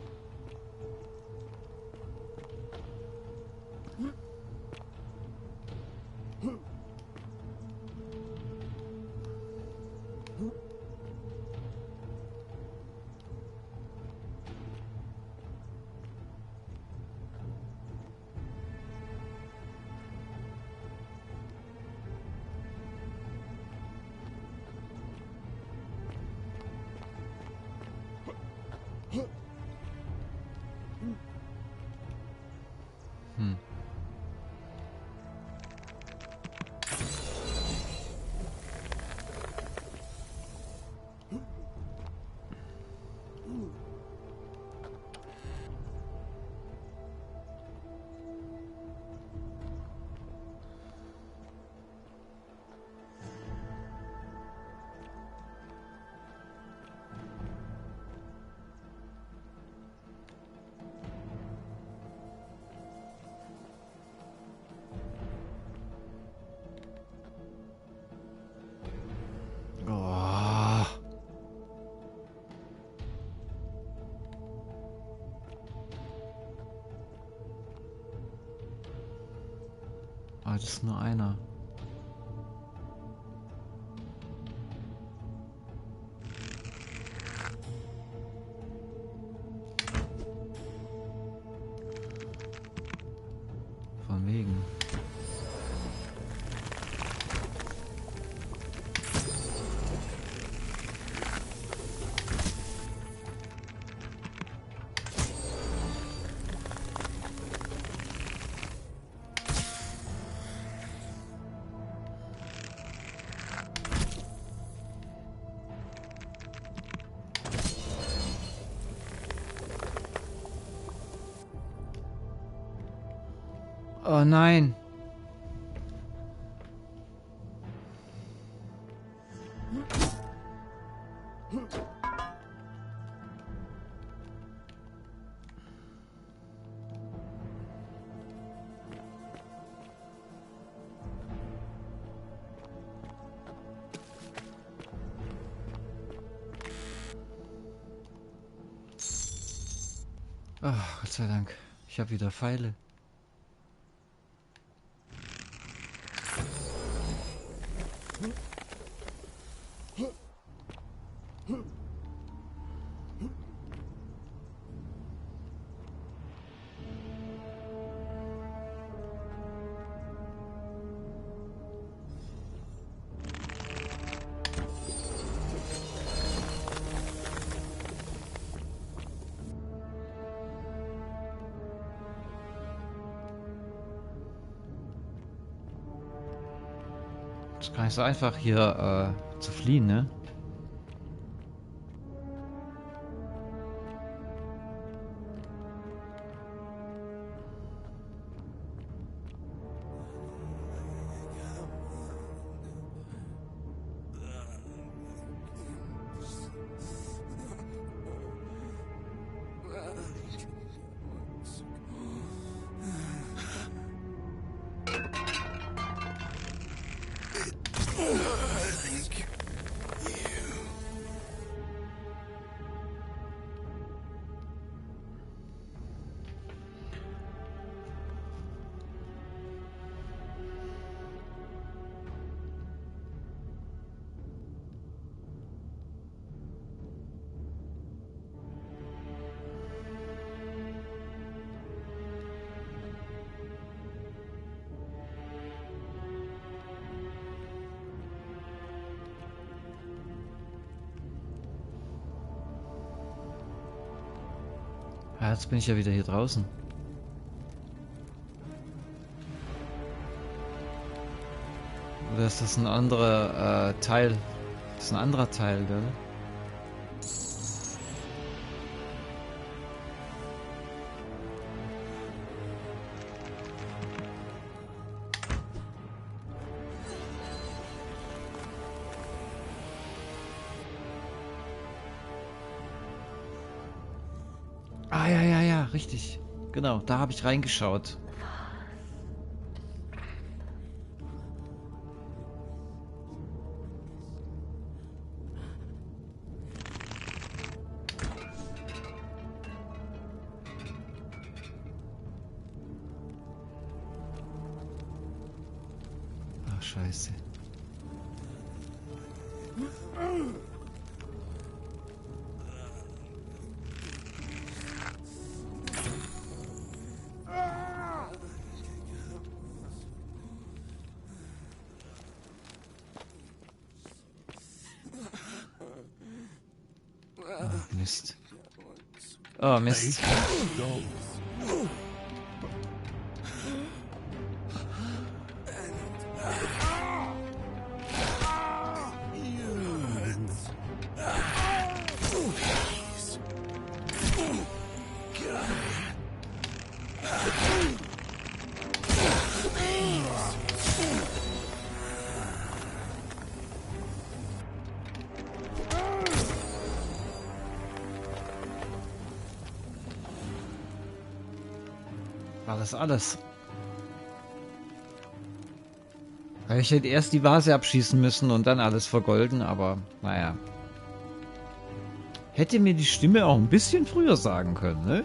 das ist nur einer. Von wegen. Oh nein. Ach, Gott sei Dank. Ich habe wieder Pfeile. Ist gar nicht so einfach hier zu fliehen, ne? Ja, jetzt bin ich ja wieder hier draußen. Oder ist das ein anderer Teil? Das ist ein anderer Teil, gell? Ah, ja, richtig. Genau, da habe ich reingeschaut. Ach, scheiße. Mist. Oh, Mist. War das alles? Ich hätte erst die Vase abschießen müssen und dann alles vergolden, aber naja. Hätte mir die Stimme auch ein bisschen früher sagen können, ne?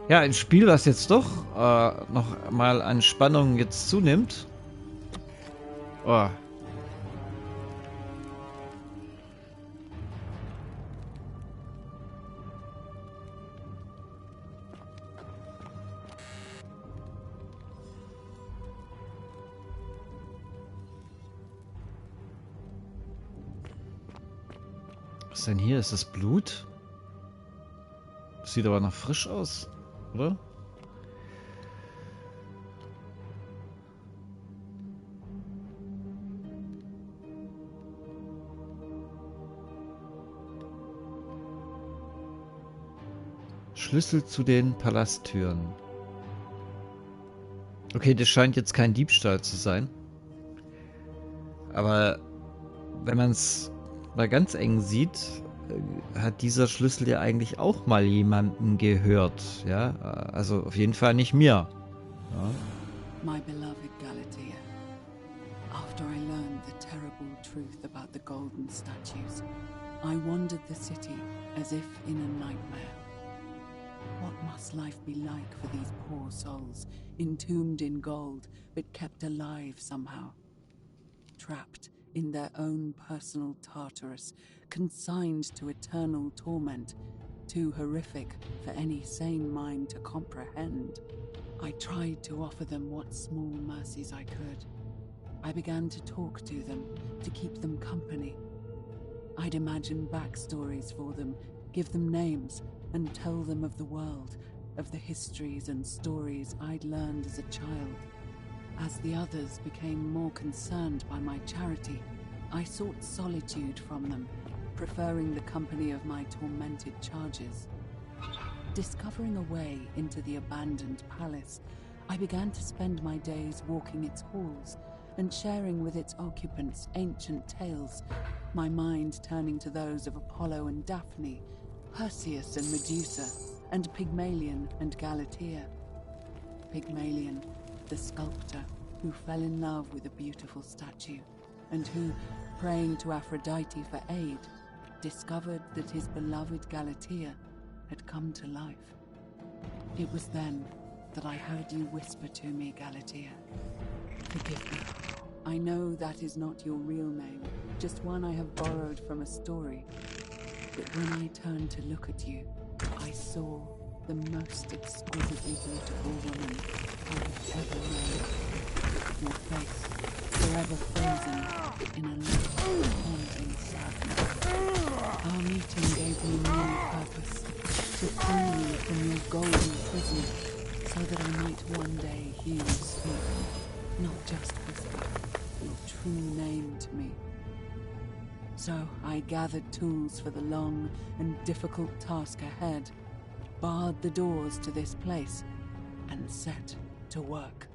Ja, ein Spiel, was jetzt doch noch mal an Spannung jetzt zunimmt. Oh. Was ist denn hier? Ist das Blut? Das sieht aber noch frisch aus, oder? Schlüssel zu den Palasttüren. Okay, das scheint jetzt kein Diebstahl zu sein. Aber wenn man es mal ganz eng sieht, hat dieser Schlüssel ja eigentlich auch mal jemandem gehört. Ja, also auf jeden Fall nicht mir. Ja. My beloved Galatea, after I learned the terrible truth about the golden statues, I wandered the city as if in a nightmare. What must life be like for these poor souls, entombed in gold, but kept alive somehow? Trapped in their own personal Tartarus, consigned to eternal torment, too horrific for any sane mind to comprehend. I tried to offer them what small mercies I could. I began to talk to them, to keep them company. I'd imagine backstories for them, give them names, and tell them of the world, of the histories and stories I'd learned as a child. As the others became more concerned by my charity, I sought solitude from them, preferring the company of my tormented charges. Discovering a way into the abandoned palace, I began to spend my days walking its halls and sharing with its occupants ancient tales, my mind turning to those of Apollo and Daphne, Perseus and Medusa, and Pygmalion and Galatea. Pygmalion, the sculptor who fell in love with a beautiful statue, and who, praying to Aphrodite for aid, discovered that his beloved Galatea had come to life. It was then that I heard you whisper to me, Galatea. Forgive me. I know that is not your real name, just one I have borrowed from a story. But when I turned to look at you, I saw the most exquisitely beautiful woman I have ever known. Your face, forever frozen in a look of haunting sadness. Our meeting gave me new purpose, to free you from your golden prison, so that I might one day hear you speak, not just whisper your true name to me. So I gathered tools for the long and difficult task ahead, barred the doors to this place, and set to work.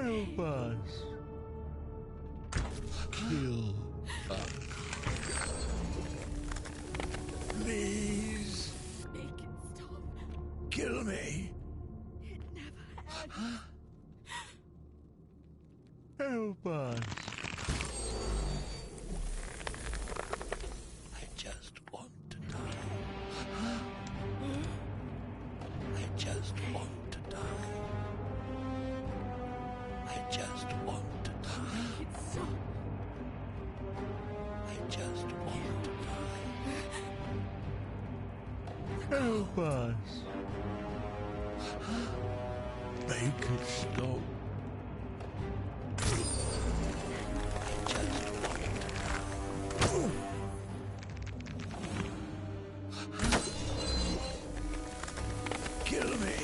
Help us. Kill us. Please. Make it stop. Kill me. It never ends. Help us. I just want to die. I just want to die. I just want to die. Make it stop. I just want to die. Help us. Make it stop. Kill me.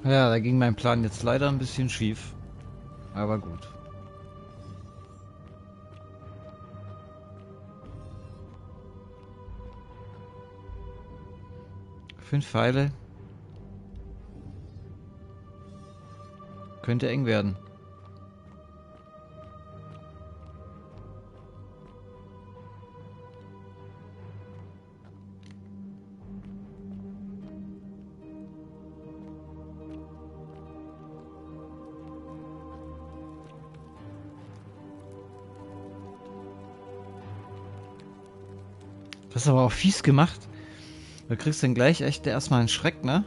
Ja, da ging mein Plan jetzt leider ein bisschen schief. Aber gut. Fünf Pfeile. Könnte eng werden. Das ist aber auch fies gemacht. Du kriegst dann gleich echt erstmal einen Schreck, ne?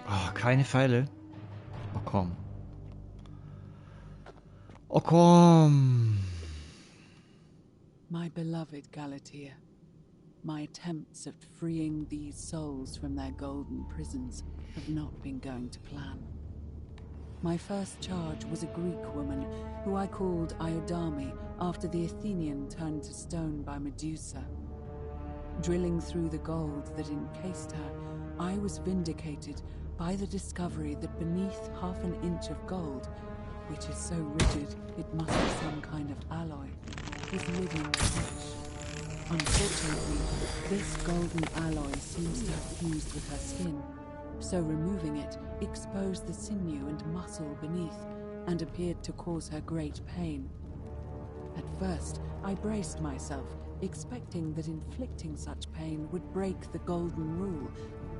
Oh, keine Pfeile. Oh komm. Oh komm. My beloved Galatea, my attempts at freeing these souls from their golden prisons have not been going to plan. My first charge was a Greek woman who I called Iodame after the Athenian turned to stone by Medusa. Drilling through the gold that encased her, I was vindicated by the discovery that beneath half an inch of gold, which is so rigid it must be some kind of alloy, was living flesh. Unfortunately, this golden alloy seems to have fused with her skin, so removing it exposed the sinew and muscle beneath and appeared to cause her great pain. At first, I braced myself, expecting that inflicting such pain would break the golden rule,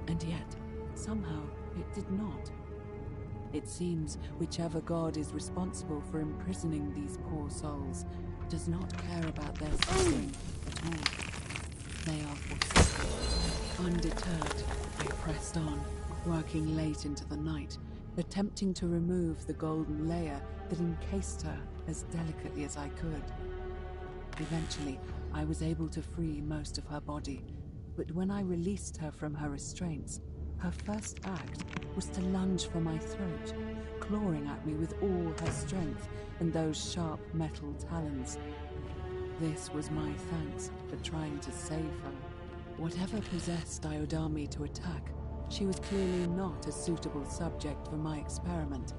and yet, somehow, it did not. It seems whichever god is responsible for imprisoning these poor souls does not care about their suffering at all. They are forsaken. Undeterred, I pressed on, working late into the night, attempting to remove the golden layer that encased her as delicately as I could. Eventually, I was able to free most of her body, but when I released her from her restraints, her first act was to lunge for my throat, clawing at me with all her strength and those sharp metal talons. This was my thanks for trying to save her. Whatever possessed Iodame to attack, she was clearly not a suitable subject for my experiment,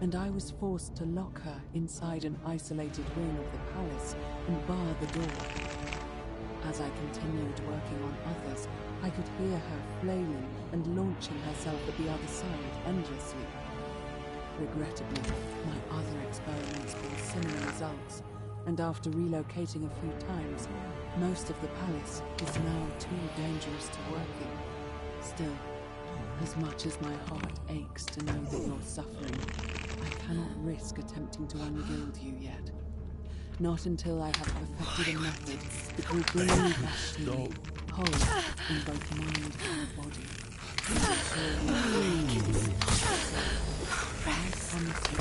and I was forced to lock her inside an isolated wing of the palace and bar the door. As I continued working on others, I could hear her flailing and launching herself at the other side endlessly. Regrettably, my other experiments bore similar results, and after relocating a few times, most of the palace is now too dangerous to work in. Still, as much as my heart aches to know that you're suffering, I cannot risk attempting to ungild you yet. Not until I have perfected a method that will bring you back to me, whole in both mind and body. I promise you,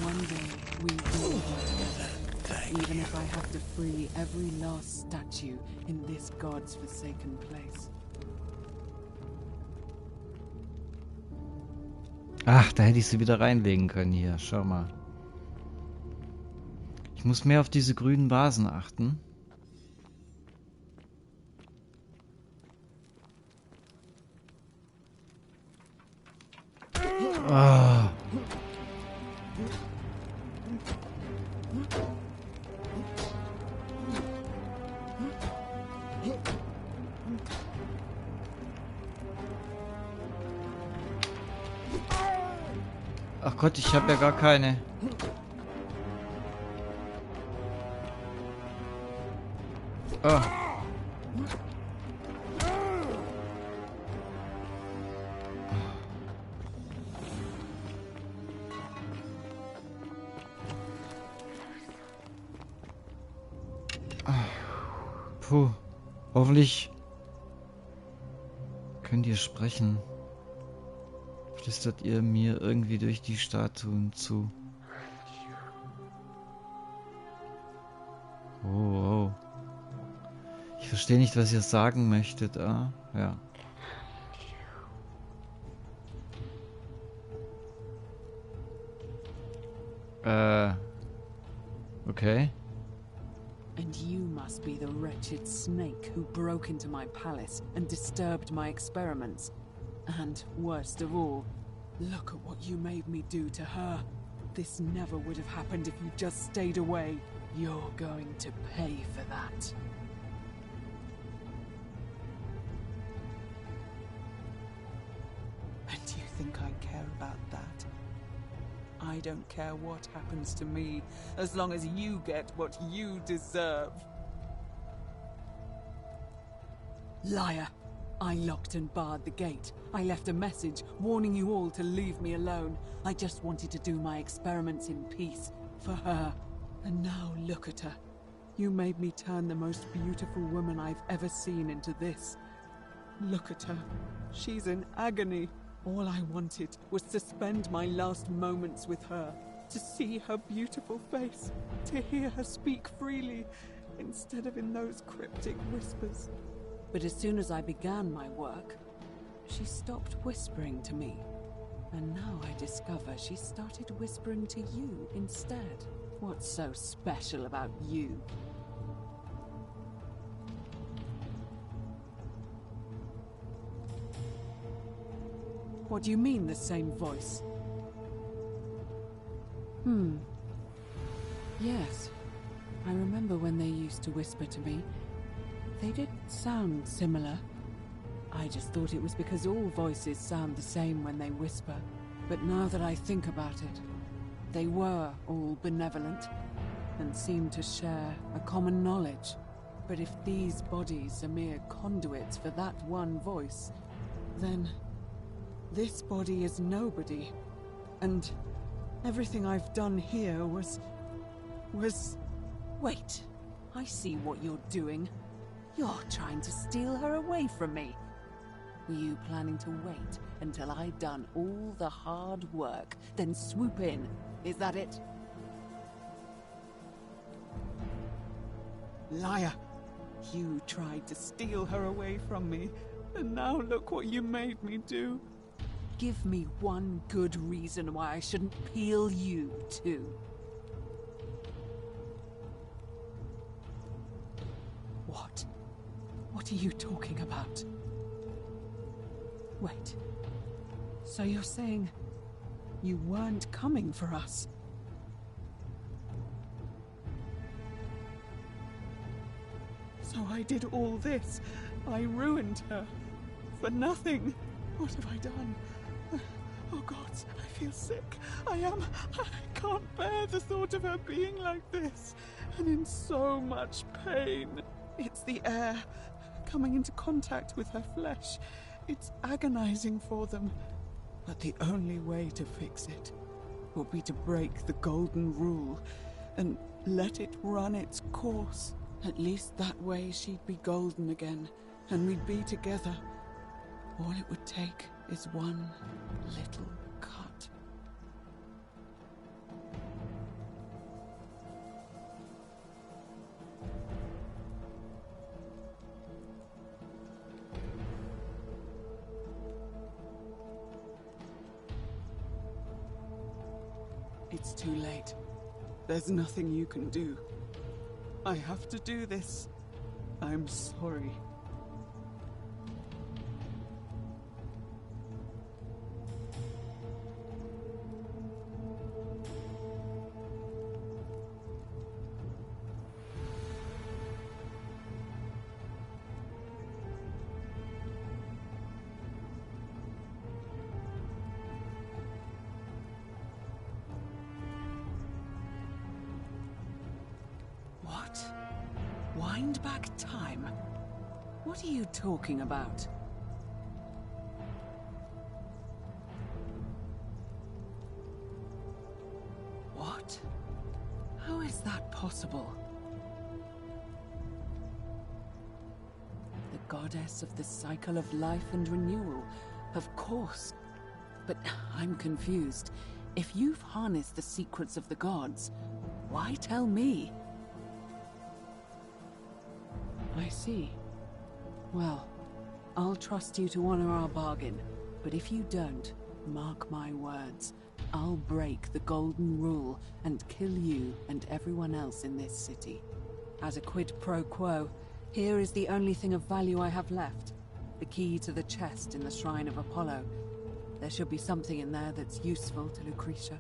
one day we will be together, even if I have to free every last statue in this god's forsaken place. Ach, da hätte ich sie wieder reinlegen können hier. Schau mal. Ich muss mehr auf diese grünen Vasen achten. Ah. Ach Gott, ich habe ja gar keine. Oh. Puh. Hoffentlich könnt ihr sprechen. Flüstert ihr mir irgendwie durch die Statuen zu. Oh, oh. Ich verstehe nicht, was ihr sagen möchtet. Ah, ja. Okay. And you must be the wretched snake who broke into my palace and disturbed my experiments. And, worst of all, look at what you made me do to her. This never would have happened if you just stayed away. You're going to pay for that. And you think I care about that? I don't care what happens to me, as long as you get what you deserve. Liar! I locked and barred the gate. I left a message warning you all to leave me alone. I just wanted to do my experiments in peace, for her. And now look at her. You made me turn the most beautiful woman I've ever seen into this. Look at her. She's in agony. All I wanted was to spend my last moments with her, to see her beautiful face, to hear her speak freely, instead of in those cryptic whispers. But as soon as I began my work, she stopped whispering to me. And now I discover she started whispering to you instead. What's so special about you? What do you mean, the same voice? Yes. I remember when they used to whisper to me. They did sound similar. I just thought it was because all voices sound the same when they whisper. But now that I think about it, they were all benevolent and seemed to share a common knowledge. But if these bodies are mere conduits for that one voice, then this body is nobody. And everything I've done here was... Wait, I see what you're doing. You're trying to steal her away from me. Were you planning to wait until I'd done all the hard work, then swoop in? Is that it? Liar! You tried to steal her away from me, and now look what you made me do. Give me one good reason why I shouldn't peel you too. What? What are you talking about? Wait. So you're saying you weren't coming for us? So I did all this. I ruined her. For nothing. What have I done? Oh God, I feel sick. I can't bear the thought of her being like this. And in so much pain. It's the air coming into contact with her flesh. It's agonizing for them. But the only way to fix it will be to break the golden rule and let it run its course. At least that way she'd be golden again, and we'd be together. All it would take is one little cut. It's too late. There's nothing you can do. I have to do this. I'm sorry. Wind back time? What are you talking about? What? How is that possible? The goddess of the cycle of life and renewal, of course. But I'm confused. If you've harnessed the secrets of the gods, why tell me? I see. Well, I'll trust you to honor our bargain, but if you don't, mark my words, I'll break the golden rule and kill you and everyone else in this city. As a quid pro quo, here is the only thing of value I have left, the key to the chest in the Shrine of Apollo. There should be something in there that's useful to Lucretia.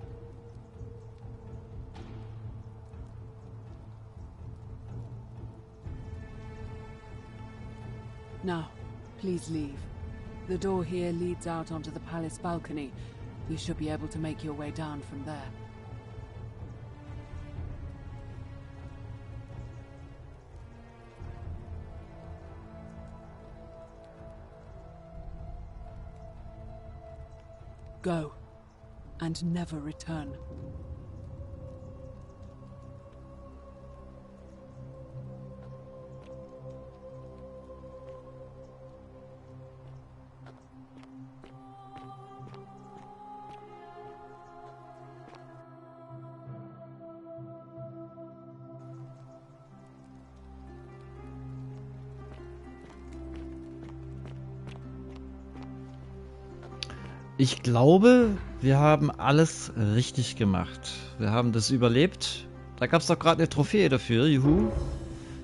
Now, please leave. The door here leads out onto the palace balcony. You should be able to make your way down from there. Go, and never return. Ich glaube, wir haben alles richtig gemacht. Wir haben das überlebt. Da gab es doch gerade eine Trophäe dafür. Juhu.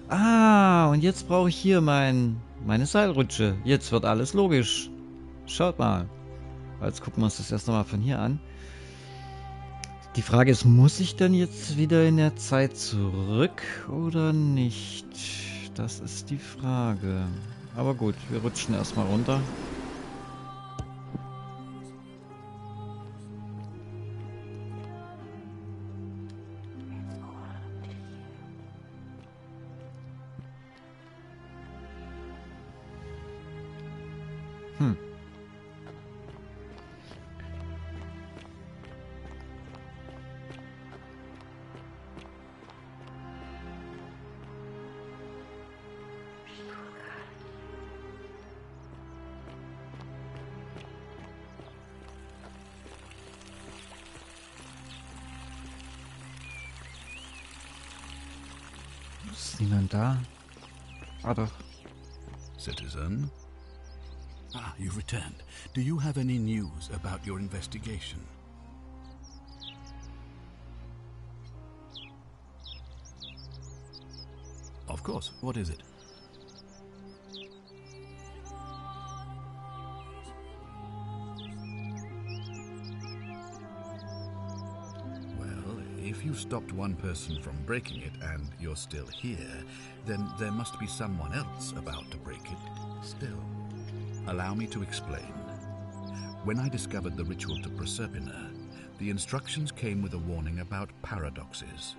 Ah, und jetzt brauche ich hier meine Seilrutsche. Jetzt wird alles logisch. Schaut mal. Jetzt gucken wir uns das erst nochmal von hier an. Die Frage ist, muss ich denn jetzt wieder in der Zeit zurück oder nicht? Das ist die Frage. Aber gut, wir rutschen erstmal runter. Ist niemand da? Ah doch. Citizen? Ah, you've returned. Do you have any news about your investigation? Of course. What is it? If you stopped one person from breaking it and you're still here, then there must be someone else about to break it still. Allow me to explain. When I discovered the ritual to Proserpina, the instructions came with a warning about paradoxes.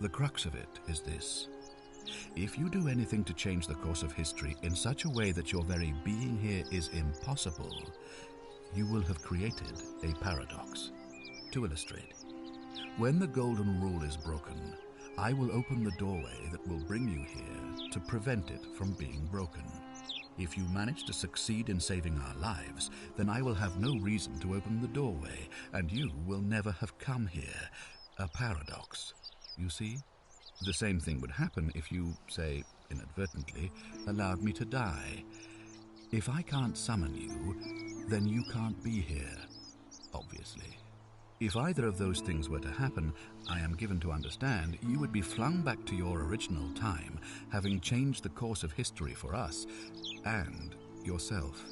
The crux of it is this. If you do anything to change the course of history in such a way that your very being here is impossible, you will have created a paradox. To illustrate, when the golden rule is broken, I will open the doorway that will bring you here to prevent it from being broken. If you manage to succeed in saving our lives, then I will have no reason to open the doorway, and you will never have come here. A paradox, you see? The same thing would happen if you, say, inadvertently, allowed me to die. If I can't summon you, then you can't be here, obviously. If either of those things were to happen, I am given to understand you would be flung back to your original time, having changed the course of history for us and yourself.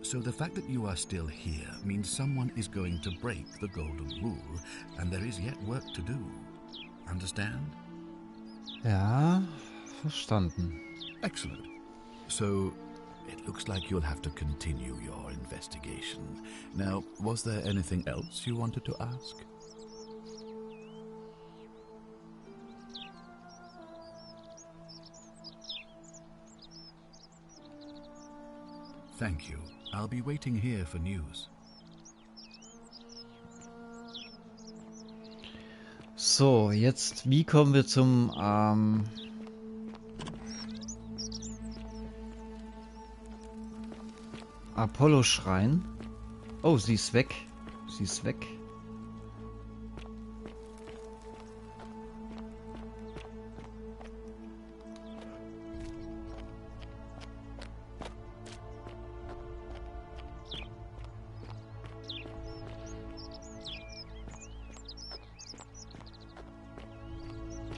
So the fact that you are still here means someone is going to break the golden rule, and there is yet work to do. Understand? Ja, verstanden. Excellent. So it looks like you'll have to continue your investigation. Now, was there anything else you wanted to ask? Thank you. I'll be waiting here for news. So, jetzt, wie kommen wir zum Apollo-Schrein? Oh, sie ist weg. Sie ist weg.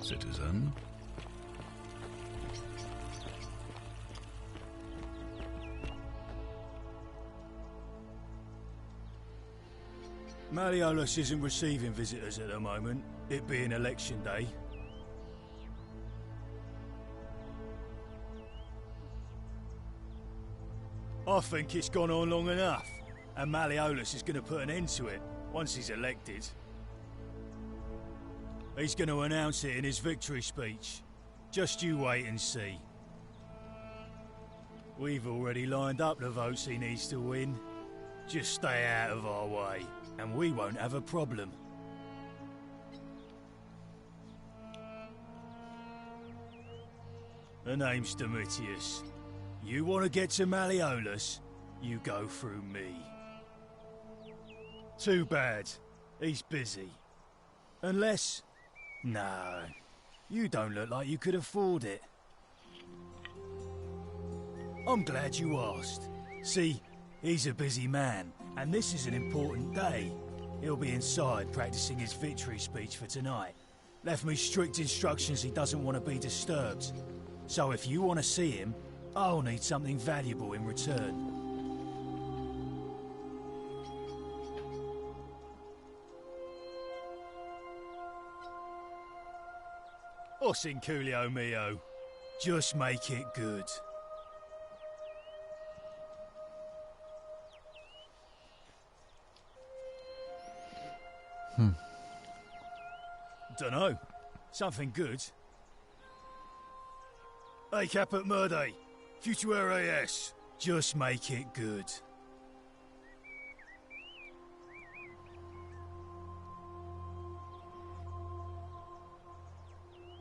Citizen? Malleolus isn't receiving visitors at the moment, it being election day. I think it's gone on long enough, and Malleolus is going to put an end to it once he's elected. He's going to announce it in his victory speech. Just you wait and see. We've already lined up the votes he needs to win. Just stay out of our way, and we won't have a problem. The name's Domitius. You want to get to Malleolus, you go through me. Too bad. He's busy. Unless... No. You don't look like you could afford it. I'm glad you asked. See, he's a busy man, And this is an important day. He'll be inside practicing his victory speech for tonight. Left me strict instructions he doesn't want to be disturbed. So if you want to see him, I'll need something valuable in return. Os in Coolio mio. Just make it good. Dunno. Something good. Hey, Caput Murde. Futuere es. Just make it good.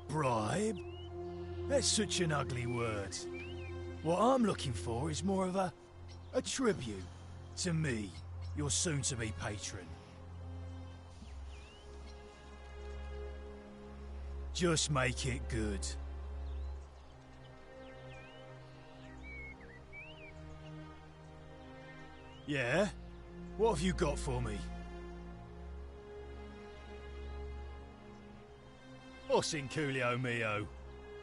Bribe? That's such an ugly word. What I'm looking for is more of a tribute to me, your soon-to-be patron. Just make it good. Yeah? What have you got for me? Os in Coolio mio.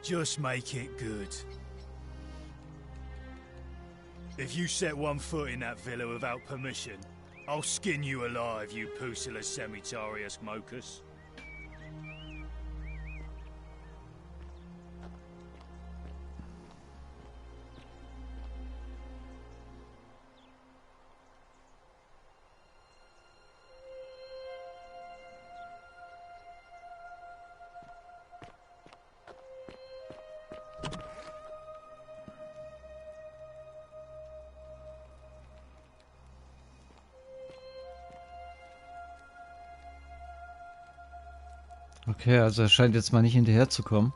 Just make it good. If you set one foot in that villa without permission, I'll skin you alive, you Pusilla Semitarius Mocus. Okay, also er scheint jetzt mal nicht hinterher zu kommen.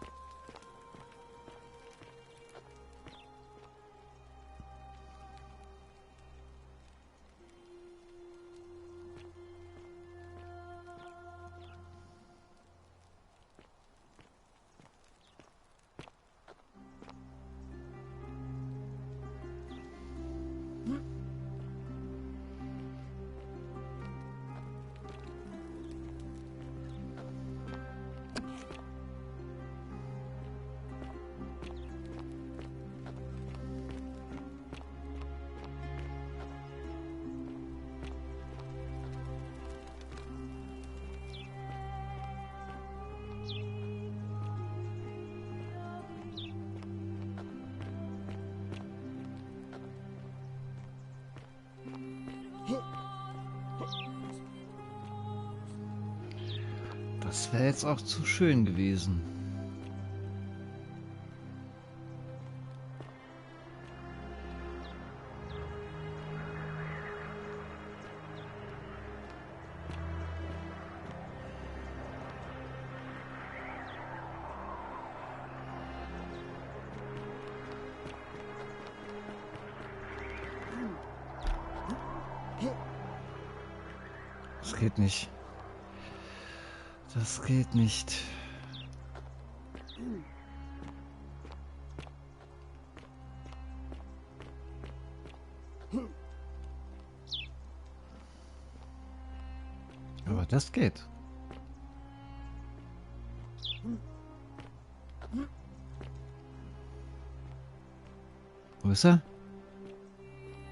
Das wäre jetzt auch zu schön gewesen. Das geht nicht. Das geht nicht. Aber das geht. Wo ist er?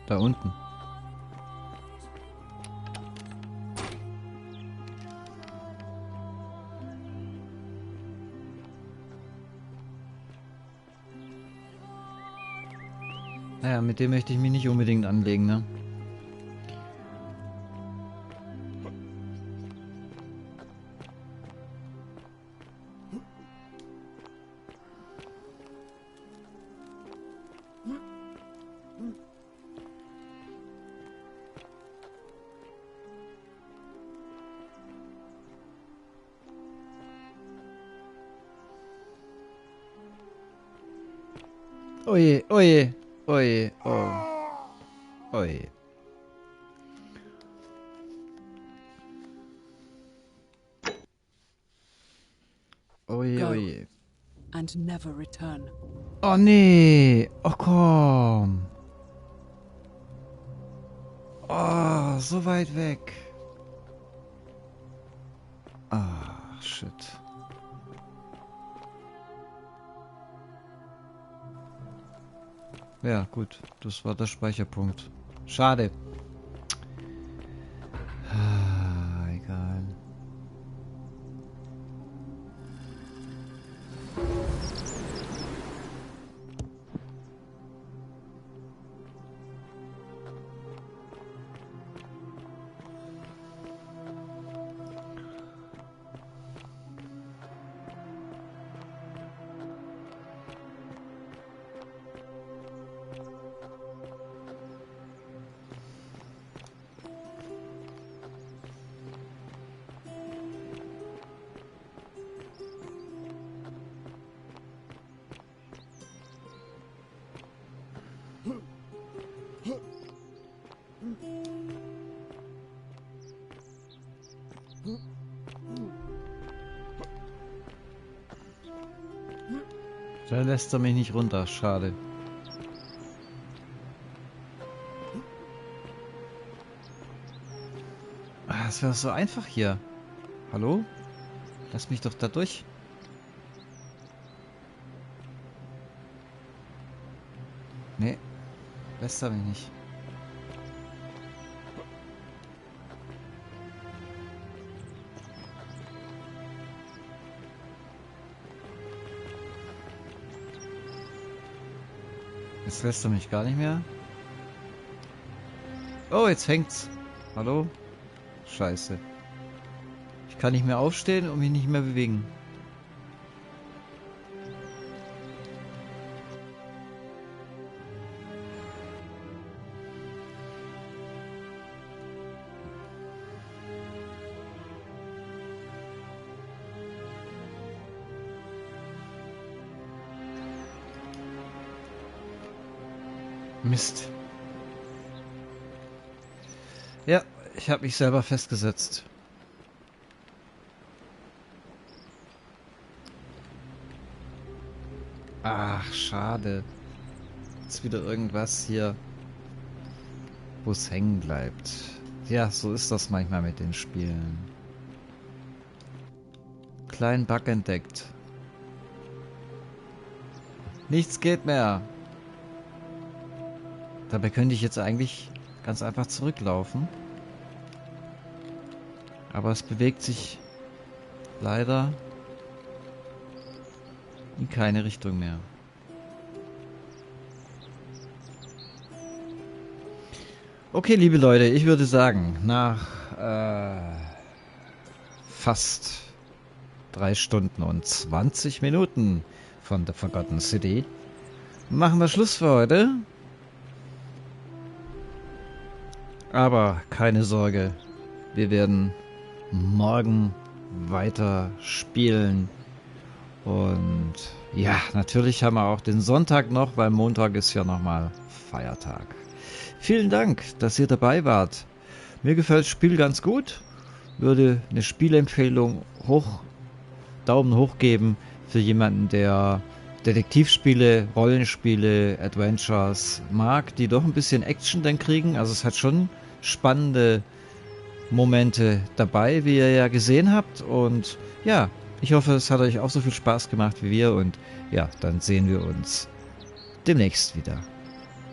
Da unten. Naja, mit dem möchte ich mich nicht unbedingt anlegen, ne? Oje, oje. Oje, oh. Oje. Oje, oje. And never return. Oh nee. Oh komm. Oh, so weit weg. Ah, shit. Ja, gut. Das war der Speicherpunkt. Schade. Ah, egal. Da lässt er mich nicht runter, schade. Ah, das wäre so einfach hier. Hallo? Lass mich doch da durch. Nee, lässt er mich nicht. Jetzt lässt er mich gar nicht mehr. Oh, jetzt hängt's. Hallo? Scheiße. Ich kann nicht mehr aufstehen und mich nicht mehr bewegen. Mist. Ja, ich habe mich selber festgesetzt. Ach, schade. Jetzt wieder irgendwas hier, wo es hängen bleibt. Ja, so ist das manchmal mit den Spielen. Kleinen Bug entdeckt. Nichts geht mehr. Dabei könnte ich jetzt eigentlich ganz einfach zurücklaufen. Aber es bewegt sich leider in keine Richtung mehr. Okay, liebe Leute, ich würde sagen, nach fast 3 Stunden und 20 Minuten von der Forgotten City machen wir Schluss für heute. Aber keine Sorge, wir werden morgen weiter spielen. Und ja, natürlich haben wir auch den Sonntag noch, weil Montag ist ja nochmal Feiertag. Vielen Dank, dass ihr dabei wart. Mir gefällt das Spiel ganz gut. Würde eine Spielempfehlung Daumen hoch geben für jemanden, der Detektivspiele, Rollenspiele, Adventures mag, die doch ein bisschen Action dann kriegen. Also es hat schon spannende Momente dabei, wie ihr ja gesehen habt. Und ja, ich hoffe, es hat euch auch so viel Spaß gemacht wie wir. Und ja, dann sehen wir uns demnächst wieder.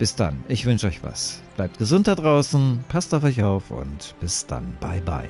Bis dann. Ich wünsche euch was. Bleibt gesund da draußen, passt auf euch auf und bis dann. Bye, bye.